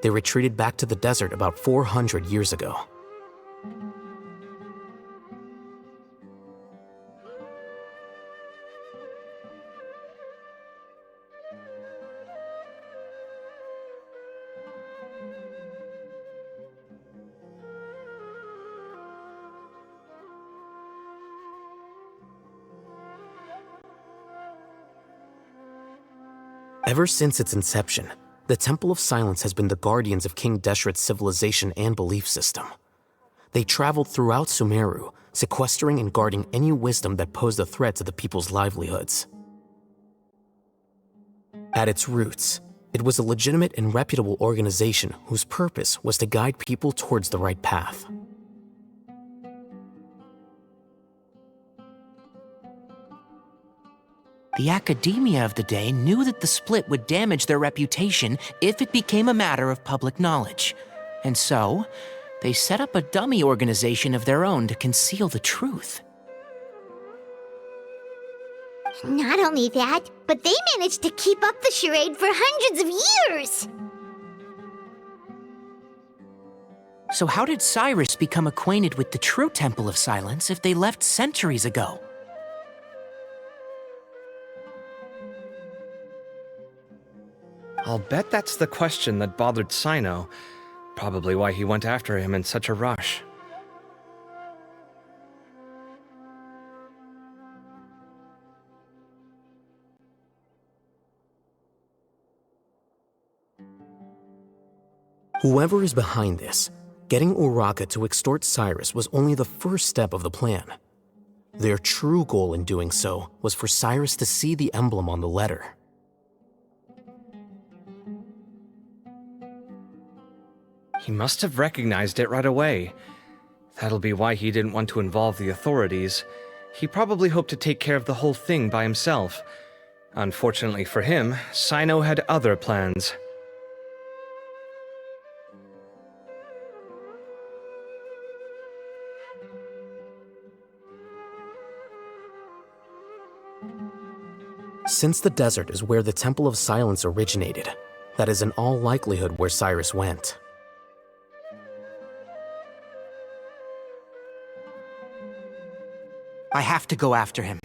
They retreated back to the desert about 400 years ago. Ever since its inception, the Temple of Silence has been the guardians of King Deshret's civilization and belief system. They traveled throughout Sumeru, sequestering and guarding any wisdom that posed a threat to the people's livelihoods. At its roots, it was a legitimate and reputable organization whose purpose was to guide people towards the right path.
The academia of the day knew that the split would damage their reputation if it became a matter of public knowledge. And so, they set up a dummy organization of their own to conceal the truth.
Not only that, but they managed to keep up the charade for hundreds of years!
So how did Cyrus become acquainted with the true Temple of Silence if they left centuries ago?
I'll bet that's the question that bothered Cyno. Probably why he went after him in such a rush.
Whoever is behind this, getting Uraka to extort Cyrus was only the first step of the plan. Their true goal in doing so was for Cyrus to see the emblem on the letter.
He must have recognized it right away. That'll be why he didn't want to involve the authorities. He probably hoped to take care of the whole thing by himself. Unfortunately for him, Cyno had other plans.
Since the desert is where the Temple of Silence originated, that is in all likelihood where Cyrus went.
I have to go after him.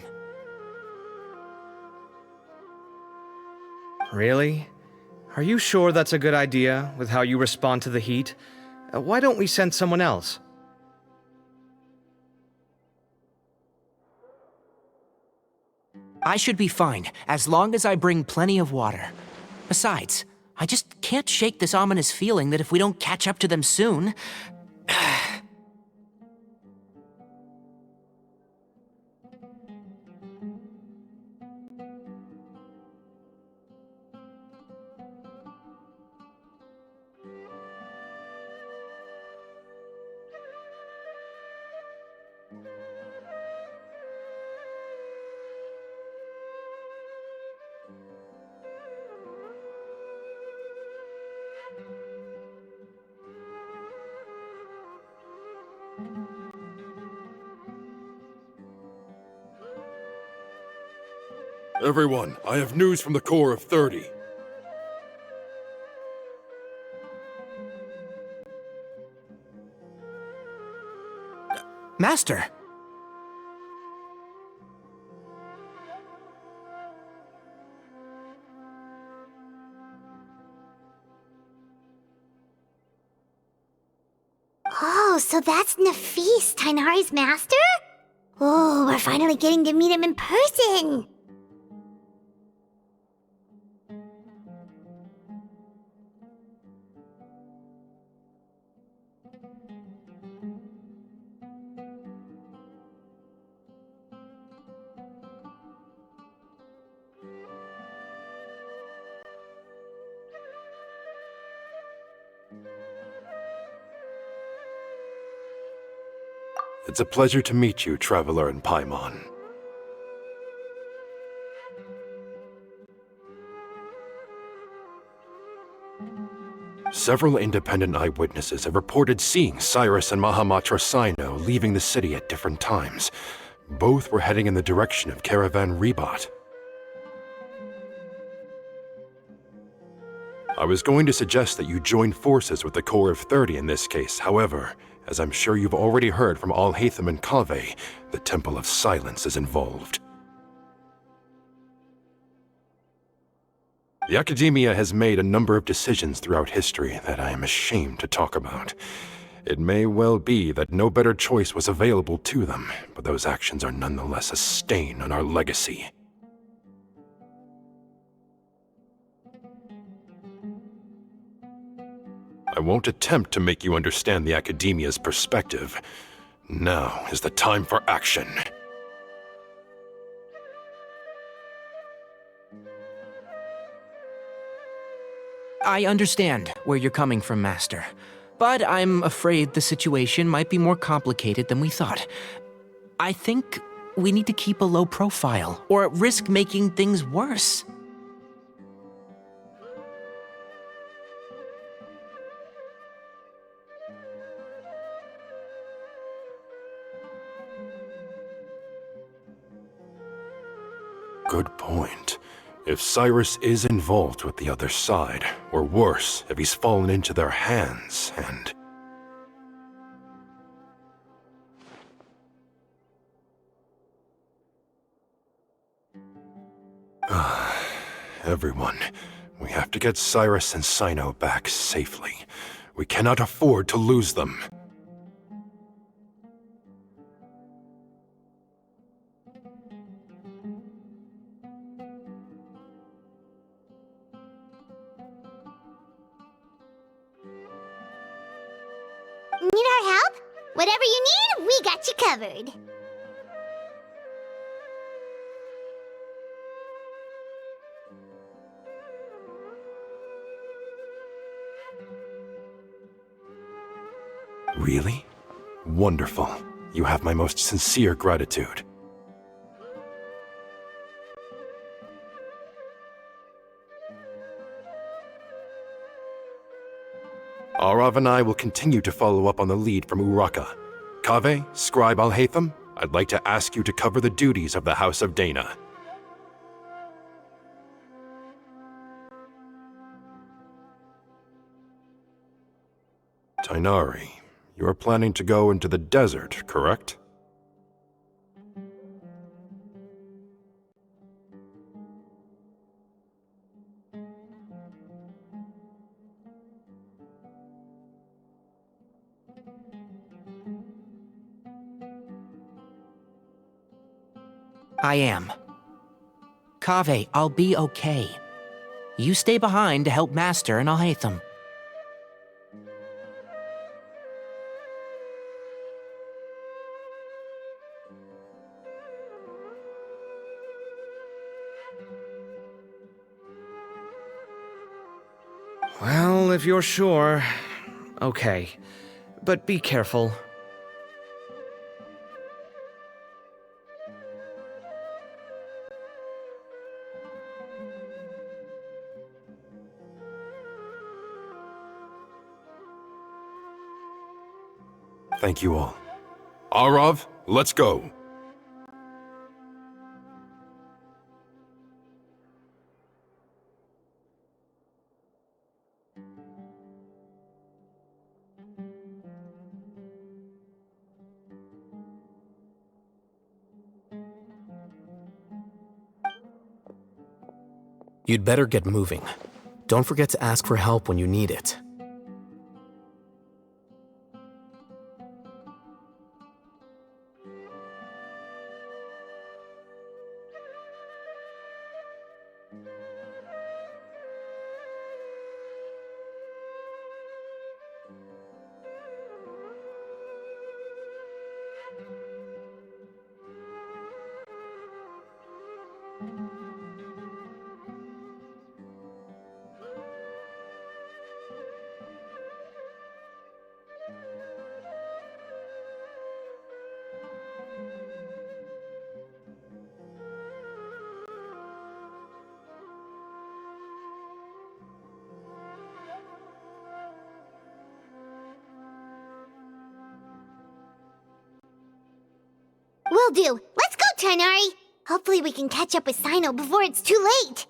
Really? Are you sure that's a good idea, with how you respond to the heat? Why don't we send someone else?
I should be fine, as long as I bring plenty of water. Besides, I just can't shake this ominous feeling that if we don't catch up to them soon...
Everyone, I have news from the Core of 30.
Master!
Oh, so that's Nafis, Tainari's master? Oh, we're finally getting to meet him in person!
It's a pleasure to meet you, Traveler in Paimon. Several independent eyewitnesses have reported seeing Cyrus and Mahamatra Cyno leaving the city at different times. Both were heading in the direction of Caravan Rebat. I was going to suggest that you join forces with the Core of 30 in this case. However, as I'm sure you've already heard from Al-Haytham and Kaveh, the Temple of Silence is involved. The Academia has made a number of decisions throughout history that I am ashamed to talk about. It may well be that no better choice was available to them, but those actions are nonetheless a stain on our legacy. I won't attempt to make you understand the Academia's perspective. Now is the time for action.
I understand where you're coming from, Master. But I'm afraid the situation might be more complicated than we thought. I think we need to keep a low profile, or risk making things worse.
Good point. If Cyrus is involved with the other side, or worse, if he's fallen into their hands, and... Everyone, we have to get Cyrus and Cyno back safely. We cannot afford to lose them.
Need our help? Whatever you need, we got you covered.
Really? Wonderful. You have my most sincere gratitude. Arav and I will continue to follow up on the lead from Uraka. Kaveh, Scribe Alhaitham, I'd like to ask you to cover the duties of the House of Dana. Tainari, you are planning to go into the desert, correct?
I am. Kaveh, I'll be okay. You stay behind to help Master and Alhaitham.
Well, if you're sure, okay. But be careful.
Thank you all. Arav, let's go!
You'd better get moving. Don't forget to ask for help when you need it.
Will do. Let's go, Tainari. Hopefully we can catch up with Cyno before it's too late.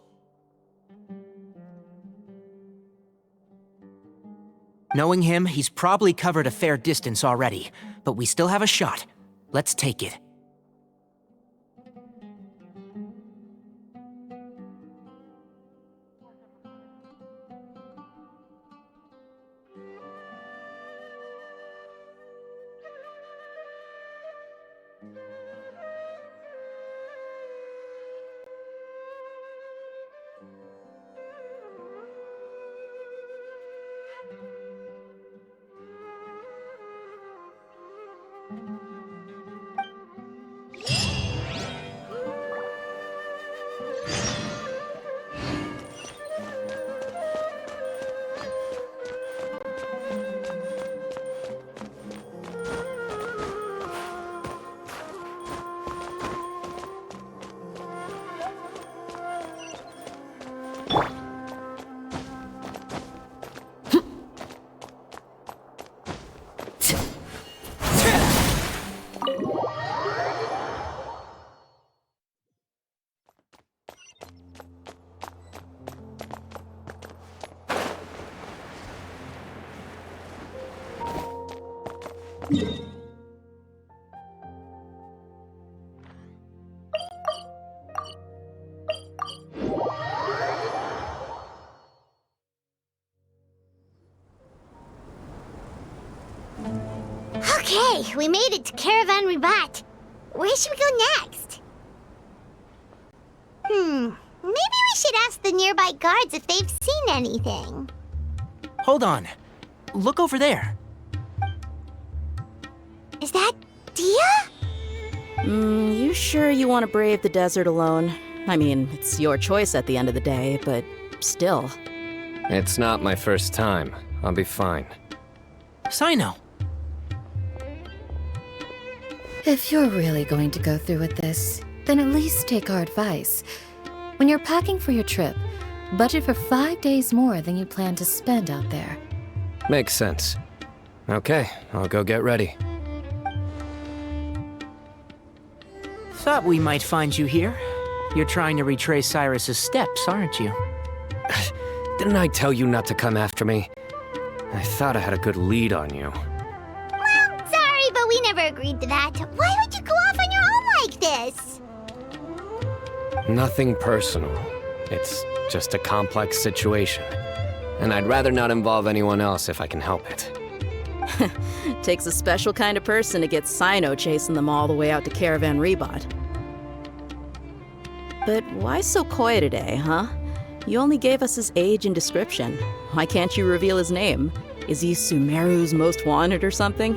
Knowing him, he's probably covered a fair distance already, but we still have a shot. Let's take it.
Okay, we made it to Caravan Ribat. Where should we go next? Maybe we should ask the nearby guards if they've seen anything.
Hold on. Look over there.
Is that Dia?
You sure you want to brave the desert alone? I mean, it's your choice at the end of the day, but still.
It's not my first time. I'll be fine.
Sino.
If you're really going to go through with this, then at least take our advice. When you're packing for your trip, budget for 5 days more than you plan to spend out there.
Makes sense. Okay, I'll go get ready.
Thought we might find you here. You're trying to retrace Cyrus's steps, aren't you?
Didn't I tell you not to come after me? I thought I had a good lead on you.
Well, sorry, but we never agreed to that. Why would you go off on your own like this?
Nothing personal. It's just a complex situation. And I'd rather not involve anyone else if I can help it.
Takes a special kind of person to get Sino chasing them all the way out to Caravan Ribat. But why so coy today, huh? You only gave us his age and description. Why can't you reveal his name? Is he Sumeru's most wanted or something?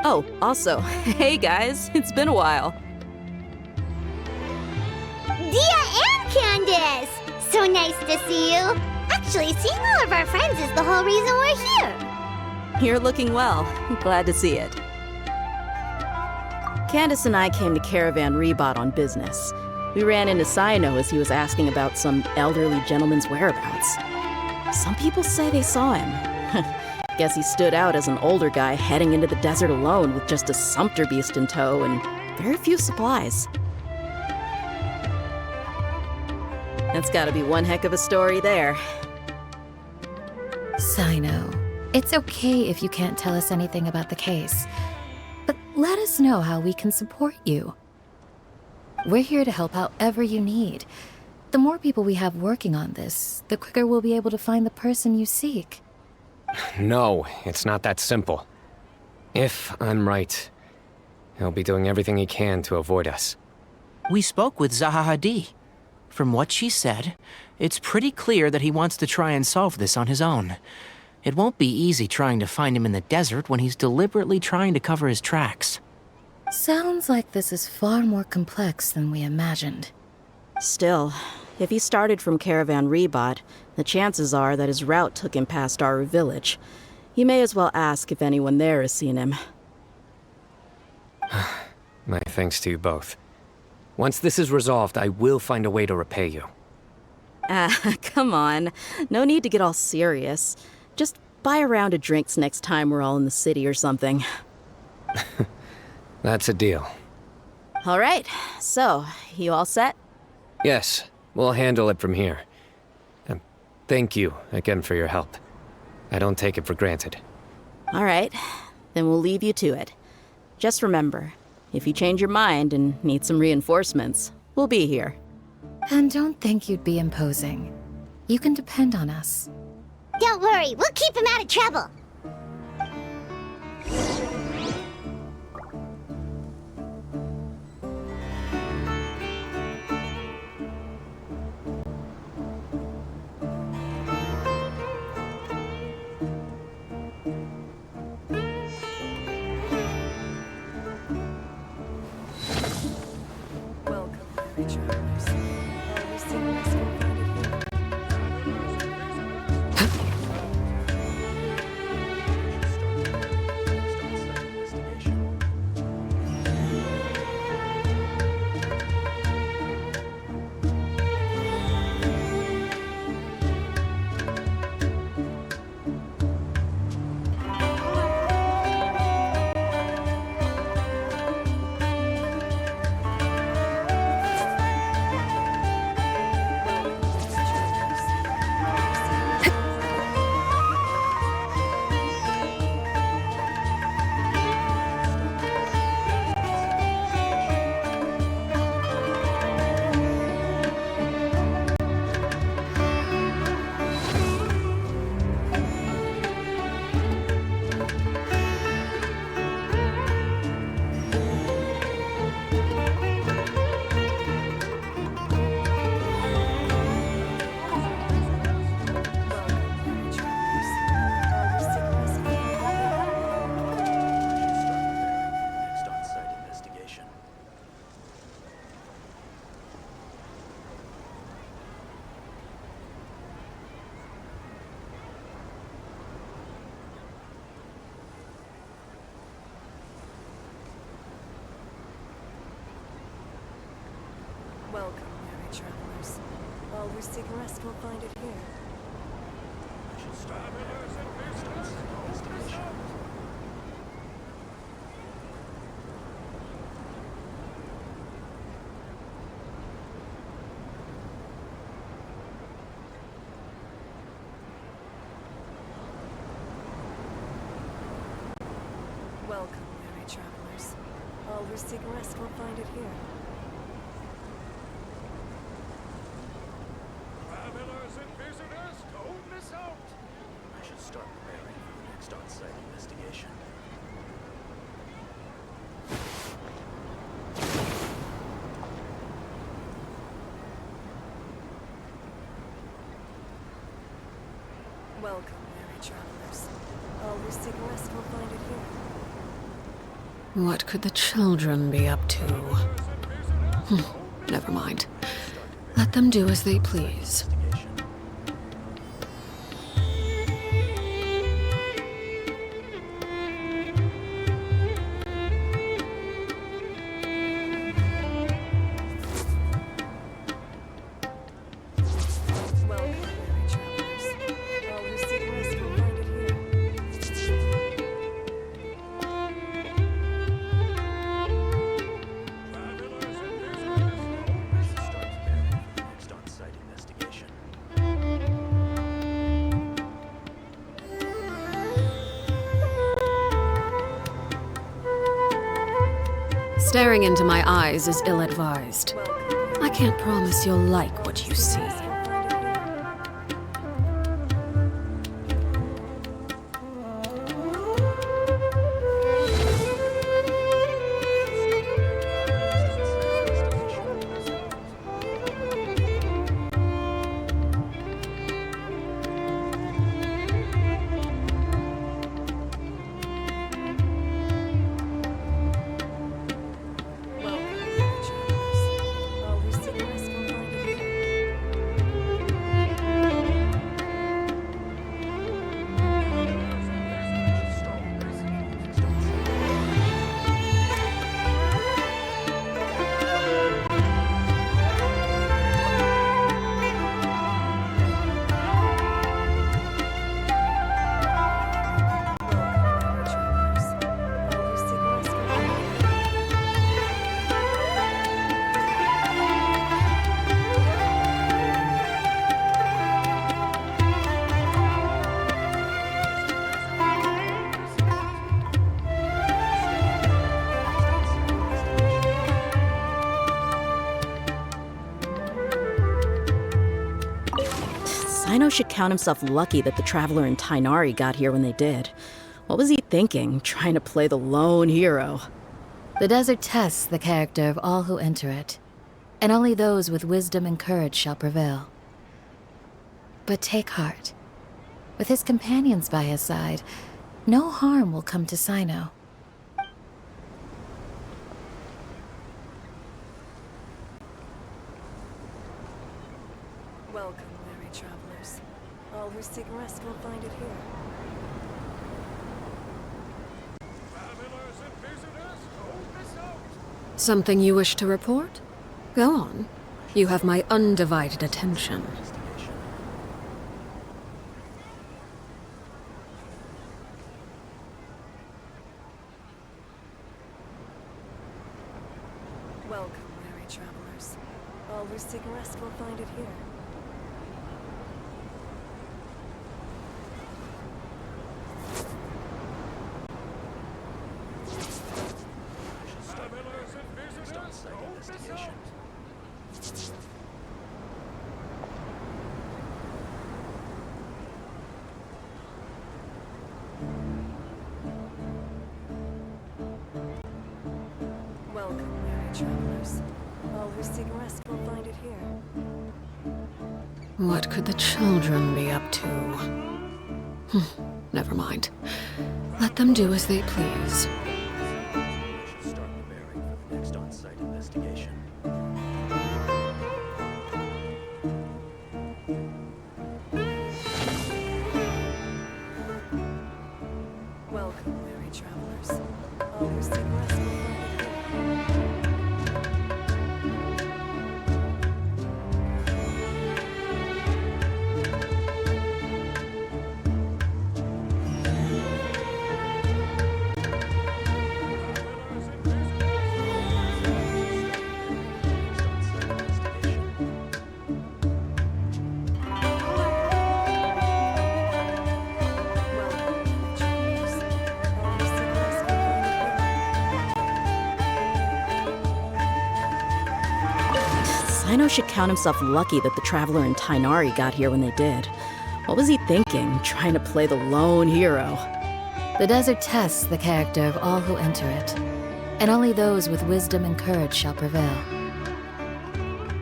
Oh, also, hey guys, it's been a while.
Dia and Candace! So nice to see you. Actually, seeing all of our friends is the whole reason we're here.
You're looking well. Glad to see it. Candace and I came to Caravan Ribat on business. We ran into Sino as he was asking about some elderly gentleman's whereabouts. Some people say they saw him. Guess he stood out as an older guy heading into the desert alone with just a sumpter beast in tow and very few supplies. That's gotta be one heck of a story there.
Sino, it's okay if you can't tell us anything about the case, but let us know how we can support you. We're here to help however you need. The more people we have working on this, the quicker we'll be able to find the person you seek.
No, it's not that simple. If I'm right, he'll be doing everything he can to avoid us.
We spoke with Zaha Hadid. From what she said, it's pretty clear that he wants to try and solve this on his own. It won't be easy trying to find him in the desert when he's deliberately trying to cover his tracks.
Sounds like this is far more complex than we imagined.
Still, if he started from Caravan Ribat, the chances are that his route took him past our village. You may as well ask if anyone there has seen him.
My thanks to you both. Once this is resolved, I will find a way to repay you.
Come on. No need to get all serious. Just buy a round of drinks next time we're all in the city or something.
That's a deal.
All right, so, you all set?
Yes, we'll handle it from here. Thank you again for your help. I don't take it for granted.
All right, then we'll leave you to it. Just remember, if you change your mind and need some reinforcements, we'll be here.
And don't think you'd be imposing. You can depend on us.
Don't worry, we'll keep him out of trouble.
travelers. All who seek rest will find it here. Welcome, weary travelers. All who seek rest will find it here.
Travelers and visitors, don't miss out! I should start preparing for the next on-site investigation.
Welcome, weary travelers. All who seek rest will find it here.
What could the children be up to? Never mind. Let them do as they please. Staring into my eyes is ill-advised. I can't promise you'll like what you see.
Sino should count himself lucky that the Traveler and Tainari got here when they did. What was he thinking, trying to play the lone hero?
The desert tests the character of all who enter it, and only those with wisdom and courage shall prevail. But take heart. With his companions by his side, no harm will come to Sino.
Welcome, weary travelers. All who seek rest will find it here.
Travelers and visitors, don't miss out!
Something you wish to report? Go on. You have my undivided attention.
Welcome, weary travelers. All who seek rest will find it here.
Travelers and visitors, don't miss out!
Welcome, weary travelers. All who seek rest will find it here.
What could the children be up to? Never mind. Let them do as they please.
Start preparing for the next on-site investigation.
Welcome, weary travelers. All who seek rest will find it here.
Sino should count himself lucky that the Traveler and Tainari got here when they did. What was he thinking, trying to play the lone hero?
The desert tests the character of all who enter it, and only those with wisdom and courage shall prevail.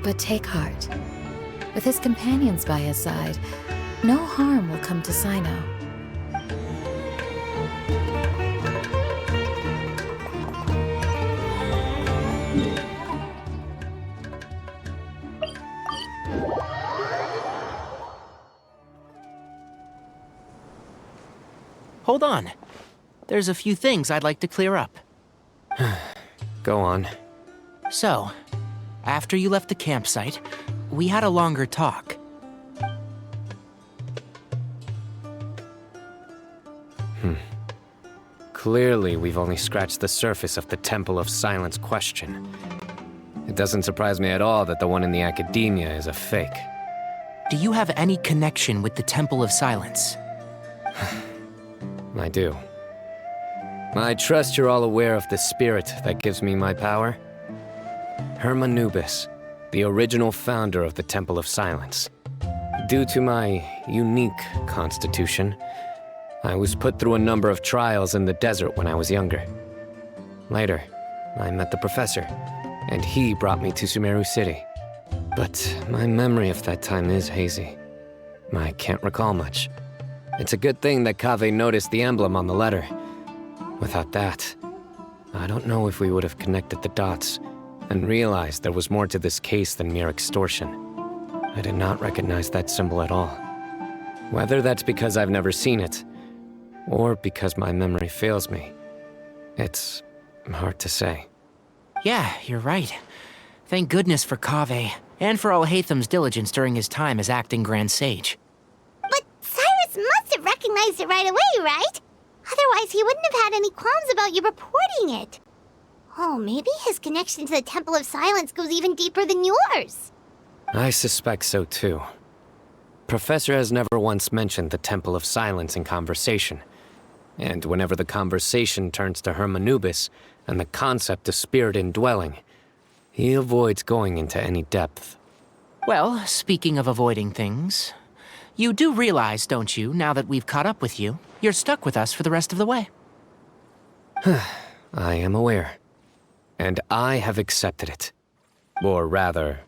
But take heart. With his companions by his side, no harm will come to Sino.
Hold on. There's a few things I'd like to clear up.
Go on.
So, after you left the campsite, we had a longer talk.
Clearly, we've only scratched the surface of the Temple of Silence question. It doesn't surprise me at all that the one in the academia is a fake.
Do you have any connection with the Temple of Silence?
I do. I trust you're all aware of the spirit that gives me my power. Hermanubis, the original founder of the Temple of Silence. Due to my unique constitution, I was put through a number of trials in the desert when I was younger. Later, I met the professor, and he brought me to Sumeru City. But my memory of that time is hazy. I can't recall much. It's a good thing that Kaveh noticed the emblem on the letter. Without that, I don't know if we would have connected the dots and realized there was more to this case than mere extortion. I did not recognize that symbol at all. Whether that's because I've never seen it, or because my memory fails me, it's hard to say.
Yeah, you're right. Thank goodness for Kaveh, and for Alhaitham's diligence during his time as acting Grand Sage.
But Cyrus must have recognized it right away, right? Otherwise, he wouldn't have had any qualms about you reporting it. Oh, maybe his connection to the Temple of Silence goes even deeper than yours.
I suspect so too. Professor has never once mentioned the Temple of Silence in conversation. And whenever the conversation turns to Hermanubis and the concept of spirit indwelling, he avoids going into any depth.
Well, speaking of avoiding things, you do realize, don't you, now that we've caught up with you, you're stuck with us for the rest of the way?
I am aware. And I have accepted it. Or rather,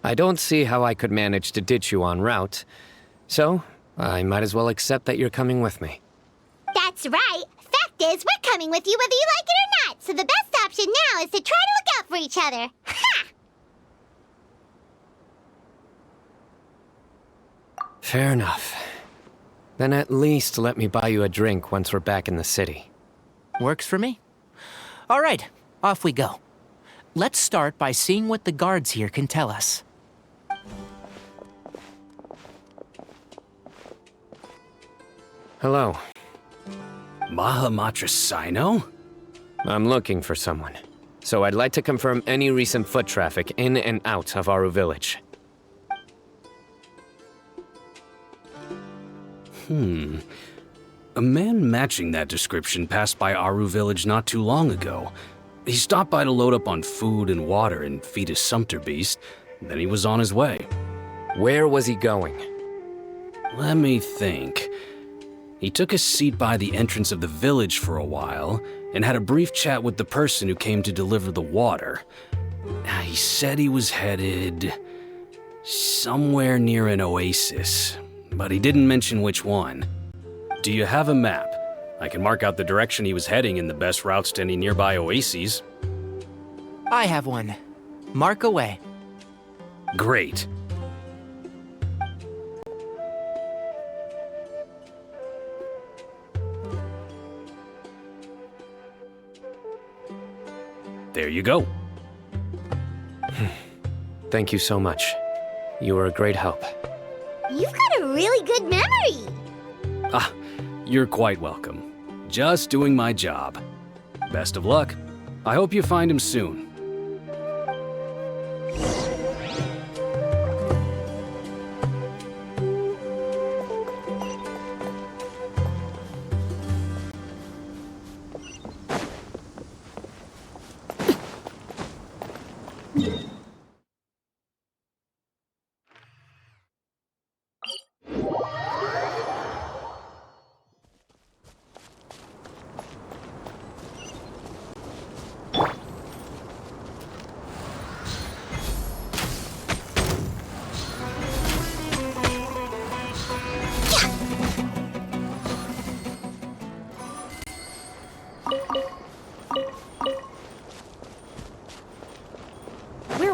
I don't see how I could manage to ditch you en route, so I might as well accept that you're coming with me.
That's right. Fact is, we're coming with you whether you like it or not, so the best option now is to try to look out for each other. Ha!
Fair enough. Then at least let me buy you a drink once we're back in the city.
Works for me. All right, off we go. Let's start by seeing what the guards here can tell us.
Hello.
Mahamatra Sino?
I'm looking for someone, so I'd like to confirm any recent foot traffic in and out of Aru Village.
A man matching that description passed by Aru Village not too long ago. He stopped by to load up on food and water and feed his sumpter beast, then he was on his way.
Where was he going?
Let me think. He took a seat by the entrance of the village for a while, and had a brief chat with the person who came to deliver the water. He said he was headed somewhere near an oasis, but he didn't mention which one. Do you have a map? I can mark out the direction he was heading and the best routes to any nearby oases.
I have one. Mark away.
Great. There you go.
Thank you so much. You were a great help.
You've got a really good memory.
Ah, you're quite welcome. Just doing my job. Best of luck. I hope you find him soon.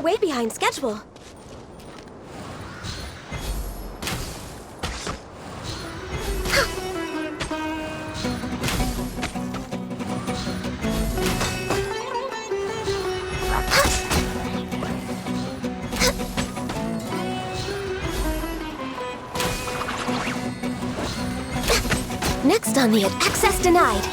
way behind schedule. Next on the access denied.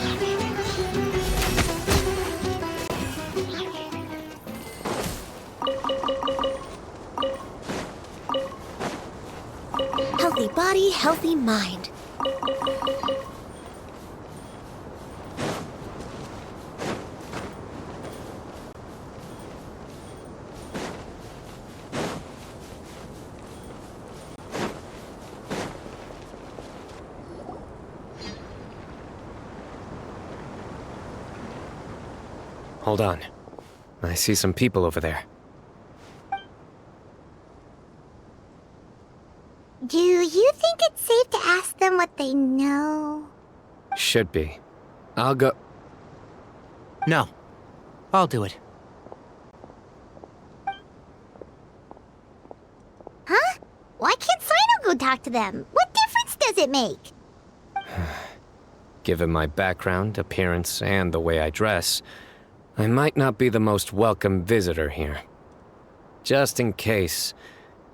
Healthy body, healthy mind.
Hold on. I see some people over there.
Do you think it's safe to ask them what they know?
Should be. I'll go.
No. I'll do it.
Huh? Why can't Sino go talk to them? What difference does it make?
Given my background, appearance, and the way I dress, I might not be the most welcome visitor here. Just in case,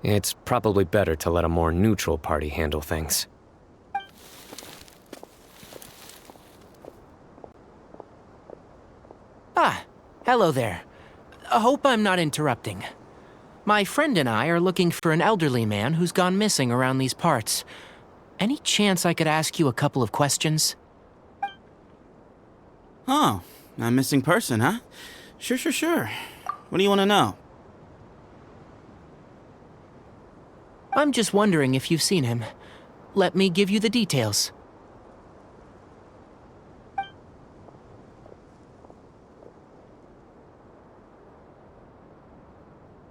it's probably better to let a more neutral party handle things.
Ah, hello there. I hope I'm not interrupting. My friend and I are looking for an elderly man who's gone missing around these parts. Any chance I could ask you a couple of questions?
Oh, a missing person, huh? Sure. What do you want to know?
I'm just wondering if you've seen him. Let me give you the details.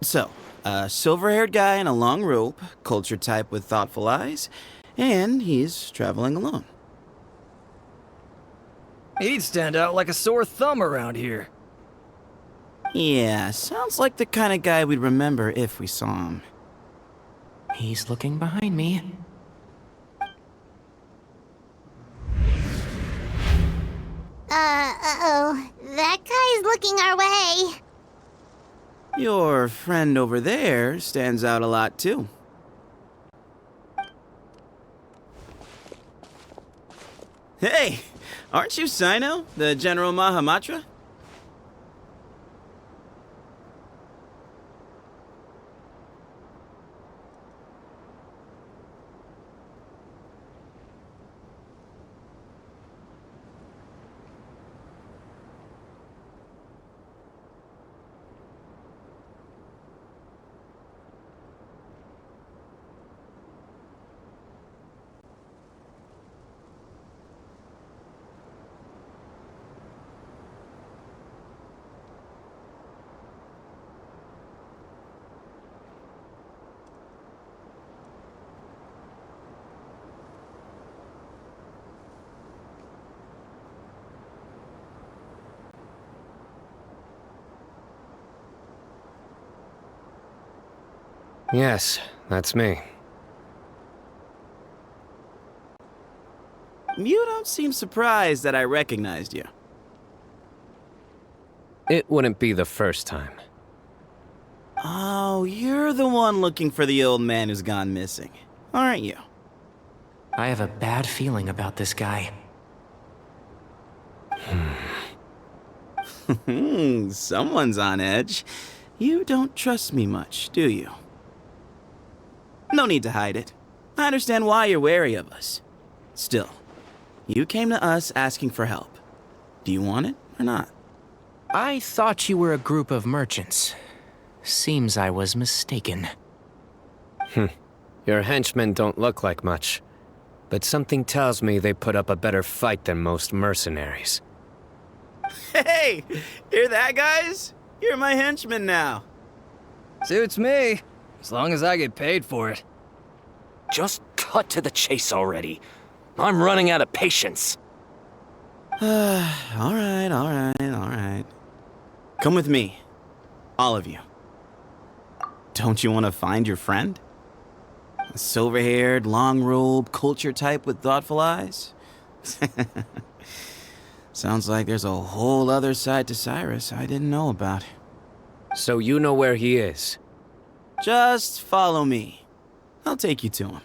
So, a silver-haired guy in a long robe, culture type with thoughtful eyes, and he's traveling alone.
He'd stand out like a sore thumb around here.
Yeah, sounds like the kind of guy we'd remember if we saw him.
He's looking behind me.
Uh-oh. That guy's looking our way.
Your friend over there stands out a lot, too. Hey! Aren't you Sino, the General Mahamatra?
Yes, that's me.
You don't seem surprised that I recognized you.
It wouldn't be the first time.
Oh, you're the one looking for the old man who's gone missing, aren't you?
I have a bad feeling about this guy.
Someone's on edge. You don't trust me much, do you? No need to hide it. I understand why you're wary of us. Still, you came to us asking for help. Do you want it or not?
I thought you were a group of merchants. Seems I was mistaken.
Your henchmen don't look like much, but something tells me they put up a better fight than most mercenaries.
Hey! Hear that, guys? You're my henchmen now.
Suits me, as long as I get paid for it.
Just cut to the chase already. I'm running out of patience.
All right. Come with me. All of you. Don't you want to find your friend? A silver-haired, long-robed, culture type with thoughtful eyes? Sounds like there's a whole other side to Cyrus I didn't know about.
So you know where he is?
Just follow me. I'll take you to him.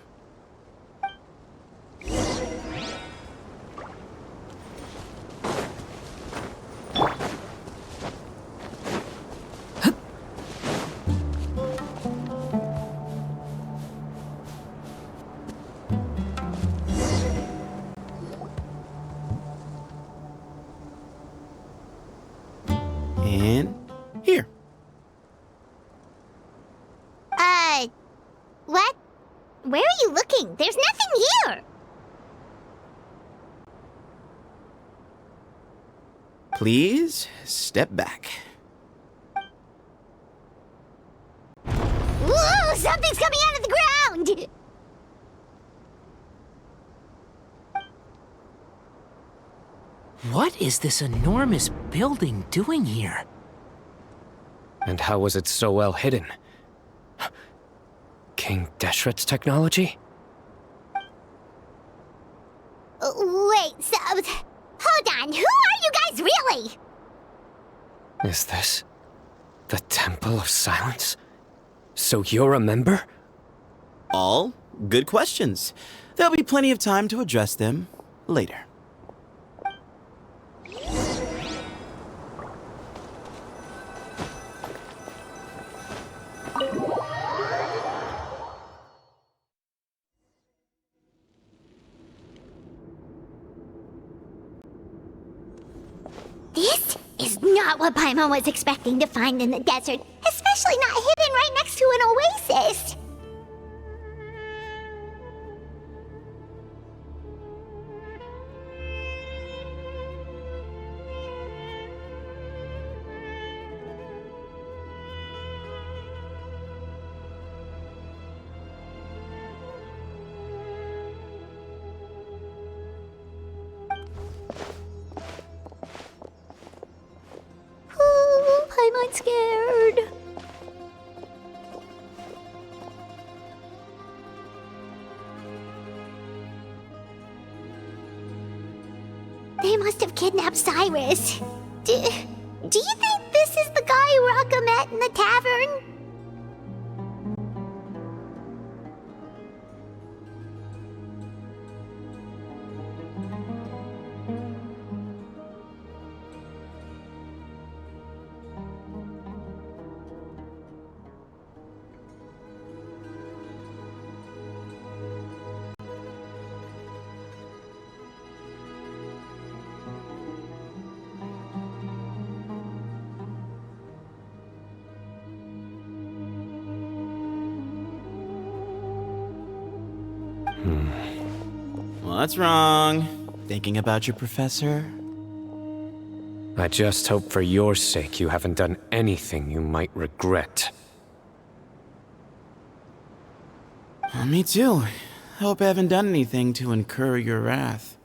And here.
What? Where are you looking? There's nothing here!
Please step back.
Whoa! Something's coming out of the ground!
What is this enormous building doing here?
And how was it so well hidden? King Deshret's technology?
Wait, so... Hold on, who are you guys really?
Is this the Temple of Silence? So you're a member?
All good questions. There'll be plenty of time to address them later.
This is not what Paimon was expecting to find in the desert, especially not hidden right next to an oasis. I'm scared. They must have kidnapped Cyrus. Do you think this is the guy Raka met in the tavern?
What's wrong? Thinking about your professor?
I just hope for your sake you haven't done anything you might regret.
Me too. I hope I haven't done anything to incur your wrath.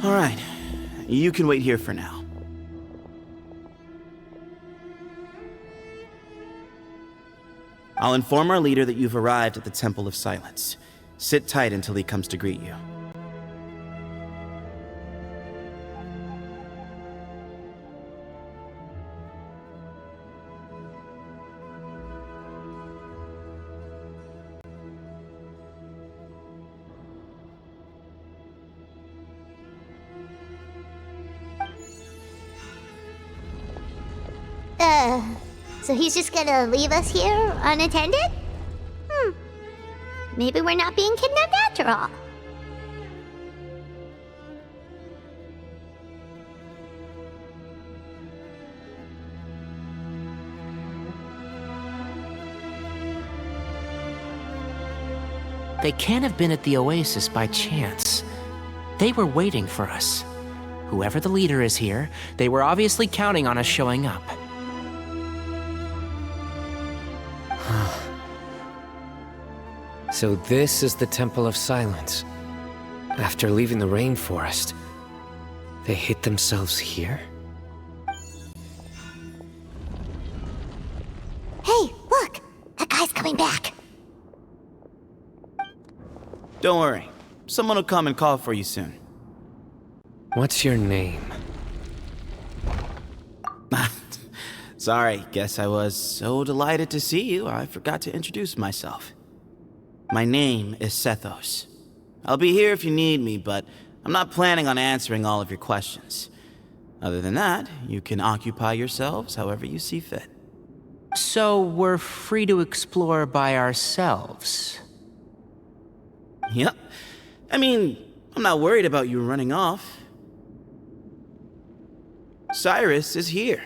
All right, you can wait here for now. I'll inform our leader that you've arrived at the Temple of Silence. Sit tight until he comes to greet you.
So he's just gonna leave us here unattended? Maybe we're not being kidnapped after all.
They can't have been at the Oasis by chance. They were waiting for us. Whoever the leader is here, they were obviously counting on us showing up.
So this is the Temple of Silence. After leaving the rainforest, they hid themselves here?
Hey, look! That guy's coming back.
Don't worry. Someone will come and call for you soon.
What's your name?
Sorry, guess I was so delighted to see you, I forgot to introduce myself. My name is Sethos. I'll be here if you need me, but I'm not planning on answering all of your questions. Other than that, you can occupy yourselves however you see fit.
So we're free to explore by ourselves?
Yep. I mean, I'm not worried about you running off. Cyrus is here.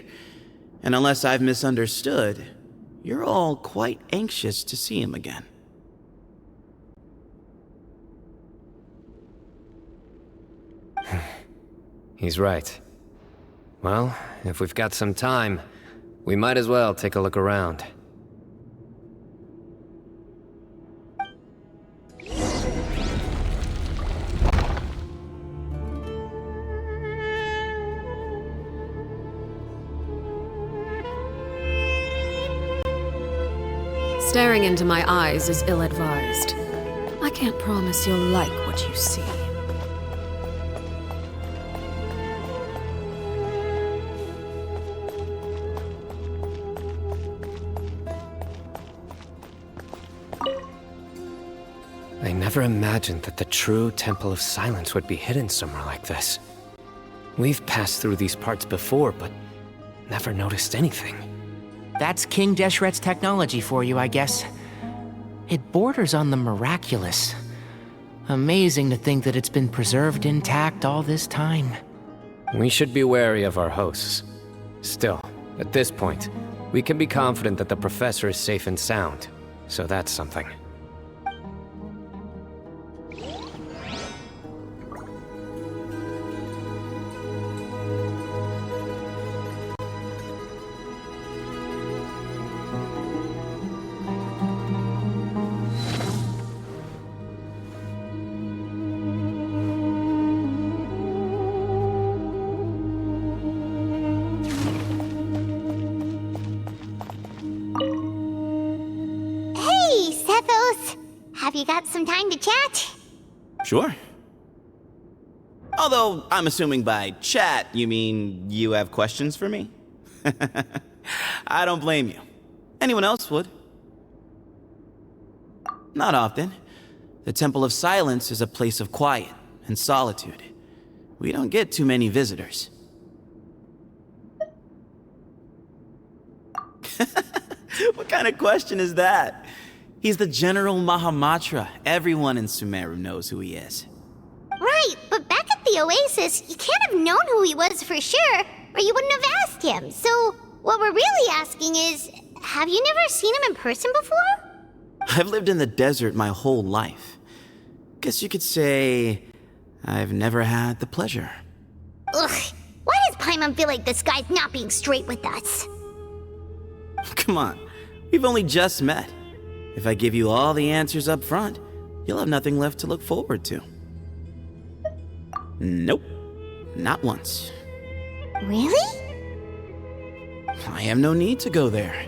And unless I've misunderstood, you're all quite anxious to see him again.
He's right. Well, if we've got some time, we might as well take a look around.
Staring into my eyes is ill-advised. I can't promise you'll like what you see.
I never imagined that the true Temple of Silence would be hidden somewhere like this. We've passed through these parts before, but never noticed anything.
That's King Deshret's technology for you, I guess. It borders on the miraculous. Amazing to think that it's been preserved intact all this time.
We should be wary of our hosts. Still, at this point, we can be confident that the professor is safe and sound, so that's something.
Have you got some time to chat?
Sure. Although, I'm assuming by chat, you mean you have questions for me? I don't blame you. Anyone else would. Not often. The Temple of Silence is a place of quiet and solitude. We don't get too many visitors. What kind of question is that? He's the General Mahamatra. Everyone in Sumeru knows who he is.
Right, but back at the Oasis, you can't have known who he was for sure, or you wouldn't have asked him. So, what we're really asking is, have you never seen him in person before?
I've lived in the desert my whole life. Guess you could say I've never had the pleasure.
Ugh, why does Paimon feel like this guy's not being straight with us?
Come on, we've only just met. If I give you all the answers up front, you'll have nothing left to look forward to. Nope. Not once.
Really?
I have no need to go there.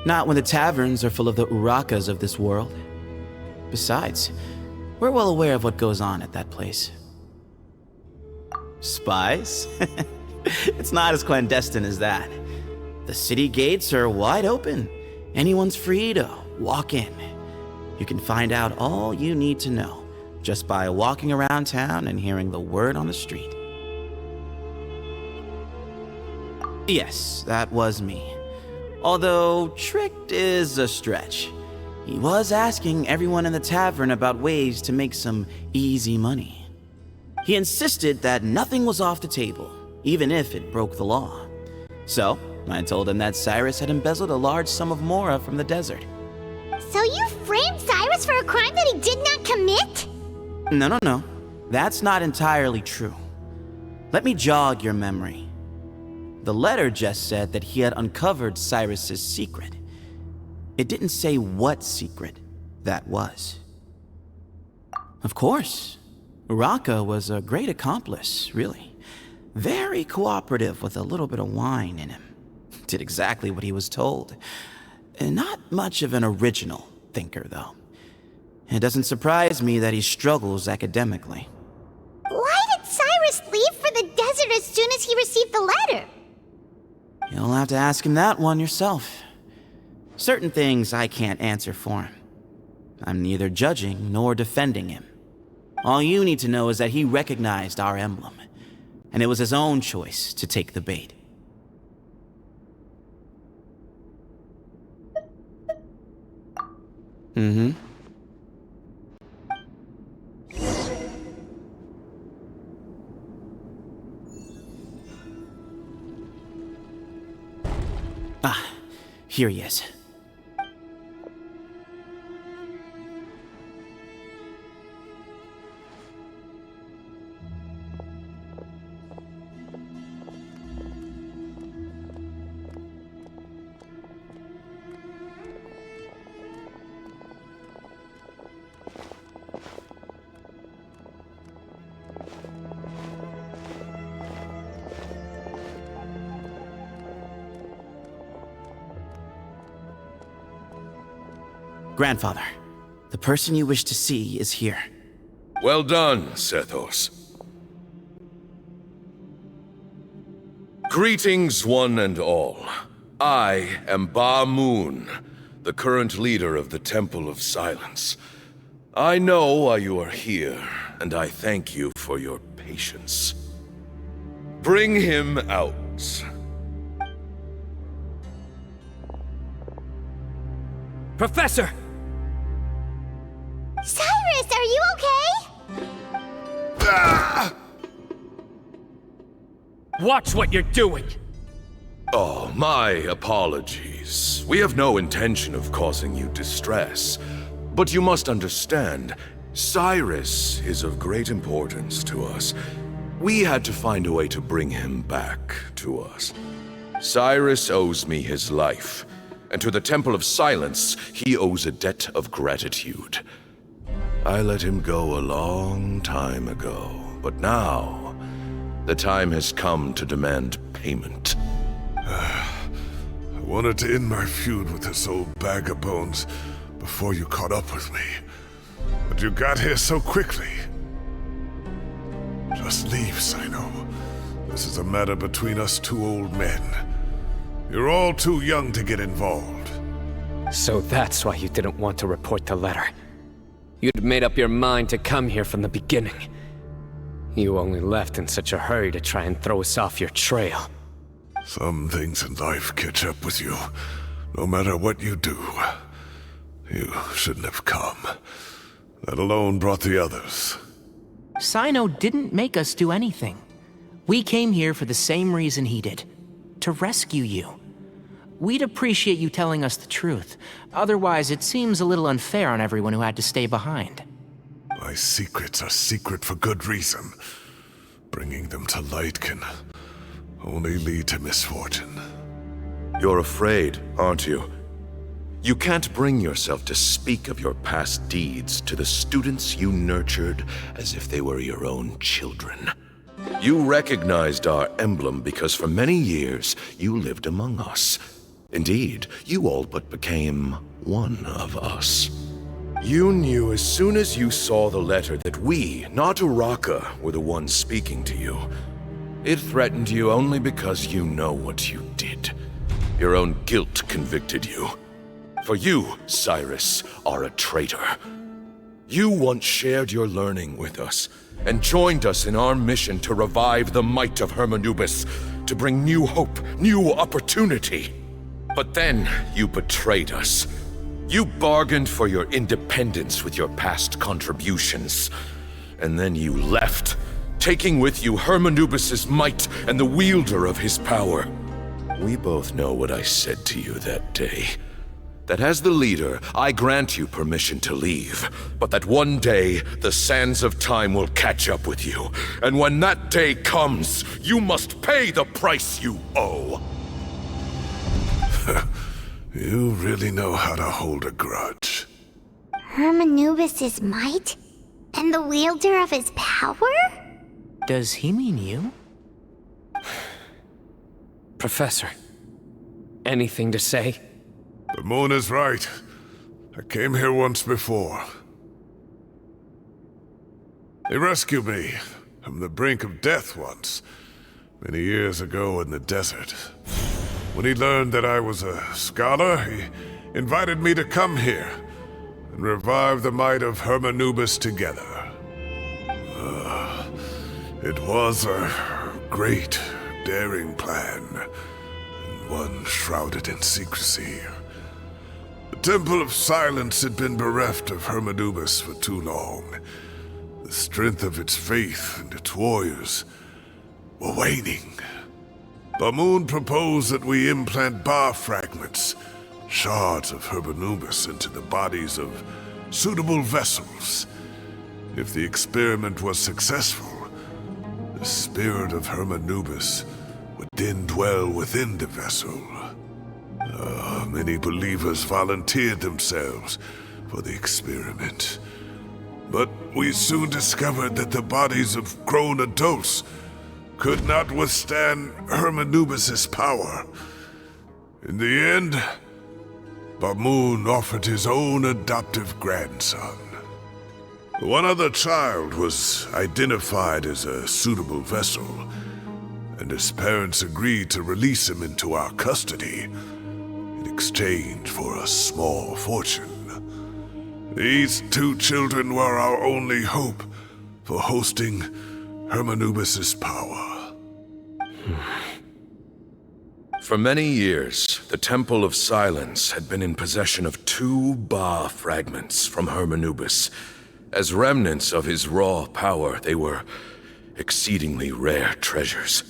Not when the taverns are full of the Urakas of this world. Besides, we're well aware of what goes on at that place. Spies? It's not as clandestine as that. The city gates are wide open. Anyone's free to walk in. You can find out all you need to know just by walking around town and hearing the word on the street. Yes, that was me. Although tricked is a stretch. He was asking everyone in the tavern about ways to make some easy money. He insisted that nothing was off the table, even if it broke the law. So, I told him that Cyrus had embezzled a large sum of mora from the desert.
So you framed Cyrus for a crime that he did not commit?
No. That's not entirely true. Let me jog your memory. The letter just said that he had uncovered Cyrus's secret. It didn't say what secret that was. Of course, Uraka was a great accomplice, really. Very cooperative with a little bit of wine in him. Did exactly what he was told. Not much of an original thinker, though. It doesn't surprise me that he struggles academically.
Why did Cyrus leave for the desert as soon as he received the letter?
You'll have to ask him that one yourself. Certain things I can't answer for him. I'm neither judging nor defending him. All you need to know is that he recognized our emblem, and it was his own choice to take the bait. Mm-hmm. Ah, here he is. Grandfather, the person you wish to see is here.
Well done, Sethos. Greetings, one and all. I am Ba Moon, the current leader of the Temple of Silence. I know why you are here, and I thank you for your patience. Bring him out.
Professor!
Cyrus, are you okay?
Ah!
Watch what you're doing!
Oh, my apologies. We have no intention of causing you distress. But you must understand, Cyrus is of great importance to us. We had to find a way to bring him back to us. Cyrus owes me his life, and to the Temple of Silence, he owes a debt of gratitude. I let him go a long time ago, but now the time has come to demand payment.
I wanted to end my feud with this old bag of bones before you caught up with me, but you got here so quickly. Just leave, Sino. This is a matter between us two old men. You're all too young to get involved.
So that's why you didn't want to report the letter. You'd made up your mind to come here from the beginning. You only left in such a hurry to try and throw us off your trail.
Some things in life catch up with you, no matter what you do. You shouldn't have come, let alone brought the others.
Sino didn't make us do anything. We came here for the same reason he did, to rescue you. We'd appreciate you telling us the truth. Otherwise, it seems a little unfair on everyone who had to stay behind.
My secrets are secret for good reason. Bringing them to light can only lead to misfortune.
You're afraid, aren't you? You can't bring yourself to speak of your past deeds to the students you nurtured as if they were your own children.
You recognized our emblem because for many years you lived among us. Indeed, you all but became one of us. You knew as soon as you saw the letter that we, not Uraka, were the ones speaking to you. It threatened you only because you know what you did. Your own guilt convicted you. For you, Cyrus, are a traitor. You once shared your learning with us, and joined us in our mission to revive the might of Hermanubis, to bring new hope, new opportunity. But then you betrayed us. You bargained for your independence with your past contributions. And then you left, taking with you Hermanubis' might and the wielder of his power. We both know what I said to you that day. That as the leader, I grant you permission to leave, but that one day, the sands of time will catch up with you. And when that day comes, you must pay the price you owe.
You really know how to hold a grudge.
Hermanubis' might? And the wielder of his power?
Does he mean you?
Professor, anything to say?
The moon is right. I came here once before. He rescued me from the brink of death once, many years ago in the desert. When he learned that I was a scholar, he invited me to come here and revive the might of Hermanubis together. It was a great, daring plan, and one shrouded in secrecy. The Temple of Silence had been bereft of Hermanubis for too long. The strength of its faith and its warriors were waning. Bamoon proposed that we implant bar fragments, shards of Hermanubis, into the bodies of suitable vessels. If the experiment was successful, the spirit of Hermanubis would then dwell within the vessel. Many believers volunteered themselves for the experiment. But we soon discovered that the bodies of grown adults could not withstand Hermanubis' power. In the end, Bamoon offered his own adoptive grandson. One other child was identified as a suitable vessel, and his parents agreed to release him into our custody in exchange for a small fortune. These two children were our only hope for hosting Hermanubis' power.
For many years, the Temple of Silence had been in possession of 2 Ba fragments from Hermanubis. As remnants of his raw power, they were exceedingly rare treasures.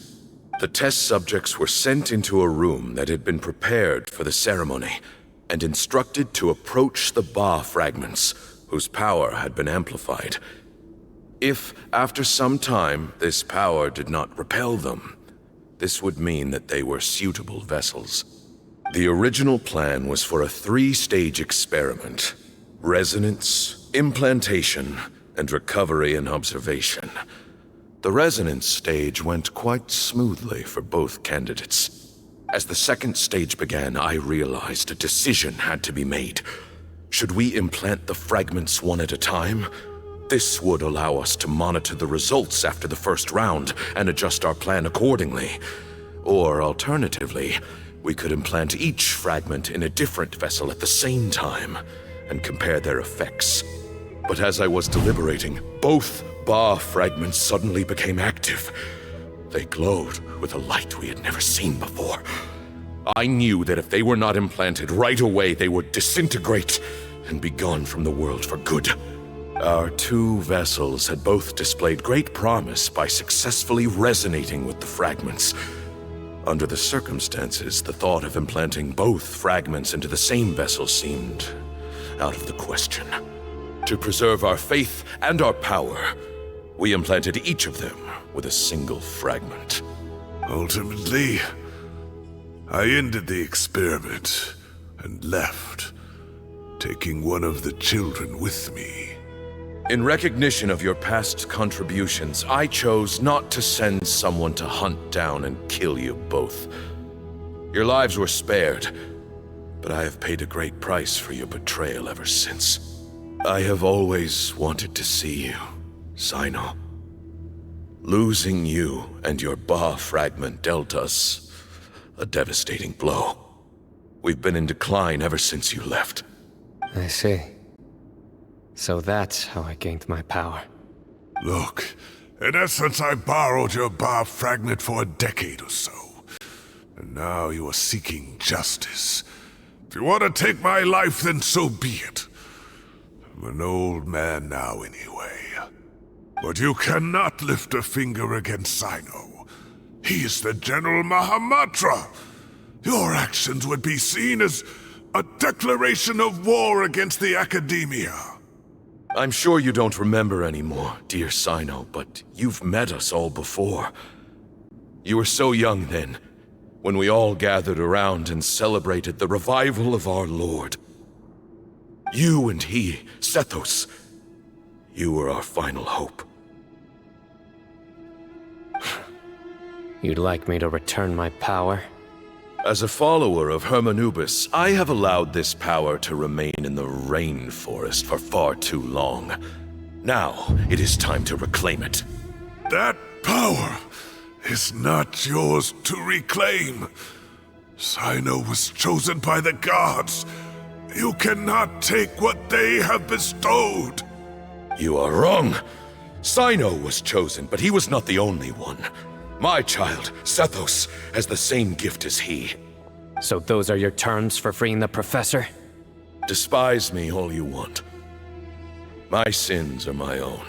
The test subjects were sent into a room that had been prepared for the ceremony and instructed to approach the Ba fragments, whose power had been amplified. If, after some time, this power did not repel them, this would mean that they were suitable vessels. The original plan was for a 3-stage experiment: resonance, implantation, and recovery and observation. The resonance stage went quite smoothly for both candidates. As the 2nd stage began, I realized a decision had to be made. Should we implant the fragments one at a time? This would allow us to monitor the results after the first round and adjust our plan accordingly. Or alternatively, we could implant each fragment in a different vessel at the same time and compare their effects. But as I was deliberating, both Ba fragments suddenly became active. They glowed with a light we had never seen before. I knew that if they were not implanted right away, they would disintegrate and be gone from the world for good. Our 2 vessels had both displayed great promise by successfully resonating with the fragments. Under the circumstances, the thought of implanting both fragments into the same vessel seemed out of the question. To preserve our faith and our power, we implanted each of them with a single fragment.
Ultimately, I ended the experiment and left, taking one of the children with me.
In recognition of your past contributions, I chose not to send someone to hunt down and kill you both. Your lives were spared, but I have paid a great price for your betrayal ever since. I have always wanted to see you, Cyno. Losing you and your Ba fragment dealt us a devastating blow. We've been in decline ever since you left.
I see. So that's how I gained my power.
Look, in essence, I borrowed your Ba fragment for a decade or so. And now you are seeking justice. If you want to take my life, then so be it. I'm an old man now anyway. But you cannot lift a finger against Cyno. He is the General Mahamatra. Your actions would be seen as a declaration of war against the Academia.
I'm sure you don't remember anymore, dear Cyno, but you've met us all before. You were so young then, when we all gathered around and celebrated the revival of our Lord. You and he, Sethos, you were our final hope.
You'd like me to return my power?
As a follower of Hermanubis, I have allowed this power to remain in the rainforest for far too long. Now, it is time to reclaim it.
That power is not yours to reclaim. Cyno was chosen by the gods. You cannot take what they have bestowed.
You are wrong. Cyno was chosen, but he was not the only one. My child, Sethos, has the same gift as he.
So those are your terms for freeing the professor?
Despise me all you want. My sins are my own.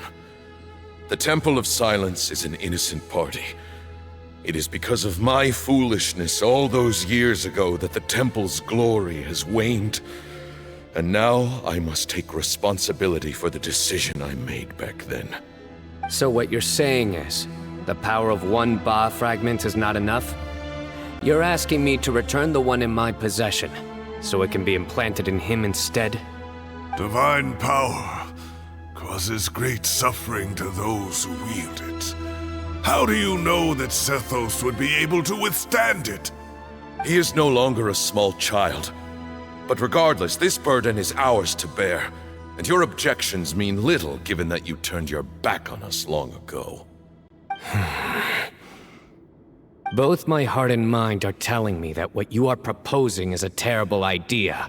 The Temple of Silence is an innocent party. It is because of my foolishness all those years ago that the Temple's glory has waned. And now I must take responsibility for the decision I made back then.
So what you're saying is, the power of one Ba fragment is not enough? You're asking me to return the one in my possession, so it can be implanted in him instead?
Divine power causes great suffering to those who wield it. How do you know that Sethos would be able to withstand it?
He is no longer a small child. But regardless, this burden is ours to bear, and your objections mean little given that you turned your back on us long ago.
Both my heart and mind are telling me that what you are proposing is a terrible idea.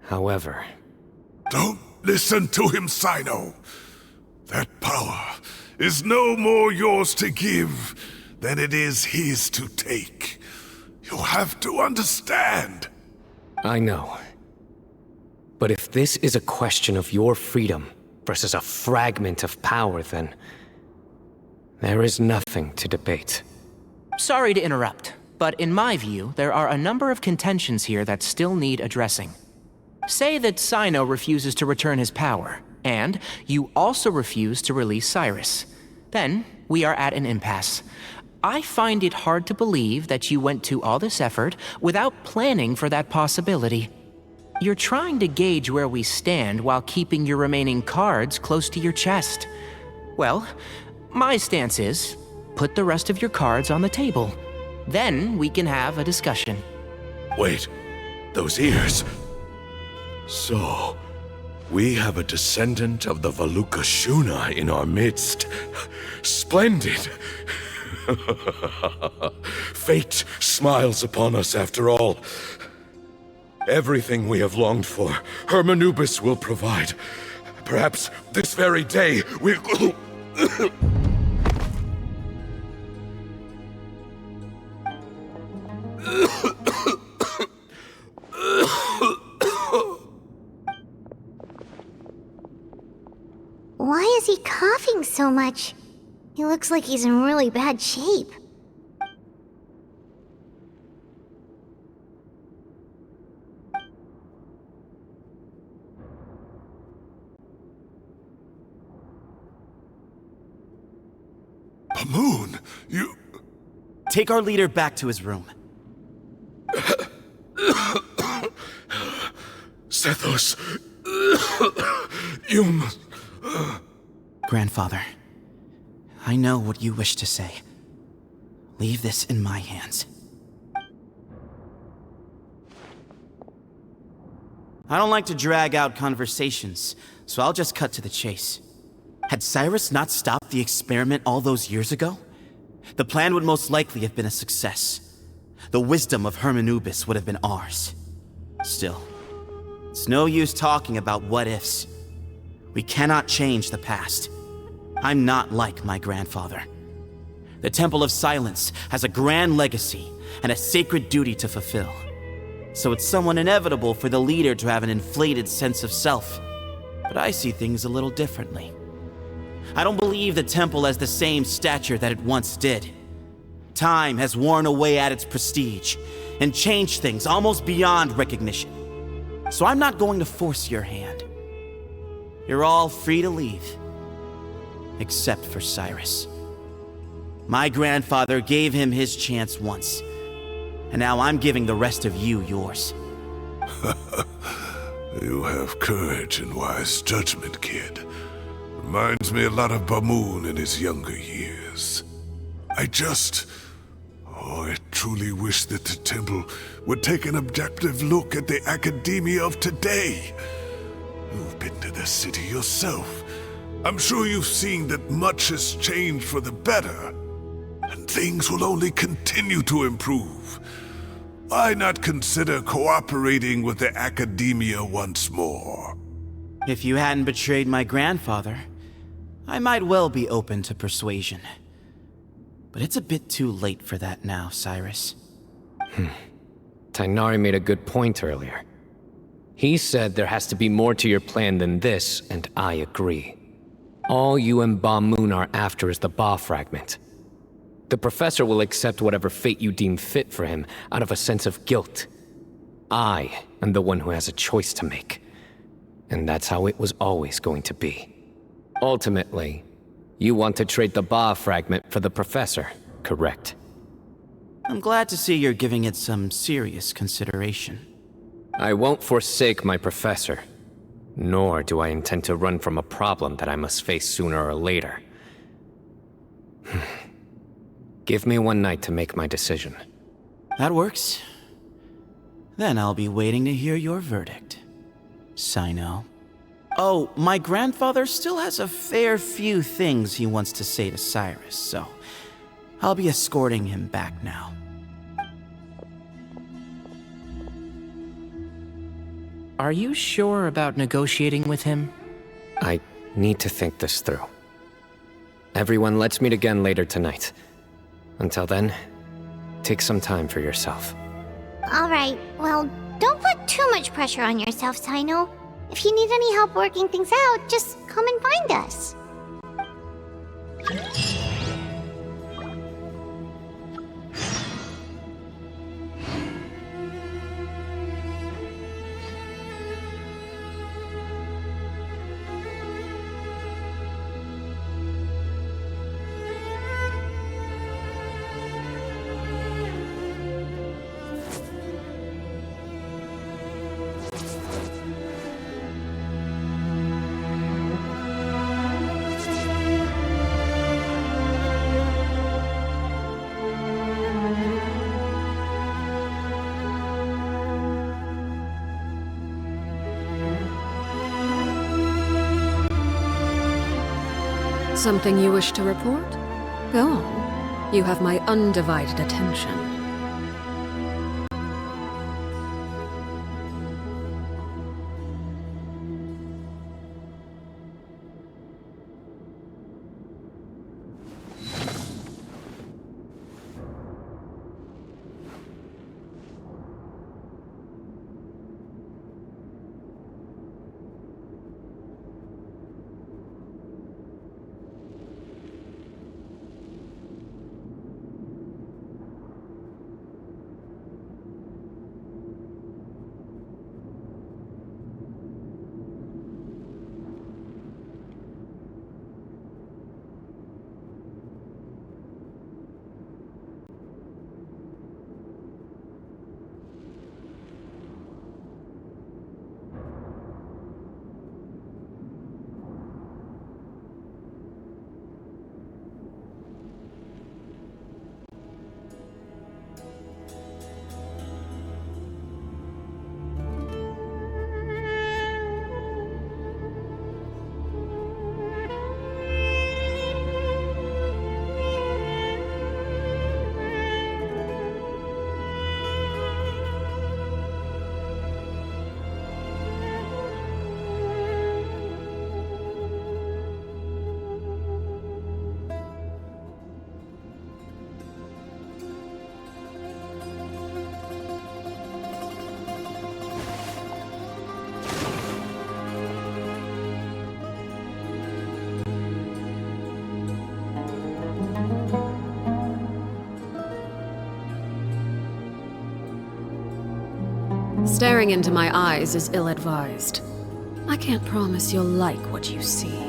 However...
Don't listen to him, Cyno. That power is no more yours to give than it is his to take. You have to understand.
I know. But if this is a question of your freedom versus a fragment of power, then... there is nothing to debate.
Sorry to interrupt, but in my view, there are a number of contentions here that still need addressing. Say that Cyno refuses to return his power, and you also refuse to release Cyrus. Then, we are at an impasse. I find it hard to believe that you went to all this effort without planning for that possibility. You're trying to gauge where we stand while keeping your remaining cards close to your chest. Well, my stance is, put the rest of your cards on the table. Then we can have a discussion.
Wait, those ears... So, we have a descendant of the Valukashuna in our midst. Splendid! Fate smiles upon us after all. Everything we have longed for, Hermanubis will provide. Perhaps this very day we'll...
Why is he coughing so much? He looks like he's in really bad shape.
Moon, you...
Take our leader back to his room.
Sethos, you must...
Grandfather, I know what you wish to say. Leave this in my hands. I don't like to drag out conversations, so I'll just cut to the chase. Had Cyrus not stopped the experiment all those years ago, the plan would most likely have been a success. The wisdom of Hermanubis would have been ours. Still, it's no use talking about what-ifs. We cannot change the past. I'm not like my grandfather. The Temple of Silence has a grand legacy and a sacred duty to fulfill. So it's somewhat inevitable for the leader to have an inflated sense of self. But I see things a little differently. I don't believe the temple has the same stature that it once did. Time has worn away at its prestige and changed things almost beyond recognition. So I'm not going to force your hand. You're all free to leave. Except for Cyrus. My grandfather gave him his chance once, and now I'm giving the rest of you yours.
You have courage and wise judgment, kid. Reminds me a lot of Bamoon in his younger years. I truly wish that the temple would take an objective look at the academia of today. You've been to the city yourself. I'm sure you've seen that much has changed for the better, and things will only continue to improve. Why not consider cooperating with the academia once more?
If you hadn't betrayed my grandfather, I might well be open to persuasion. But it's a bit too late for that now, Cyrus.
Tighnari made a good point earlier. He said there has to be more to your plan than this, and I agree. All you and Ba-Moon are after is the Ba fragment. The professor will accept whatever fate you deem fit for him out of a sense of guilt. I am the one who has a choice to make. And that's how it was always going to be. Ultimately, you want to trade the Ba fragment for the professor, correct?
I'm glad to see you're giving it some serious consideration.
I won't forsake my professor, nor do I intend to run from a problem that I must face sooner or later. Give me one night to make my decision.
That works. Then I'll be waiting to hear your verdict, Sino. Oh, my grandfather still has a fair few things he wants to say to Cyrus, so I'll be escorting him back now.
Are you sure about negotiating with him?
I need to think this through. Everyone, let's meet again later tonight. Until then, take some time for yourself.
Alright, well, don't put too much pressure on yourself, Sino. If you need any help working things out, just come and find us.
Something you wish to report? Go on. You have my undivided attention. Staring into my eyes is ill-advised. I can't promise you'll like what you see.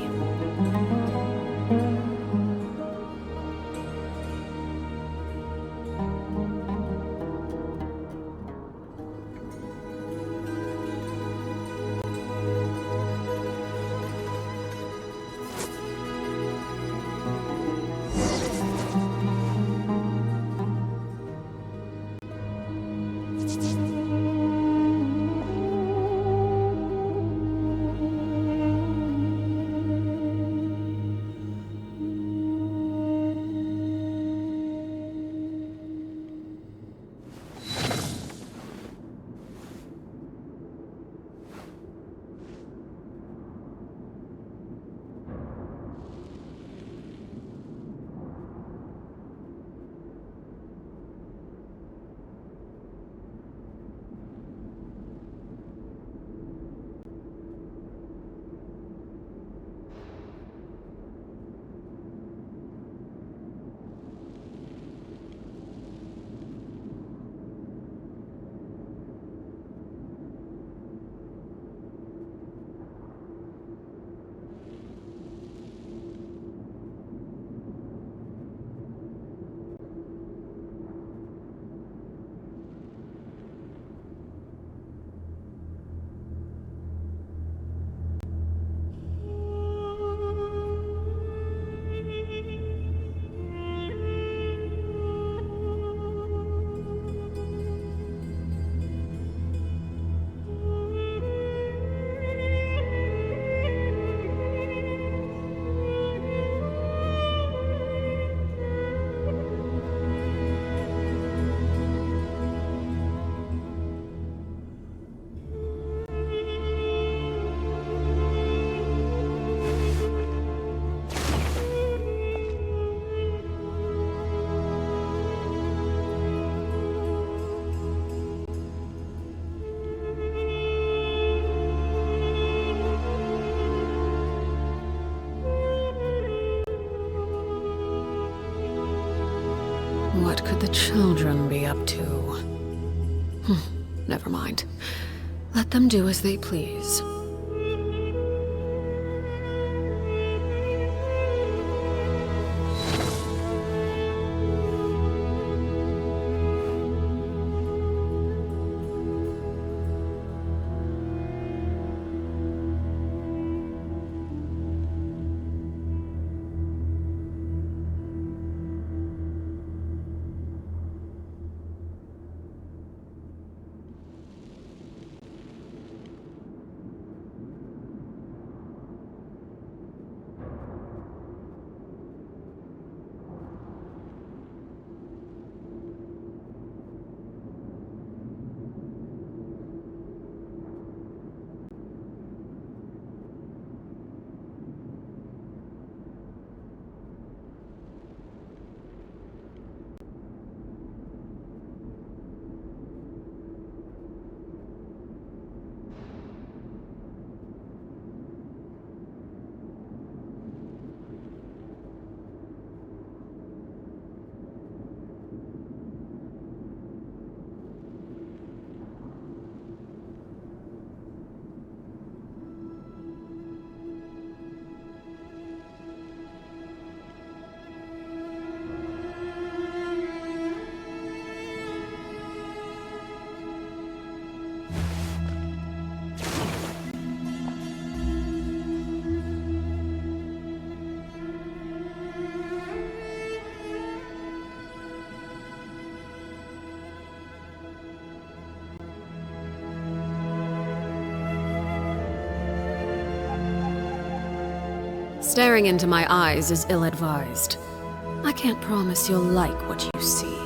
What could the children be up to? Never mind. Let them do as they please. Staring into my eyes is ill-advised. I can't promise you'll like what you see.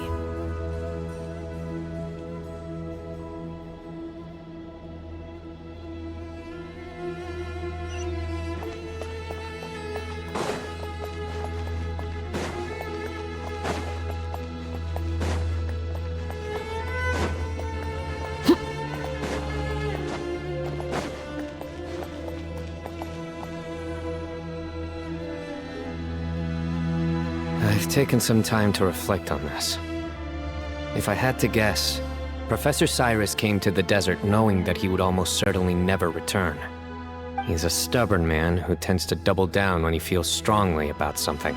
I've taken some time to reflect on this. If I had to guess, Professor Cyrus came to the desert knowing that he would almost certainly never return. He's a stubborn man who tends to double down when he feels strongly about something.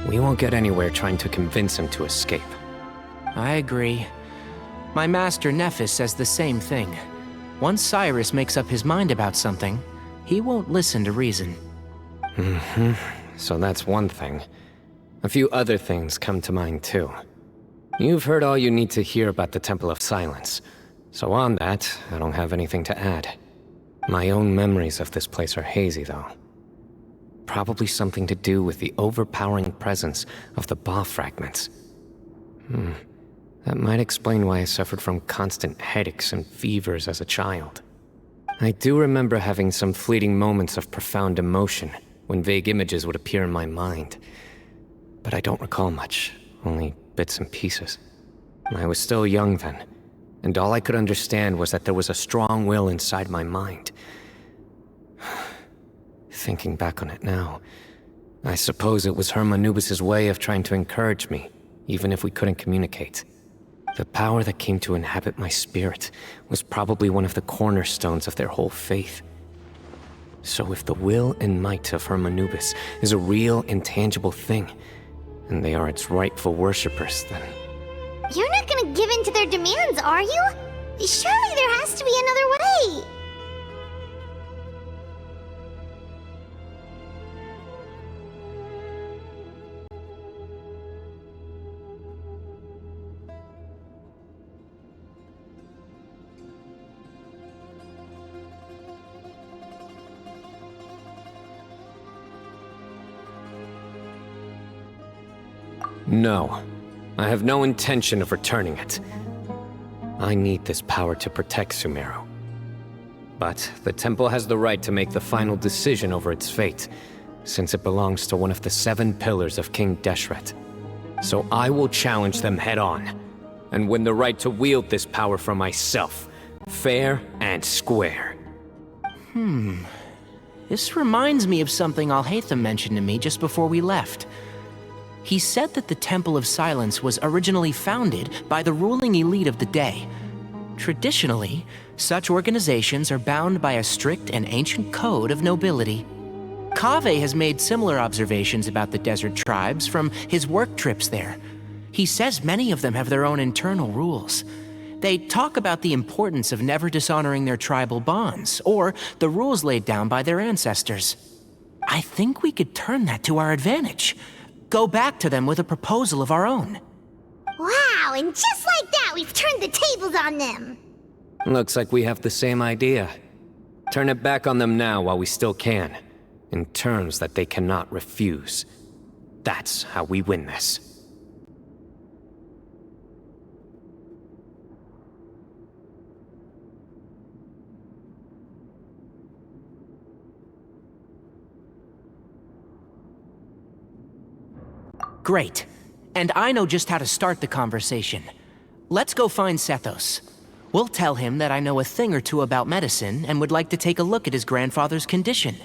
We won't get anywhere trying to convince him to escape.
I agree. My master Nephis says the same thing. Once Cyrus makes up his mind about something, he won't listen to reason.
So that's one thing. A few other things come to mind too. You've heard all you need to hear about the Temple of Silence. So on that, I don't have anything to add. My own memories of this place are hazy though. Probably something to do with the overpowering presence of the Ba fragments. That might explain why I suffered from constant headaches and fevers as a child. I do remember having some fleeting moments of profound emotion when vague images would appear in my mind. But I don't recall much, only bits and pieces. I was still young then, and all I could understand was that there was a strong will inside my mind. Thinking back on it now, I suppose it was Hermanubis' way of trying to encourage me, even if we couldn't communicate. The power that came to inhabit my spirit was probably one of the cornerstones of their whole faith. So if the will and might of Hermanubis is a real, intangible thing, and they are its rightful worshippers, then...
You're not gonna give in to their demands, are you? Surely there has to be another way!
No. I have no intention of returning it. I need this power to protect Sumeru. But the temple has the right to make the final decision over its fate, since it belongs to one of the 7 pillars of King Deshret. So I will challenge them head-on, and win the right to wield this power for myself, fair and square.
This reminds me of something Alhaitham mentioned to me just before we left. He said that the Temple of Silence was originally founded by the ruling elite of the day. Traditionally, such organizations are bound by a strict and ancient code of nobility. Kaveh has made similar observations about the desert tribes from his work trips there. He says many of them have their own internal rules. They talk about the importance of never dishonoring their tribal bonds, or the rules laid down by their ancestors. I think we could turn that to our advantage. Go back to them with a proposal of our own.
Wow, and just like that, we've turned the tables on them!
Looks like we have the same idea. Turn it back on them now while we still can, in terms that they cannot refuse. That's how we win this.
Great. And I know just how to start the conversation. Let's go find Sethos. We'll tell him that I know a thing or two about medicine and would like to take a look at his grandfather's condition.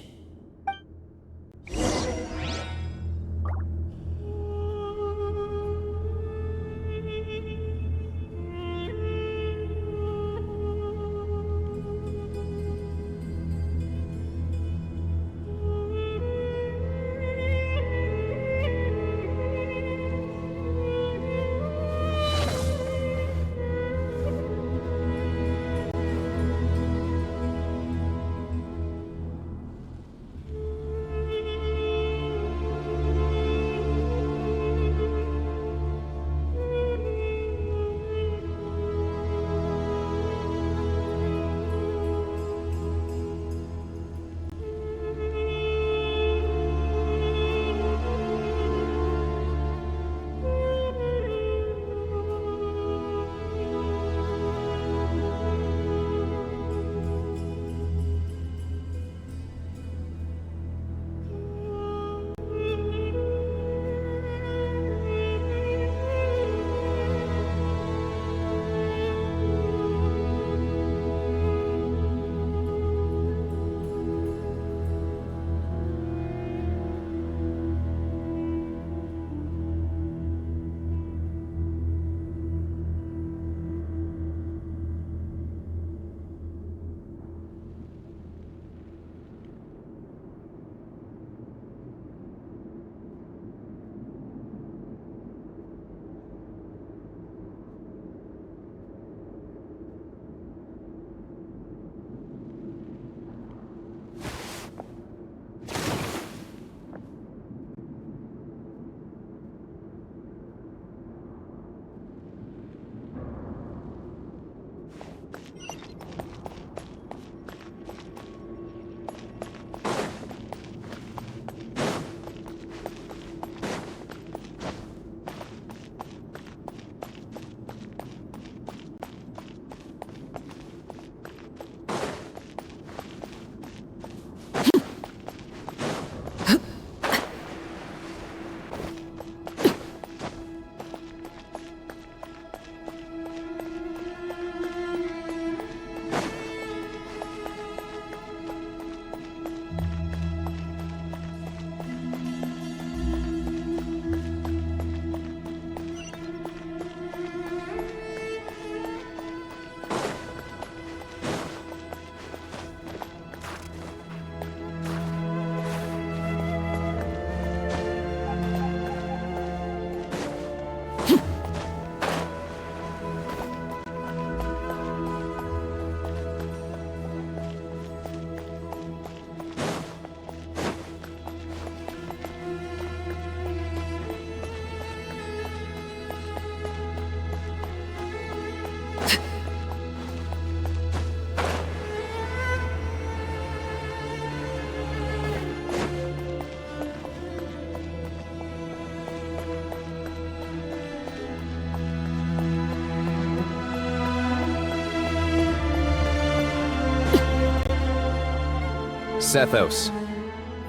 Sethos.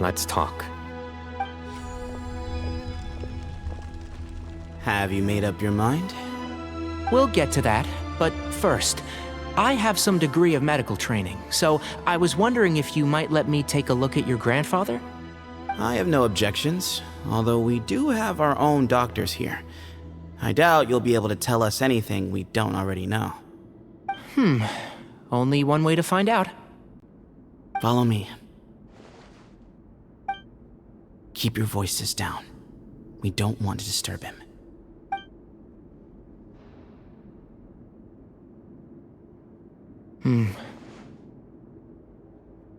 Let's talk.
Have you made up your mind?
We'll get to that, but first, I have some degree of medical training, so I was wondering if you might let me take a look at your grandfather?
I have no objections, although we do have our own doctors here. I doubt you'll be able to tell us anything we don't already know.
Only one way to find out.
Follow me. Keep your voices down. We don't want to disturb him.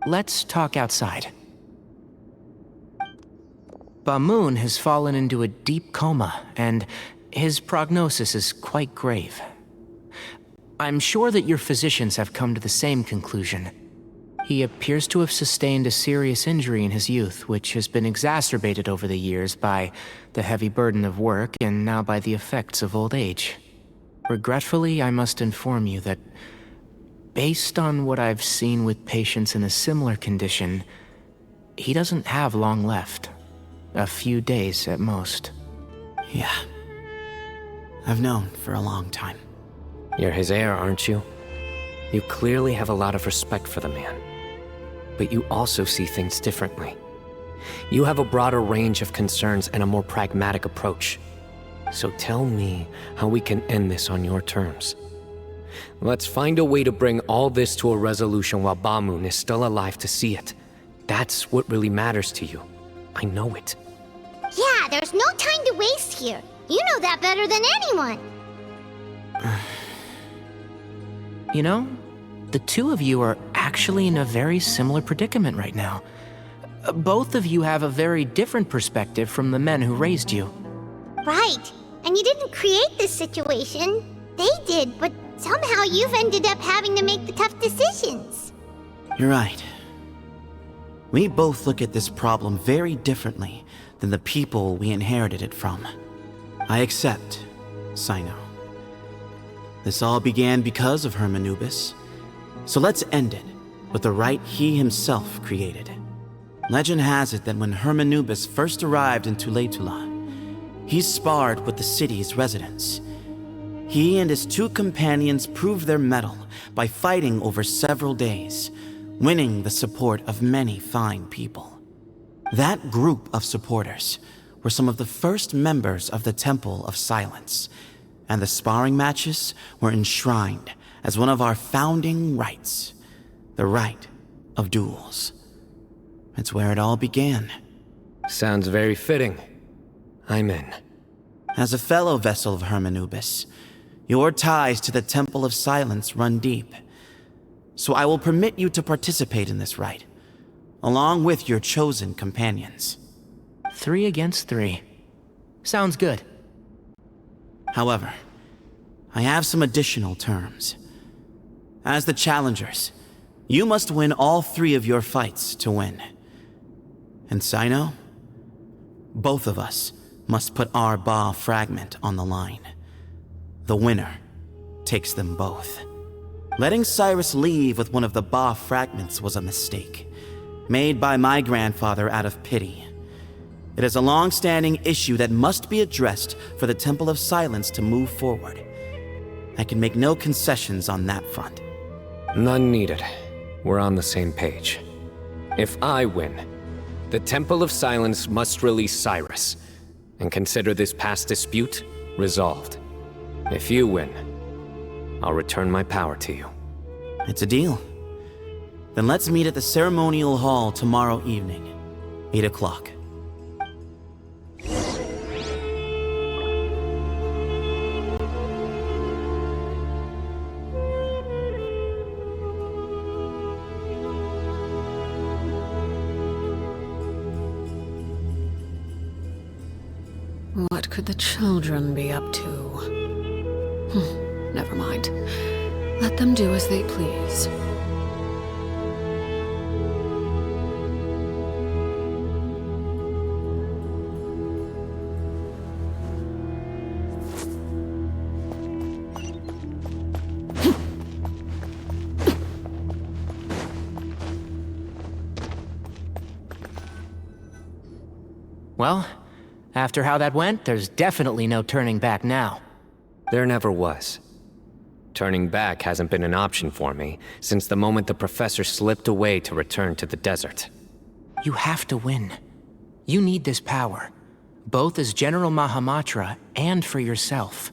Let's talk outside. Bamoon has fallen into a deep coma, and his prognosis is quite grave. I'm sure that your physicians have come to the same conclusion. He appears to have sustained a serious injury in his youth, which has been exacerbated over the years by the heavy burden of work and now by the effects of old age. Regretfully, I must inform you that, based on what I've seen with patients in a similar condition, he doesn't have long left. A few days at most.
Yeah. I've known for a long time.
You're his heir, aren't you? You clearly have a lot of respect for the man. But you also see things differently. You have a broader range of concerns and a more pragmatic approach. So tell me how we can end this on your terms. Let's find a way to bring all this to a resolution while Bamoon is still alive to see it. That's what really matters to you. I know it.
Yeah, there's no time to waste here. You know that better than anyone.
You know, the two of you are actually in a very similar predicament right now. Both of you have a very different perspective from the men who raised you.
Right. And you didn't create this situation. They did, but somehow you've ended up having to make the tough decisions.
You're right. We both look at this problem very differently than the people we inherited it from. I accept, Cyno. This all began because of Hermanubis, so let's end it with the rite he himself created. Legend has it that when Hermanubis first arrived in Tuletula, he sparred with the city's residents. He and his two companions proved their mettle by fighting over several days, winning the support of many fine people. That group of supporters were some of the first members of the Temple of Silence, and the sparring matches were enshrined as one of our founding rites, the rite of duels. It's where it all began.
Sounds very fitting. I'm in.
As a fellow vessel of Hermanubis, your ties to the Temple of Silence run deep. So I will permit you to participate in this rite, along with your chosen companions.
3 against 3. Sounds good.
However, I have some additional terms. As the challengers, you must win all 3 of your fights to win. And Cyno, both of us must put our Ba fragment on the line. The winner takes them both. Letting Cyrus leave with one of the Ba fragments was a mistake, made by my grandfather out of pity. It is a long-standing issue that must be addressed for the Temple of Silence to move forward. I can make no concessions on that front.
None needed. We're on the same page. If I win, the Temple of Silence must release Cyrus, and consider this past dispute resolved. If you win, I'll return my power to you.
It's a deal. Then let's meet at the ceremonial hall tomorrow evening, 8 o'clock.
What could the children be up to? Never mind. Let them do as they please.
Well, after how that went, there's definitely no turning back now.
There never was. Turning back hasn't been an option for me since the moment the professor slipped away to return to the desert.
You have to win. You need this power, both as General Mahamatra and for yourself.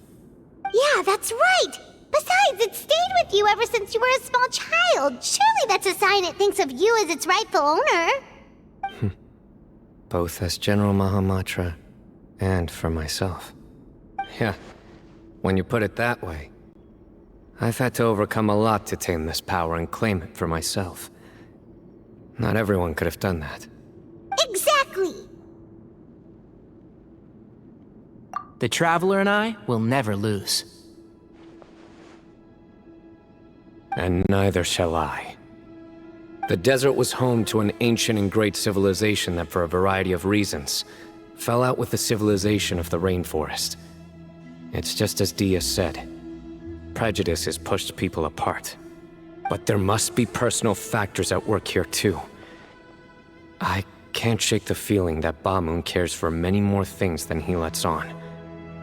Yeah, that's right! Besides, it stayed with you ever since you were a small child. Surely that's a sign it thinks of you as its rightful owner.
Both as General Mahamatra and for myself. Yeah, when you put it that way. I've had to overcome a lot to tame this power and claim it for myself. Not everyone could have done that.
Exactly!
The Traveler and I will never lose.
And neither shall I. The desert was home to an ancient and great civilization that, for a variety of reasons, fell out with the civilization of the rainforest. It's just as Dia said. Prejudice has pushed people apart. But there must be personal factors at work here too. I can't shake the feeling that Bamun cares for many more things than he lets on.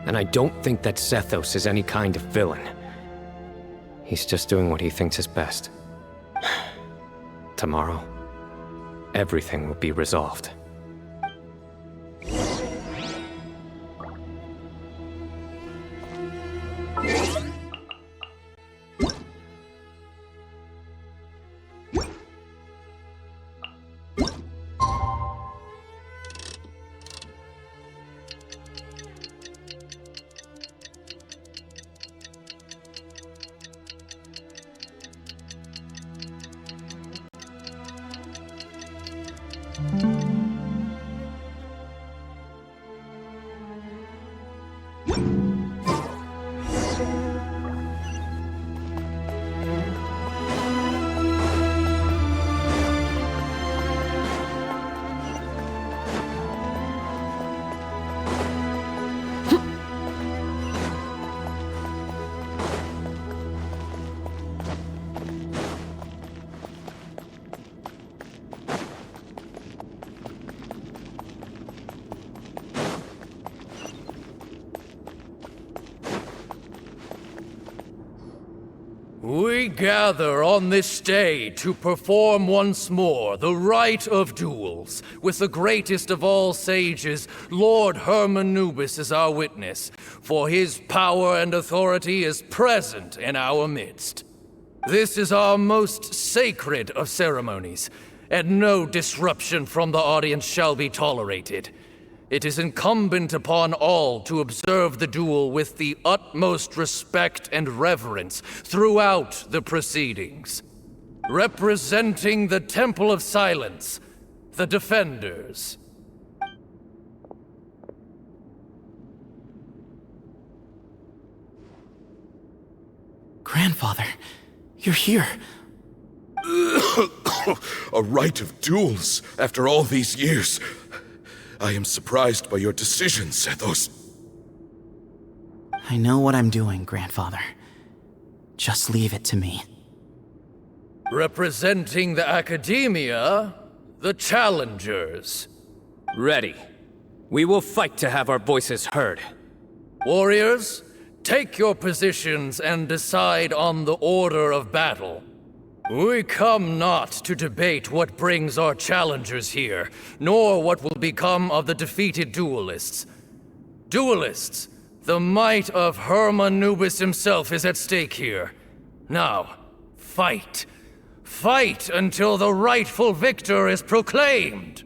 And I don't think that Sethos is any kind of villain. He's just doing what he thinks is best. Tomorrow, everything will be resolved.
We gather on this day to perform once more the rite of duels, with the greatest of all sages, Lord Hermanubis, as our witness, for his power and authority is present in our midst. This is our most sacred of ceremonies, and no disruption from the audience shall be tolerated. It is incumbent upon all to observe the duel with the utmost respect and reverence throughout the proceedings. Representing the Temple of Silence, the Defenders.
Grandfather, you're here.
A rite of duels after all these years. I am surprised by your decision, Sethos.
I know what I'm doing, Grandfather. Just leave it to me.
Representing the Academia, the Challengers.
Ready. We will fight to have our voices heard.
Warriors, take your positions and decide on the order of battle. We come not to debate what brings our challengers here, nor what will become of the defeated duelists. Duelists, the might of Hermanubis himself is at stake here. Now, fight. Fight until the rightful victor is proclaimed!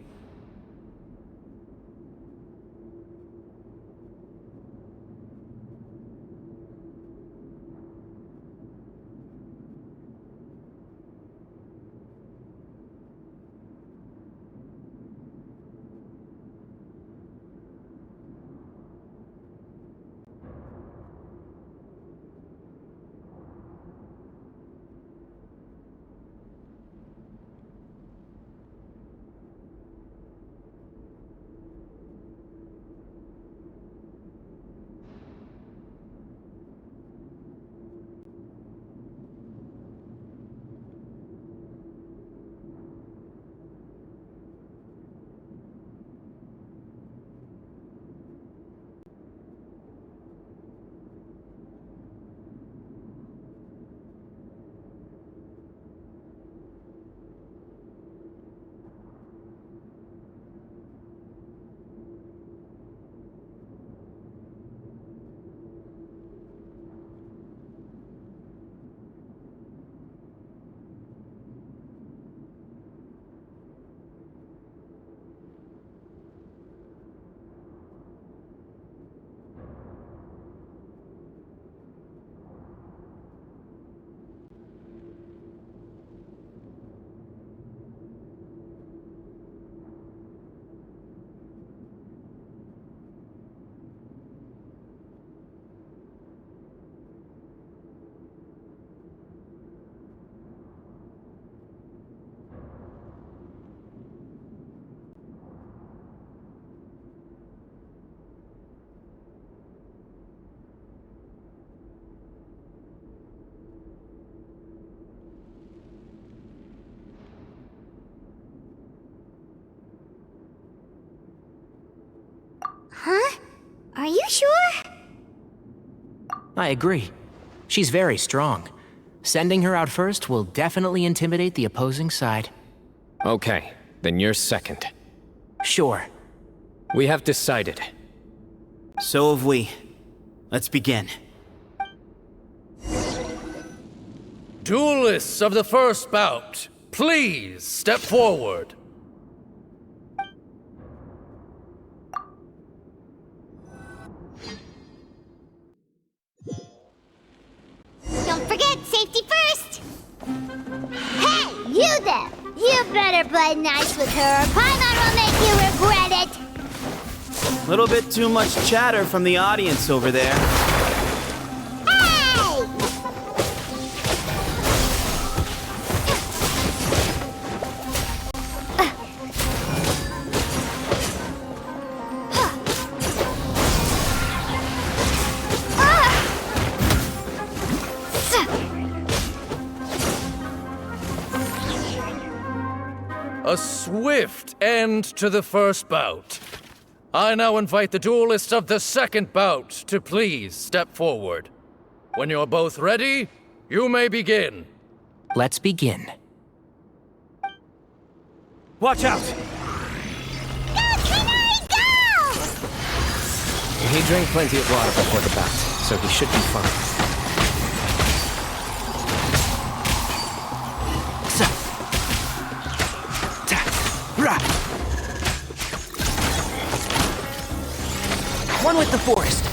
Huh? Are you sure?
I agree. She's very strong. Sending her out first will definitely intimidate the opposing side.
Okay, then you're second.
Sure.
We have decided.
So have we. Let's begin.
Duelists of the first bout, please step forward.
Don't forget, safety first! Hey, you there! You better play nice with her, or Paimon will make you regret it!
Little bit too much chatter from the audience over there.
Hey!
A swift end to the first bout. I now invite the duelists of the second bout to please step forward. When you're both ready, you may begin.
Let's begin.
Watch out!
He drank plenty of water before the bout, so he should be fine.
One with the forest.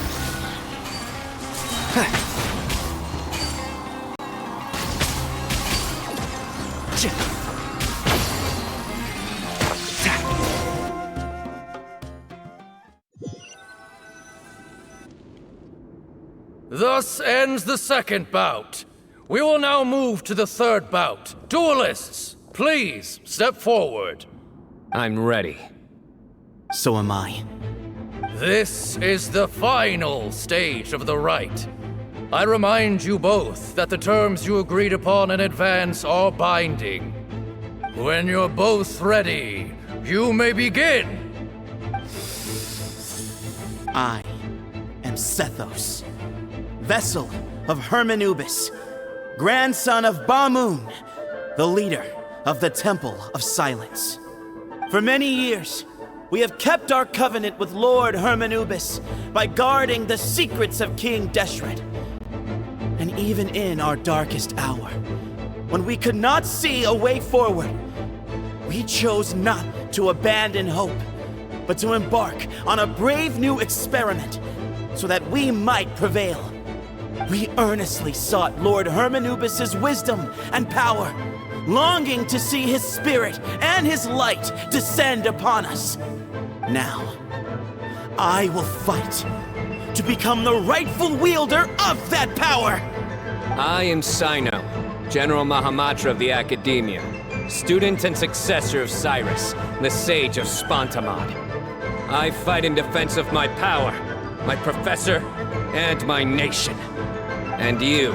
Thus ends the second bout. We will now move to the third bout. Duelists, please step forward.
I'm ready.
So am I.
This is the final stage of the rite. I remind you both that the terms you agreed upon in advance are binding. When you're both ready, you may begin.
I am Sethos, vessel of Hermanubis, grandson of Bamoon, the leader of the Temple of Silence. For many years, we have kept our covenant with Lord Hermanubis by guarding the secrets of King Deshret. And even in our darkest hour, when we could not see a way forward, we chose not to abandon hope, but to embark on a brave new experiment so that we might prevail. We earnestly sought Lord Hermanubis' wisdom and power, longing to see his spirit and his light descend upon us. Now, I will fight to become the rightful wielder of that power!
I am Sino, General Mahamatra of the Academia, student and successor of Cyrus, the Sage of Spontamod. I fight in defense of my power, my professor, and my nation. And you,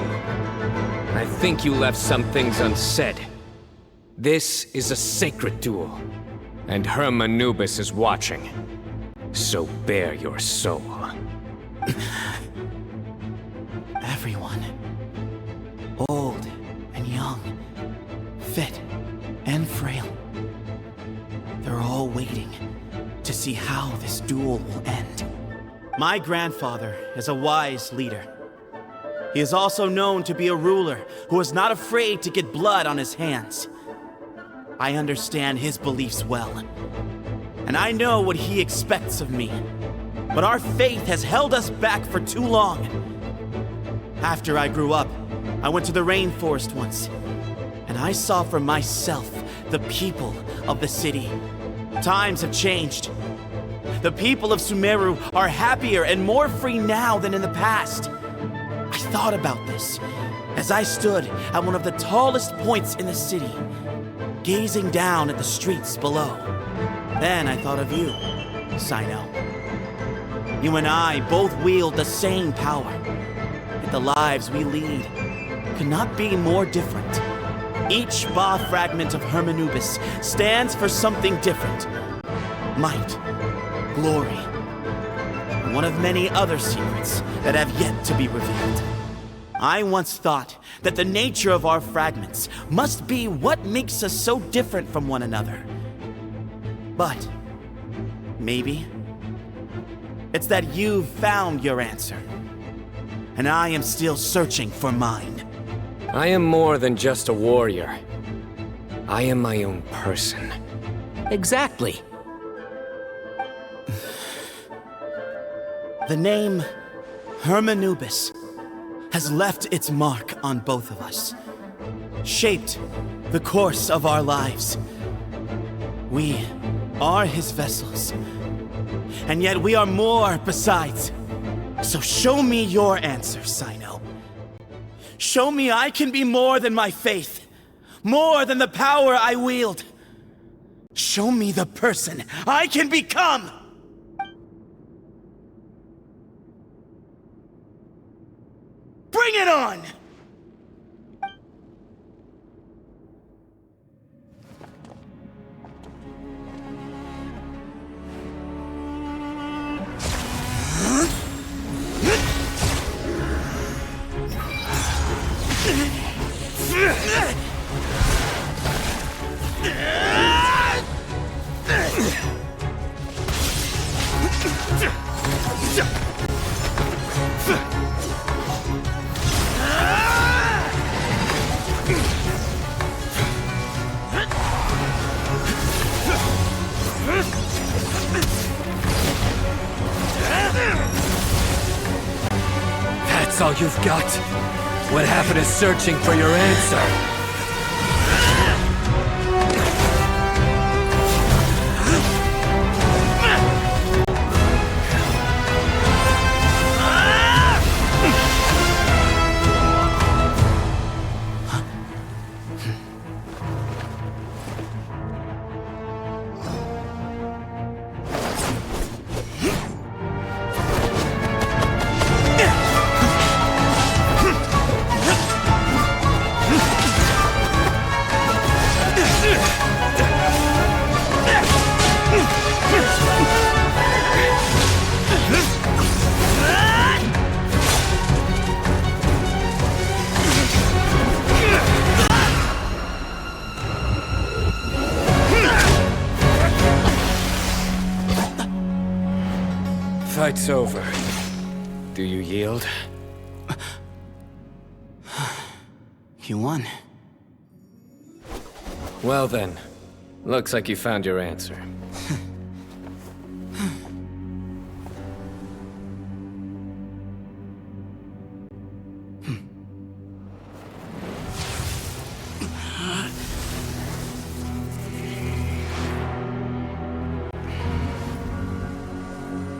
I think you left some things unsaid. This is a sacred duel, and Hermanubis is watching. So bare your soul.
Everyone, old and young, fit and frail, they're all waiting to see how this duel will end. My grandfather is a wise leader. He is also known to be a ruler who is not afraid to get blood on his hands. I understand his beliefs well, and I know what he expects of me. But our faith has held us back for too long. After I grew up, I went to the rainforest once, and I saw for myself the people of the city. Times have changed. The people of Sumeru are happier and more free now than in the past. I thought about this as I stood at one of the tallest points in the city, gazing down at the streets below. Then I thought of you, Sino. You and I both wield the same power, yet the lives we lead could not be more different. Each Ba fragment of Hermanubis stands for something different. Might, glory, and one of many other secrets that have yet to be revealed. I once thought that the nature of our fragments must be what makes us so different from one another. But maybe it's that you've found your answer, and I am still searching for mine.
I am more than just a warrior. I am my own person.
Exactly.
The name Hermanubis has left its mark on both of us, shaped the course of our lives. We are his vessels, and yet we are more besides. So show me your answer, Sino. Show me I can be more than my faith, more than the power I wield. Show me the person I can become! Bring it on!
That's all you've got? What happened to searching for your answer? Fight's over. Do you yield?
You won.
Well then, looks like you found your answer.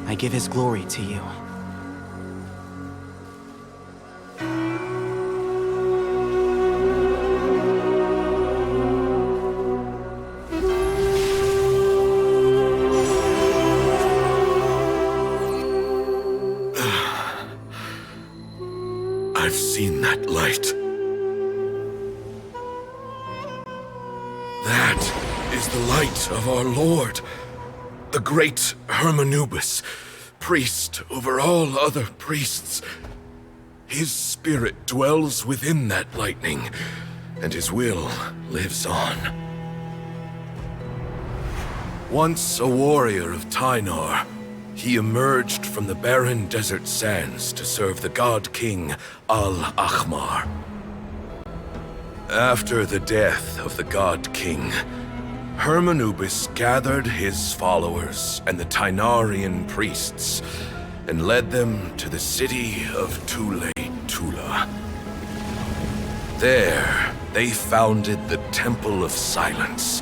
I give his glory to you.
I've seen that light. That is the light of our Lord, the great Hermanubis, priest over all other priests. His spirit dwells within that lightning, and his will lives on. Once a warrior of Tynar, he emerged from the barren desert sands to serve the god king Al-Ahmar. After the death of the god king, Hermanubis gathered his followers and the Tynarian priests and led them to the city of Tula. There, they founded the Temple of Silence,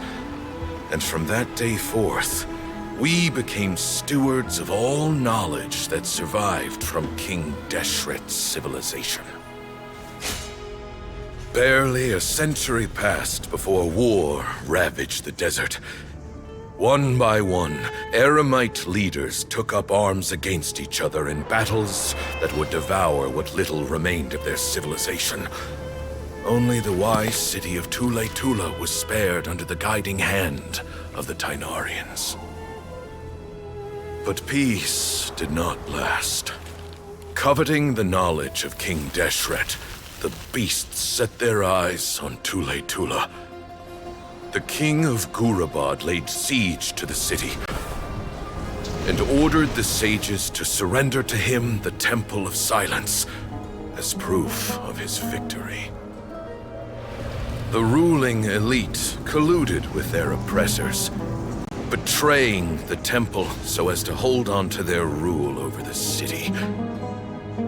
and from that day forth, we became stewards of all knowledge that survived from King Deshret's civilization. Barely a century passed before war ravaged the desert. One by one, Eremite leaders took up arms against each other in battles that would devour what little remained of their civilization. Only the wise city of Tula was spared under the guiding hand of the Tynarians. But peace did not last. Coveting the knowledge of King Deshret, the beasts set their eyes on Tule Tula. The king of Gurabad laid siege to the city and ordered the sages to surrender to him the Temple of Silence as proof of his victory. The ruling elite colluded with their oppressors, betraying the temple so as to hold on to their rule over the city.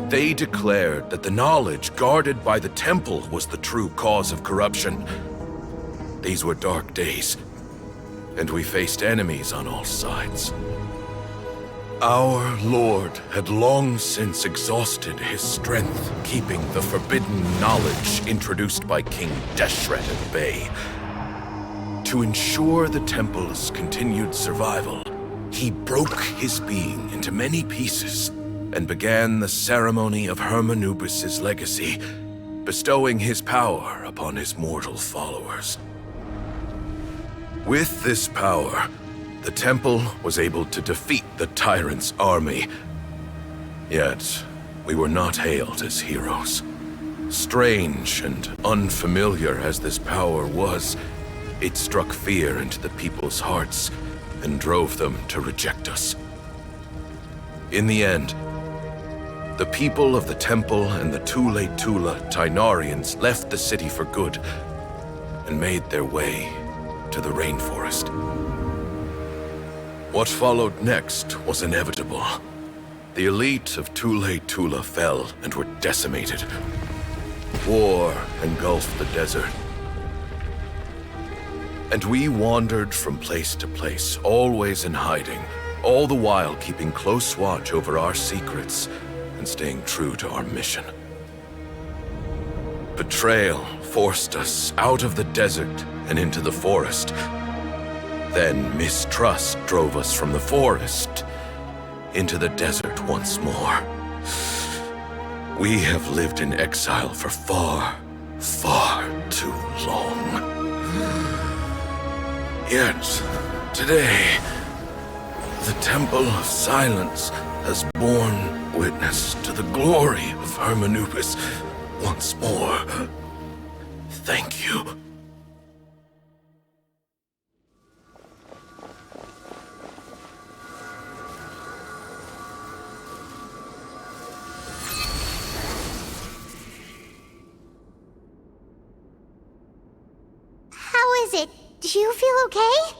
They declared that the knowledge guarded by the temple was the true cause of corruption. These were dark days, and we faced enemies on all sides. Our lord had long since exhausted his strength, keeping the forbidden knowledge introduced by King Deshret at bay. To ensure the temple's continued survival, he broke his being into many pieces and began the ceremony of Hermanubis' legacy, bestowing his power upon his mortal followers. With this power, the temple was able to defeat the tyrant's army. Yet, we were not hailed as heroes. Strange and unfamiliar as this power was, it struck fear into the people's hearts and drove them to reject us. In the end, the people of the temple and the Tule Tula Tainarians left the city for good and made their way to the rainforest. What followed next was inevitable. The elite of Tule Tula fell and were decimated. War engulfed the desert. And we wandered from place to place, always in hiding, all the while keeping close watch over our secrets and staying true to our mission. Betrayal forced us out of the desert and into the forest. Then mistrust drove us from the forest into the desert once more. We have lived in exile for far, far too long. Yet, today, the Temple of Silence has borne witness to the glory of Hermanubis once more. Thank you.
How is it? Do you feel okay?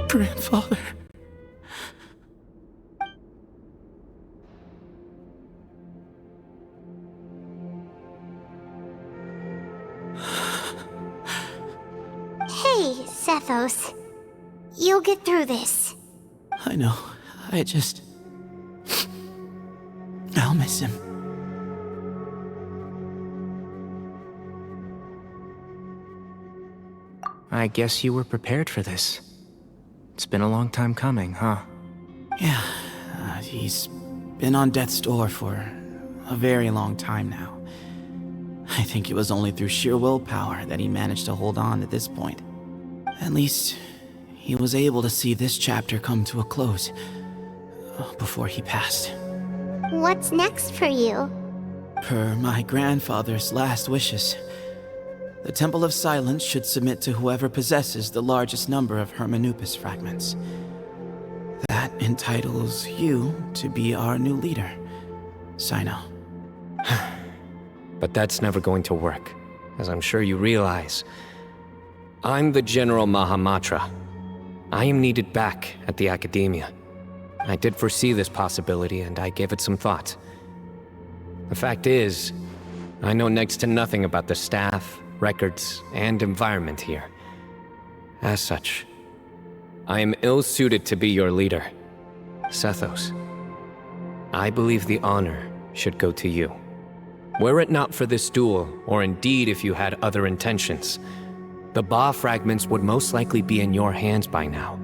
Grandfather.
Hey, Sethos. You'll get through this.
I know. I'll miss him.
I guess you were prepared for this. It's been a long time coming, huh?
Yeah, he's been on death's door for a very long time now. I think it was only through sheer willpower that he managed to hold on at this point. At least, he was able to see this chapter come to a close before he passed.
What's next for you?
Per my grandfather's last wishes, the Temple of Silence should submit to whoever possesses the largest number of Hermanubis fragments. That entitles you to be our new leader, Sino.
But that's never going to work, as I'm sure you realize. I'm the General Mahamatra. I am needed back at the Academia. I did foresee this possibility, and I gave it some thought. The fact is, I know next to nothing about the staff, records, and environment here. As such, I am ill-suited to be your leader. Sethos, I believe the honor should go to you. Were it not for this duel, or indeed if you had other intentions, the Ba fragments would most likely be in your hands by now.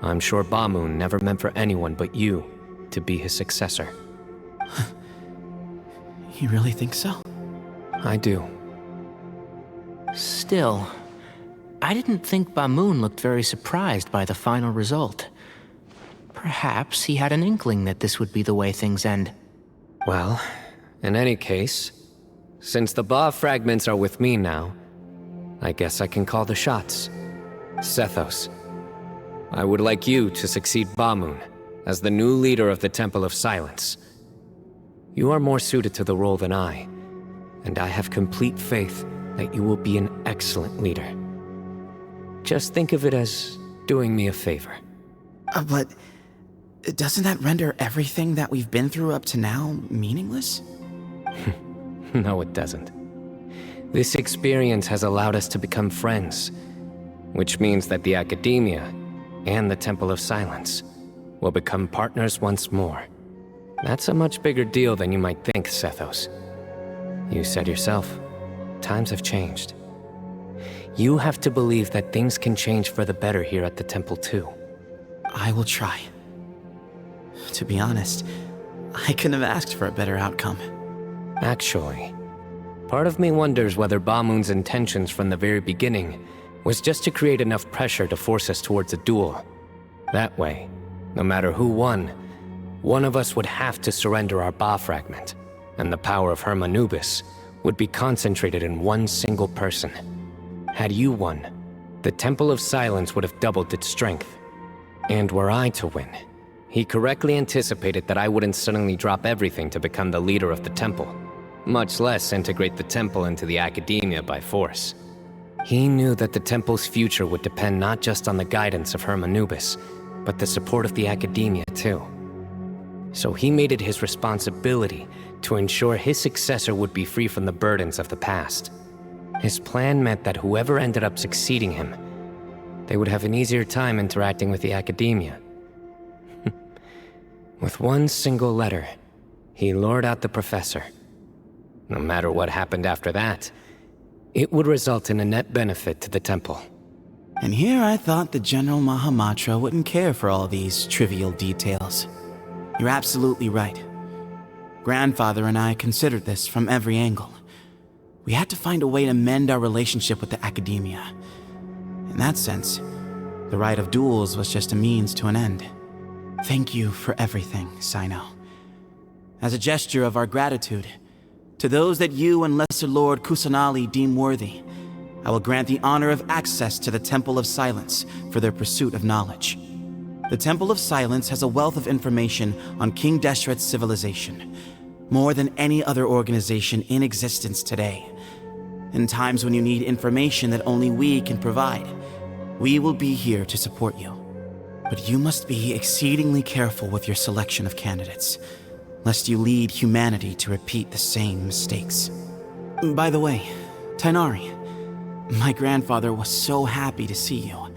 I'm sure Bamoon never meant for anyone but you to be his successor.
You really think so?
I do.
Still, I didn't think Bamoon looked very surprised by the final result. Perhaps he had an inkling that this would be the way things end.
Well, in any case, since the Ba fragments are with me now, I guess I can call the shots. Sethos, I would like you to succeed Bamoon as the new leader of the Temple of Silence. You are more suited to the role than I, and I have complete faith that you will be an excellent leader. Just think of it as doing me a favor.
But doesn't that render everything that we've been through up to now meaningless?
No, it doesn't. This experience has allowed us to become friends, which means that the Academia and the Temple of Silence will become partners once more. That's a much bigger deal than you might think, Sethos. You said yourself, times have changed. You have to believe that things can change for the better here at the Temple too.
I will try. To be honest, I couldn't have asked for a better outcome.
Actually, part of me wonders whether Bamoon's intentions from the very beginning was just to create enough pressure to force us towards a duel. That way, no matter who won, one of us would have to surrender our Ba fragment, and the power of Hermanubis would be concentrated in one single person. Had you won, the Temple of Silence would have doubled its strength. And were I to win, he correctly anticipated that I wouldn't suddenly drop everything to become the leader of the temple, much less integrate the temple into the Academia by force. He knew that the temple's future would depend not just on the guidance of Hermanubis, but the support of the Academia too. So he made it his responsibility to ensure his successor would be free from the burdens of the past. His plan meant that whoever ended up succeeding him, they would have an easier time interacting with the Academia. With one single letter, he lured out the professor. No matter what happened after that, it would result in a net benefit to the temple.
And here I thought the General Mahamatra wouldn't care for all these trivial details. You're absolutely right. Grandfather and I considered this from every angle. We had to find a way to mend our relationship with the Academia. In that sense, the right of duels was just a means to an end. Thank you for everything, Sino. As a gesture of our gratitude, to those that you and Lesser Lord Kusanali deem worthy, I will grant the honor of access to the Temple of Silence for their pursuit of knowledge. The Temple of Silence has a wealth of information on King Deshret's civilization, more than any other organization in existence today. In times when you need information that only we can provide, we will be here to support you. But you must be exceedingly careful with your selection of candidates, lest you lead humanity to repeat the same mistakes. By the way, Tainari, my grandfather was so happy to see you.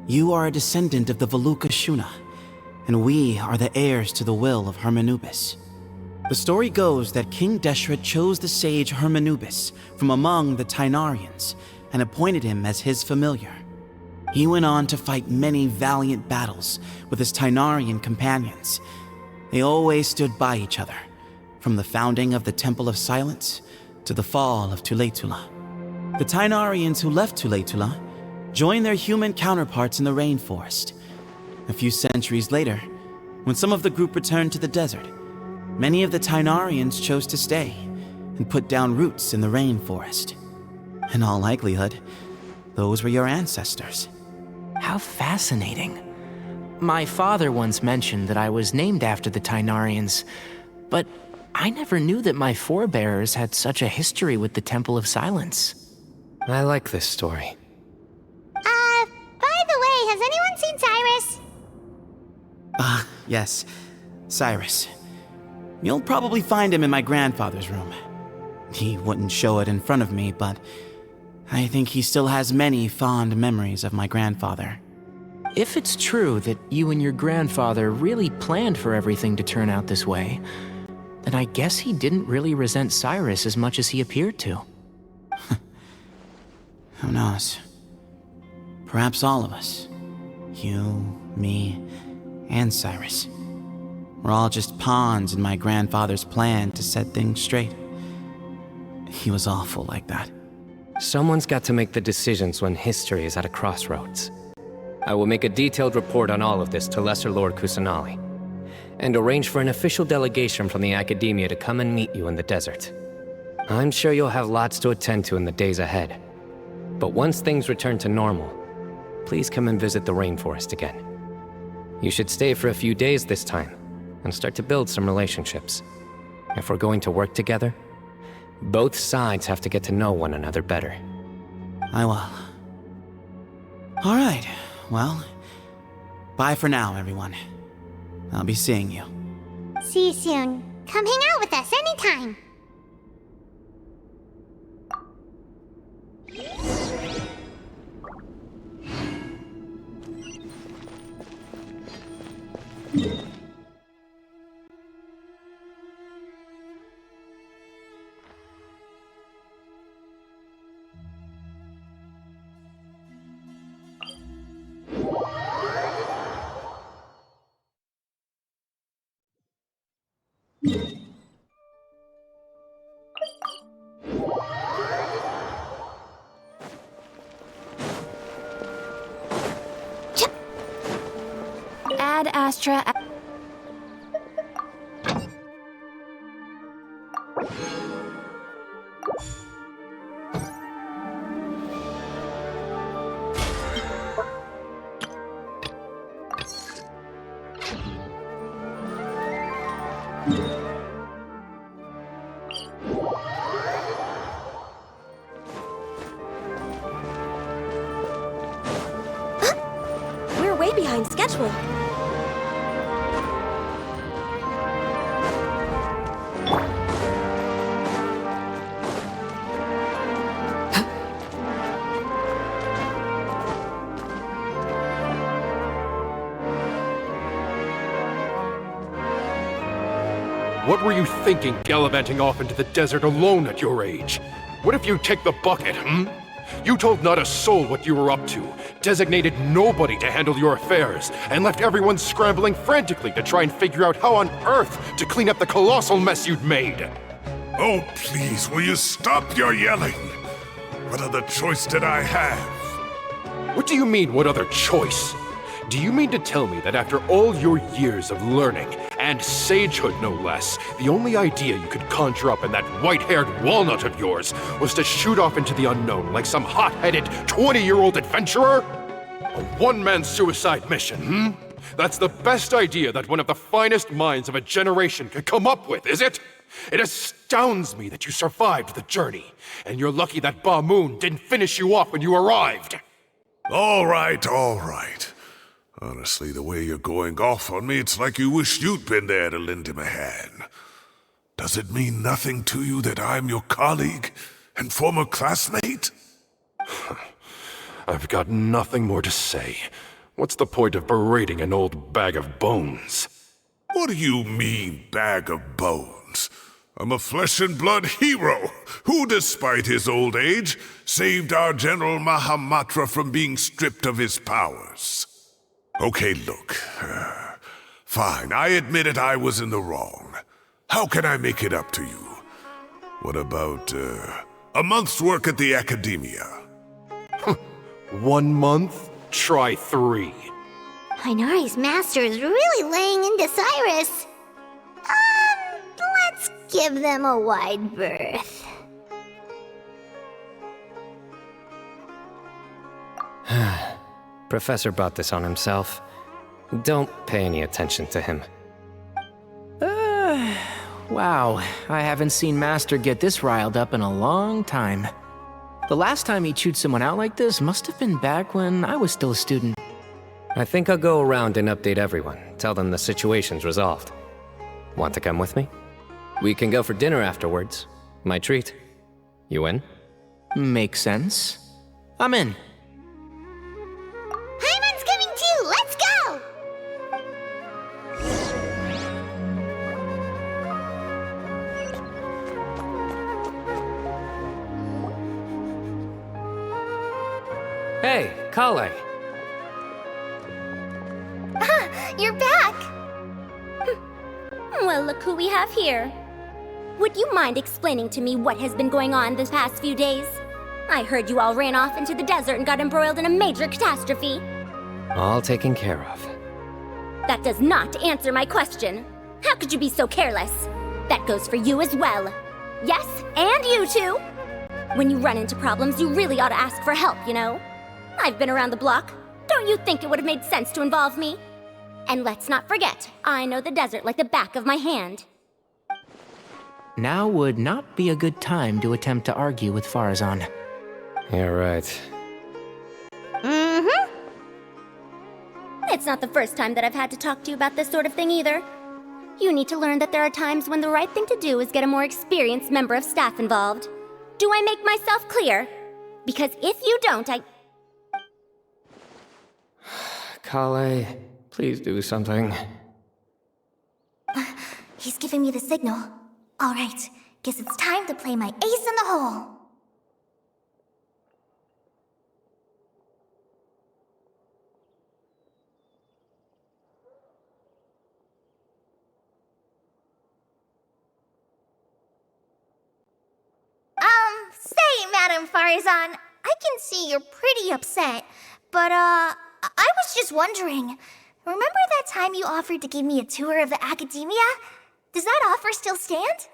You are a descendant of the Veluka Shuna, and we are the heirs to the will of Hermanubis. The story goes that King Deshret chose the sage Hermanubis from among the Tainarians and appointed him as his familiar. He went on to fight many valiant battles with his Tainarian companions. They always stood by each other, from the founding of the Temple of Silence to the fall of Tuletula. The Tainarians who left Tuletula joined their human counterparts in the rainforest. A few centuries later, when some of the group returned to the desert, many of the Tainarians chose to stay and put down roots in the rainforest. In all likelihood, those were your ancestors.
How fascinating. My father once mentioned that I was named after the Tainarians, but I never knew that my forebears had such a history with the Temple of Silence.
I like this story.
By the way, has anyone seen Cyrus?
Yes, Cyrus. You'll probably find him in my grandfather's room. He wouldn't show it in front of me, but I think he still has many fond memories of my grandfather.
If it's true that you and your grandfather really planned for everything to turn out this way, then I guess he didn't really resent Cyrus as much as he appeared to.
Who knows? Perhaps all of us. You, me, and Cyrus. We're all just pawns in my grandfather's plan to set things straight. He was awful like that.
Someone's got to make the decisions when history is at a crossroads. I will make a detailed report on all of this to Lesser Lord Kusanali, and arrange for an official delegation from the Academia to come and meet you in the desert. I'm sure you'll have lots to attend to in the days ahead. But once things return to normal, please come and visit the rainforest again. You should stay for a few days this time, and start to build some relationships. If we're going to work together, both sides have to get to know one another better.
I will. All right, well, bye for now, everyone. I'll be seeing you.
See you soon. Come hang out with us anytime.
Ad Astra.
We're way behind schedule.
What were you thinking, gallivanting off into the desert alone at your age? What if you take the bucket, You told not a soul what you were up to, designated nobody to handle your affairs, and left everyone scrambling frantically to try and figure out how on earth to clean up the colossal mess you'd made.
Oh, please, will you stop your yelling? What other choice did I have?
What do you mean, what other choice? Do you mean to tell me that after all your years of learning, and sagehood no less, the only idea you could conjure up in that white-haired walnut of yours was to shoot off into the unknown like some hot-headed 20-year-old adventurer? A one-man suicide mission, That's the best idea that one of the finest minds of a generation could come up with, is it? It astounds me that you survived the journey, and you're lucky that Ba Moon didn't finish you off when you arrived.
All right, all right. Honestly, the way you're going off on me, it's like you wish you'd been there to lend him a hand. Does it mean nothing to you that I'm your colleague and former classmate?
I've got nothing more to say. What's the point of berating an old bag of bones?
What do you mean, bag of bones? I'm a flesh and blood hero who, despite his old age, saved our General Mahamatra from being stripped of his powers. Okay, look. Fine, I admit it, I was in the wrong. How can I make it up to you? What about, a month's work at the Academia?
1 month? Try 3.
Hinari's master is really laying into Cyrus. Let's give them a wide berth.
Professor brought this on himself. Don't pay any attention to him.
Wow, I haven't seen Master get this riled up in a long time. The last time he chewed someone out like this must have been back when I was still a student.
I think I'll go around and update everyone, tell them the situation's resolved. Want to come with me? We can go for dinner afterwards. My treat. You in?
Makes sense. I'm in.
Paimon's coming too! Let's go!
Hey, Kale.
You're back! Well, look who we have here. Would you mind explaining to me what has been going on this past few days? I heard you all ran off into the desert and got embroiled in a major catastrophe.
All taken care of.
That does not answer my question. How could you be so careless? That goes for you as well. Yes, and you too. When you run into problems, you really ought to ask for help, you know? I've been around the block. Don't you think it would have made sense to involve me? And let's not forget, I know the desert like the back of my hand.
Now would not be a good time to attempt to argue with Farazan.
You're right.
Mm-hmm. It's not the first time that I've had to talk to you about this sort of thing either. You need to learn that there are times when the right thing to do is get a more experienced member of staff involved. Do I make myself clear? Because if you don't,
Kale, please do something.
He's giving me the signal. All right, guess it's time to play my ace in the hole. Say, Madame Farazan, I can see you're pretty upset, but, I was just wondering, remember that time you offered to give me a tour of the academia? Does that offer still stand?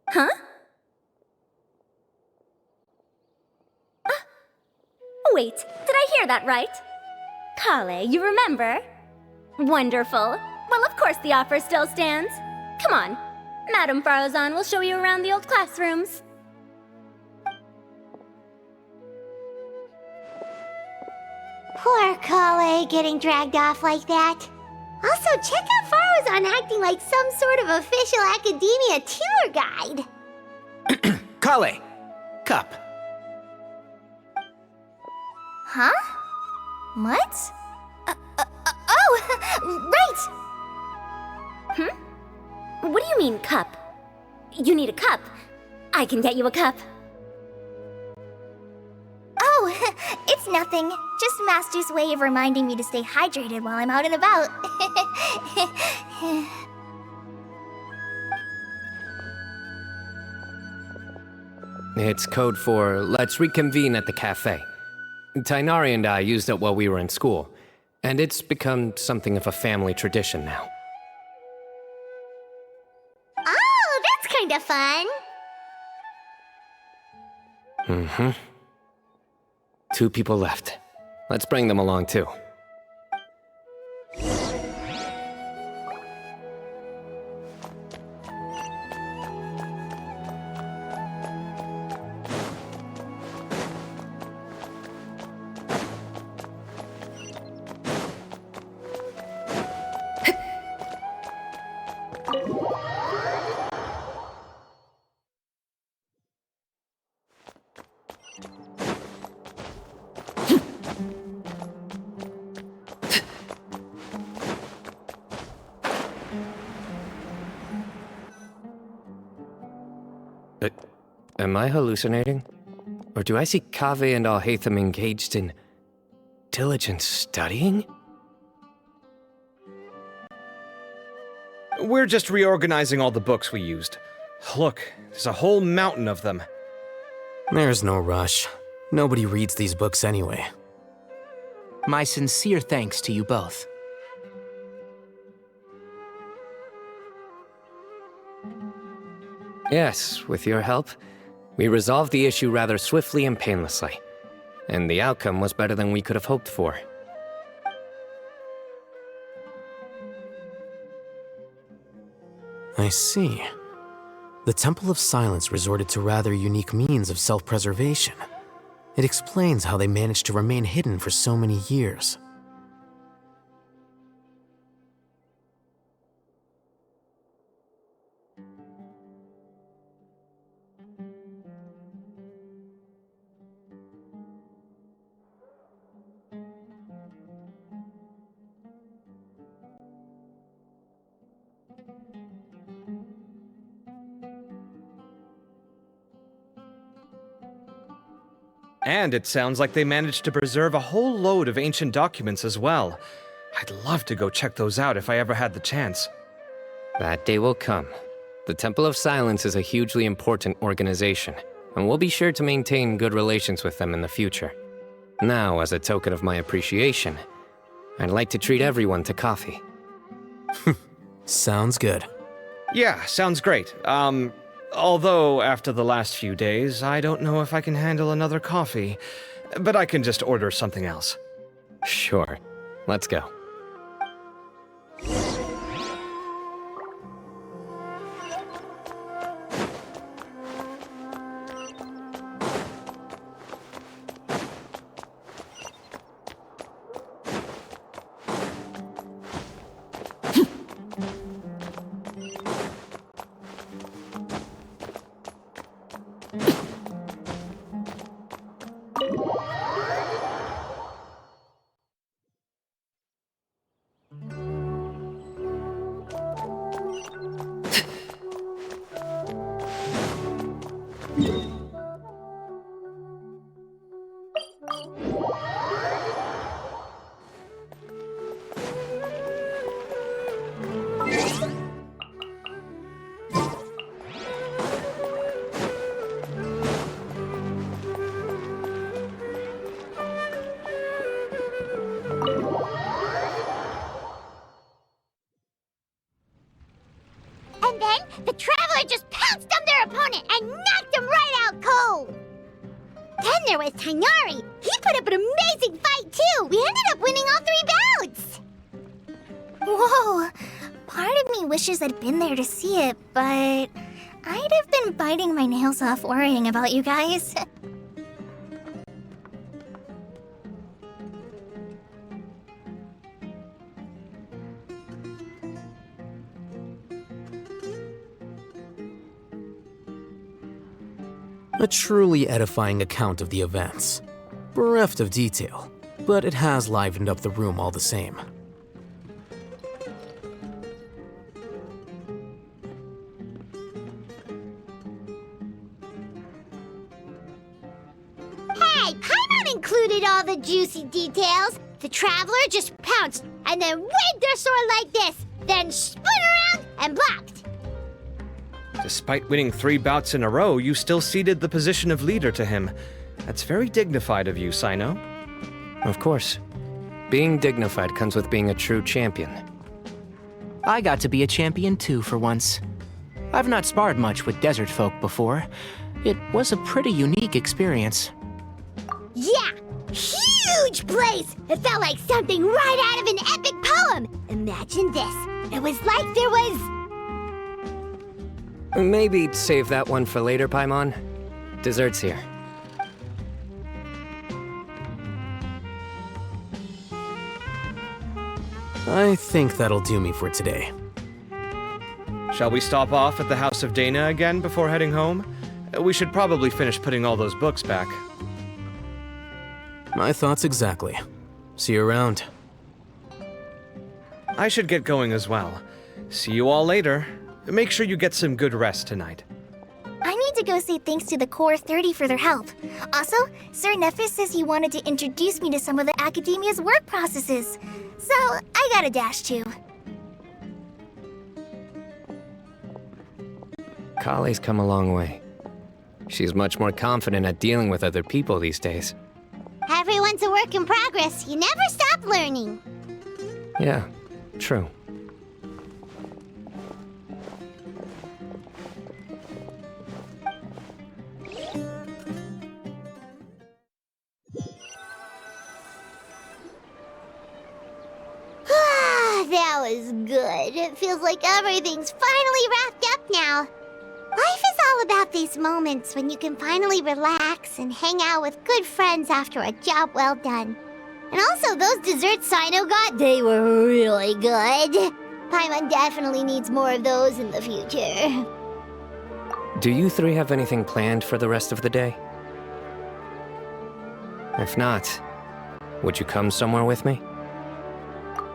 Huh? Wait, did I hear that right? Kale, you remember? Wonderful. Well, of course the offer still stands. Come on. Madame Farazan will show you around the old classrooms.
Poor Kale getting dragged off like that. Also, check out Farazan acting like some sort of official academia tour guide.
Kale! Cup.
Huh? What? Oh, right!
What do you mean, cup? You need a cup. I can get you a cup.
Oh, it's nothing. Just Master's way of reminding me to stay hydrated while I'm out and about.
It's code for let's reconvene at the cafe. Tainari and I used it while we were in school, and it's become something of a family tradition now.
Oh, that's kind of fun.
Mm-hmm. 2 people left. Let's bring them along too. Am I hallucinating? Or do I see Kaveh and Alhaitham engaged in diligent studying?
We're just reorganizing all the books we used. Look, there's a whole mountain of them.
There's no rush. Nobody reads these books anyway.
My sincere thanks to you both.
Yes, with your help, we resolved the issue rather swiftly and painlessly. And the outcome was better than we could have hoped for.
I see. The Temple of Silence resorted to rather unique means of self-preservation. It explains how they managed to remain hidden for so many years.
And it sounds like they managed to preserve a whole load of ancient documents as well. I'd love to go check those out if I ever had the chance.
That day will come. The Temple of Silence is a hugely important organization, and we'll be sure to maintain good relations with them in the future. Now, as a token of my appreciation, I'd like to treat everyone to coffee.
Sounds good.
Yeah, sounds great. Although after the last few days, I don't know if I can handle another coffee. But I can just order something else.
Sure. Let's go.
And then the Traveler just pounced on their opponent and knocked him right out cold. Then there was Tainari. He put up an amazing fight too. We ended up winning all 3 bouts.
Whoa! Part of me wishes I'd been there to see it, but I'd have been biting my nails off worrying about you guys.
A truly edifying account of the events. Bereft of detail, but it has livened up the room all the same.
Hey, Paimon included all the juicy details. The Traveler just pounced and then waved their sword like this, then spun around and blocked.
Despite winning 3 bouts in a row, you still ceded the position of leader to him. That's very dignified of you, Sino.
Of course. Being dignified comes with being a true champion.
I got to be a champion too for once. I've not sparred much with desert folk before. It was a pretty unique experience.
Yeah, huge place! It felt like something right out of an epic poem. Imagine this. It was like there was...
Maybe save that one for later, Paimon. Dessert's here.
I think that'll do me for today.
Shall we stop off at the House of Dana again before heading home? We should probably finish putting all those books back.
My thoughts exactly. See you around.
I should get going as well. See you all later. Make sure you get some good rest tonight.
I need to go say thanks to the Core 30 for their help. Also, Sir Nephis says he wanted to introduce me to some of the Academia's work processes. So, I gotta dash too.
Kale's come a long way. She's much more confident at dealing with other people these days.
Everyone's a work in progress. You never stop learning.
Yeah, true.
That was good. It feels like everything's finally wrapped up now. Life is all about these moments when you can finally relax and hang out with good friends after a job well done. And also, those desserts Sino got, they were really good. Paimon definitely needs more of those in the future.
Do you 3 have anything planned for the rest of the day? If not, would you come somewhere with me?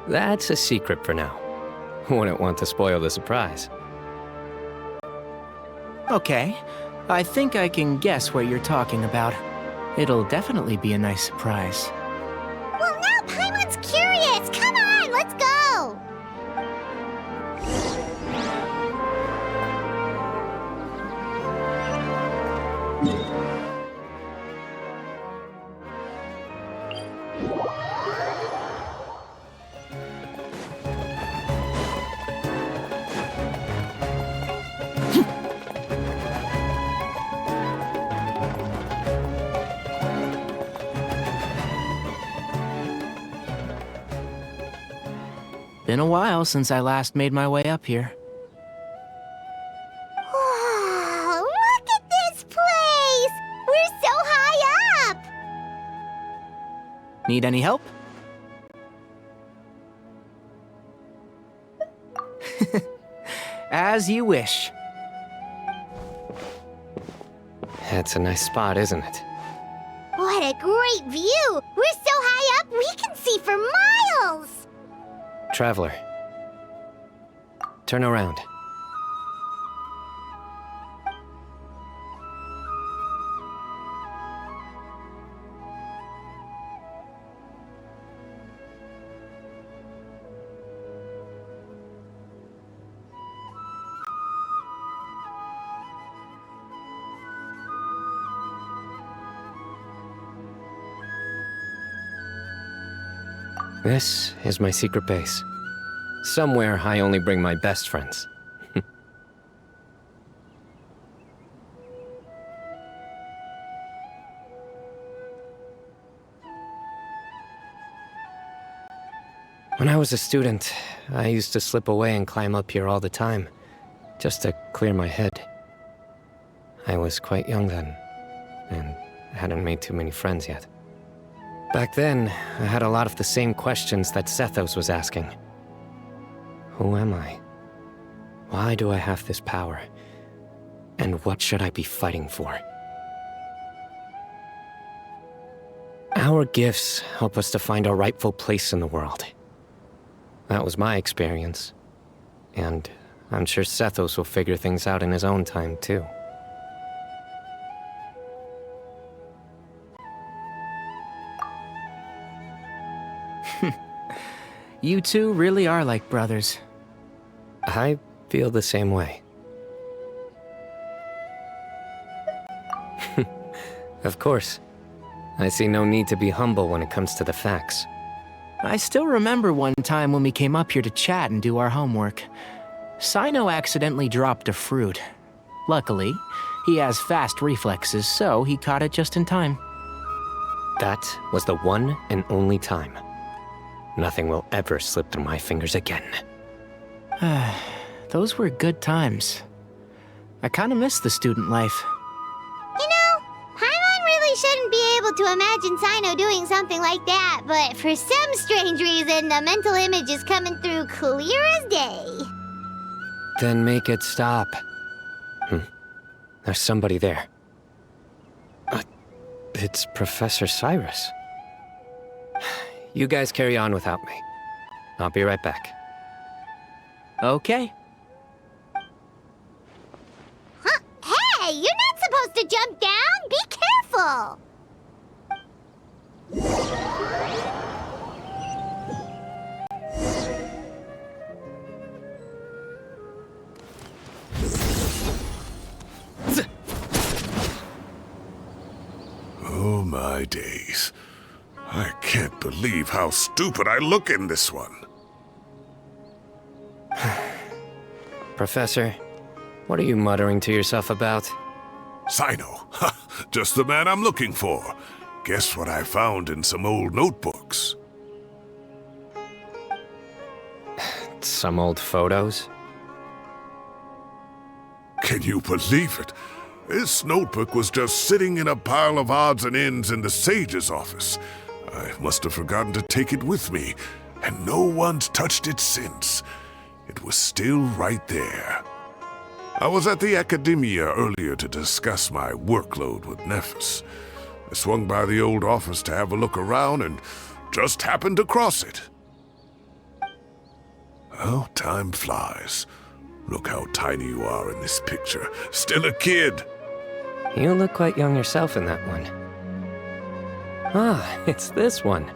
That's a secret for now. Wouldn't want to spoil the surprise.
Okay, I think I can guess what you're talking about. It'll definitely be a nice surprise.
Well, now Paimon's curious. Come on, let's go.
Been a while since I last made my way up here.
Wow, look at this place! We're so high up!
Need any help? As you wish.
That's a nice spot, isn't it?
What a great view! We're so high up, we can see for miles!
Traveler. Turn around. This is my secret base. Somewhere I only bring my best friends. When I was a student, I used to slip away and climb up here all the time, just to clear my head. I was quite young then, and hadn't made too many friends yet. Back then, I had a lot of the same questions that Sethos was asking. Who am I? Why do I have this power? And what should I be fighting for? Our gifts help us to find our rightful place in the world. That was my experience. And I'm sure Sethos will figure things out in his own time, too.
You two really are like brothers.
I feel the same way. Of course. I see no need to be humble when it comes to the facts.
I still remember one time when we came up here to chat and do our homework. Sino accidentally dropped a fruit. Luckily, he has fast reflexes, so he caught it just in time.
That was the one and only time. Nothing will ever slip through my fingers again.
Those were good times. I kinda miss the student life.
You know, Paimon really shouldn't be able to imagine Sino doing something like that, but for some strange reason, the mental image is coming through clear as day.
Then make it stop. There's somebody there. It's Professor Cyrus. You guys carry on without me. I'll be right back.
Okay.
Huh? Hey, you're not supposed to jump down! Be careful!
Oh my days. I can't believe how stupid I look in this one.
Professor, what are you muttering to yourself about?
Sino. Just the man I'm looking for. Guess what I found in some old notebooks?
Some old photos?
Can you believe it? This notebook was just sitting in a pile of odds and ends in the sage's office. I must have forgotten to take it with me, and no one's touched it since. It was still right there. I was at the Academia earlier to discuss my workload with Nephis. I swung by the old office to have a look around and just happened to cross it. Oh, time flies. Look how tiny you are in this picture. Still a kid.
You look quite young yourself in that one. Ah, it's this one.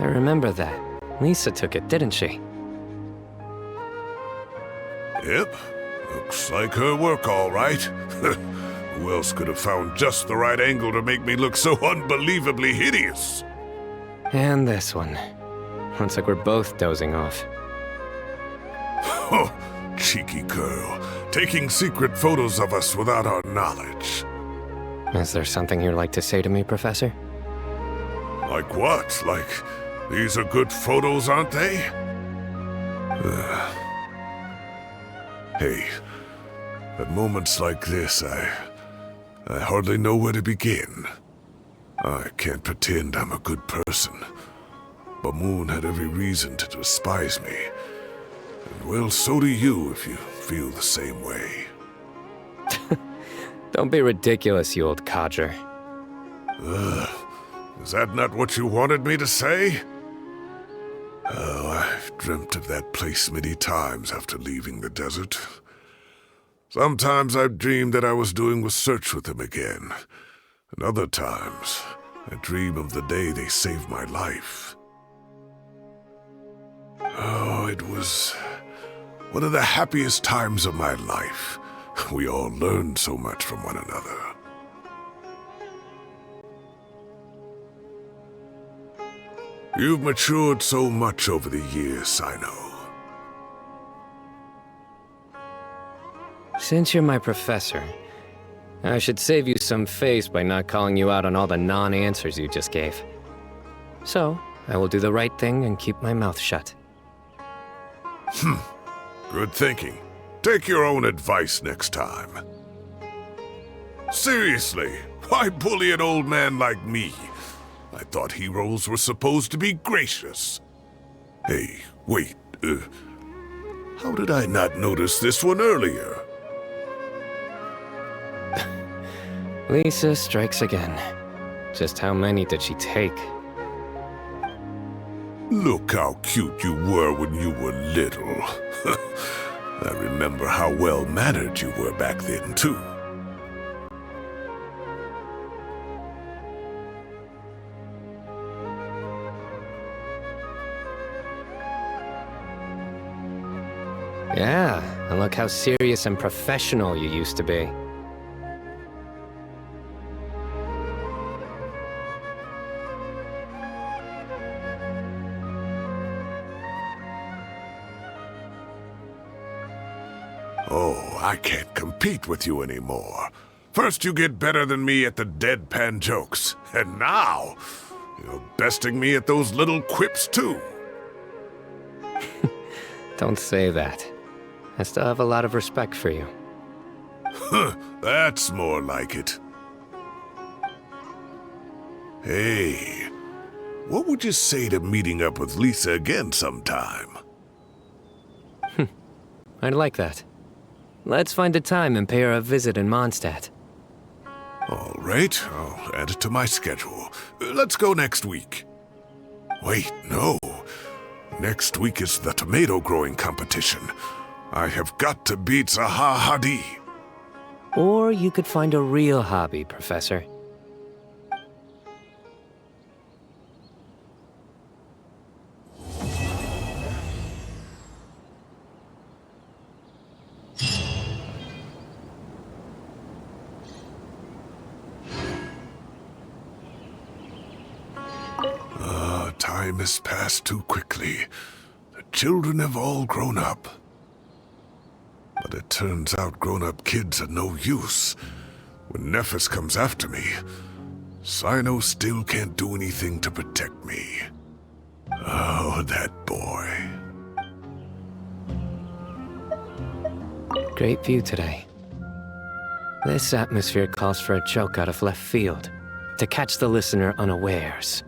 I remember that. Lisa took it, didn't she?
Yep. Looks like her work, all right. Who else could have found just the right angle to make me look so unbelievably hideous?
And this one. Looks like we're both dozing off.
Oh, cheeky girl. Taking secret photos of us without our knowledge.
Is there something you'd like to say to me, Professor?
Like what? Like, these are good photos, aren't they? Hey, at moments like this, I hardly know where to begin. I can't pretend I'm a good person. But Moon had every reason to despise me. And well, so do you if you feel the same way.
Don't be ridiculous, you old codger.
Is that not what you wanted me to say? Oh, I've dreamt of that place many times after leaving the desert. Sometimes I've dreamed that I was doing research with them again. And other times, I dream of the day they saved my life. Oh, it was one of the happiest times of my life. We all learned so much from one another. You've matured so much over the years, I know.
Since you're my professor, I should save you some face by not calling you out on all the non-answers you just gave. So, I will do the right thing and keep my mouth shut.
Good thinking. Take your own advice next time. Seriously, why bully an old man like me? I thought heroes were supposed to be gracious. Hey, wait, how did I not notice this one earlier?
Lisa strikes again. Just how many did she take?
Look how cute you were when you were little. I remember how well-mannered you were back then, too.
Yeah, and look how serious and professional you used to be.
Oh, I can't compete with you anymore. First you get better than me at the deadpan jokes, and now you're besting me at those little quips too.
Don't say that. I still have a lot of respect for you.
That's more like it. Hey, what would you say to meeting up with Lisa again sometime?
I'd like that. Let's find a time and pay her a visit in Mondstadt.
All right, I'll add it to my schedule. Let's go next week. Wait, no. Next week is the tomato growing competition. I have got to beat Zaha Hadi.
Or you could find a real hobby, Professor.
Time has passed too quickly. The children have all grown up. But it turns out grown-up kids are no use. When Nephis comes after me, Cyno still can't do anything to protect me. Oh, that boy.
Great view today. This atmosphere calls for a joke out of left field, to catch the listener unawares.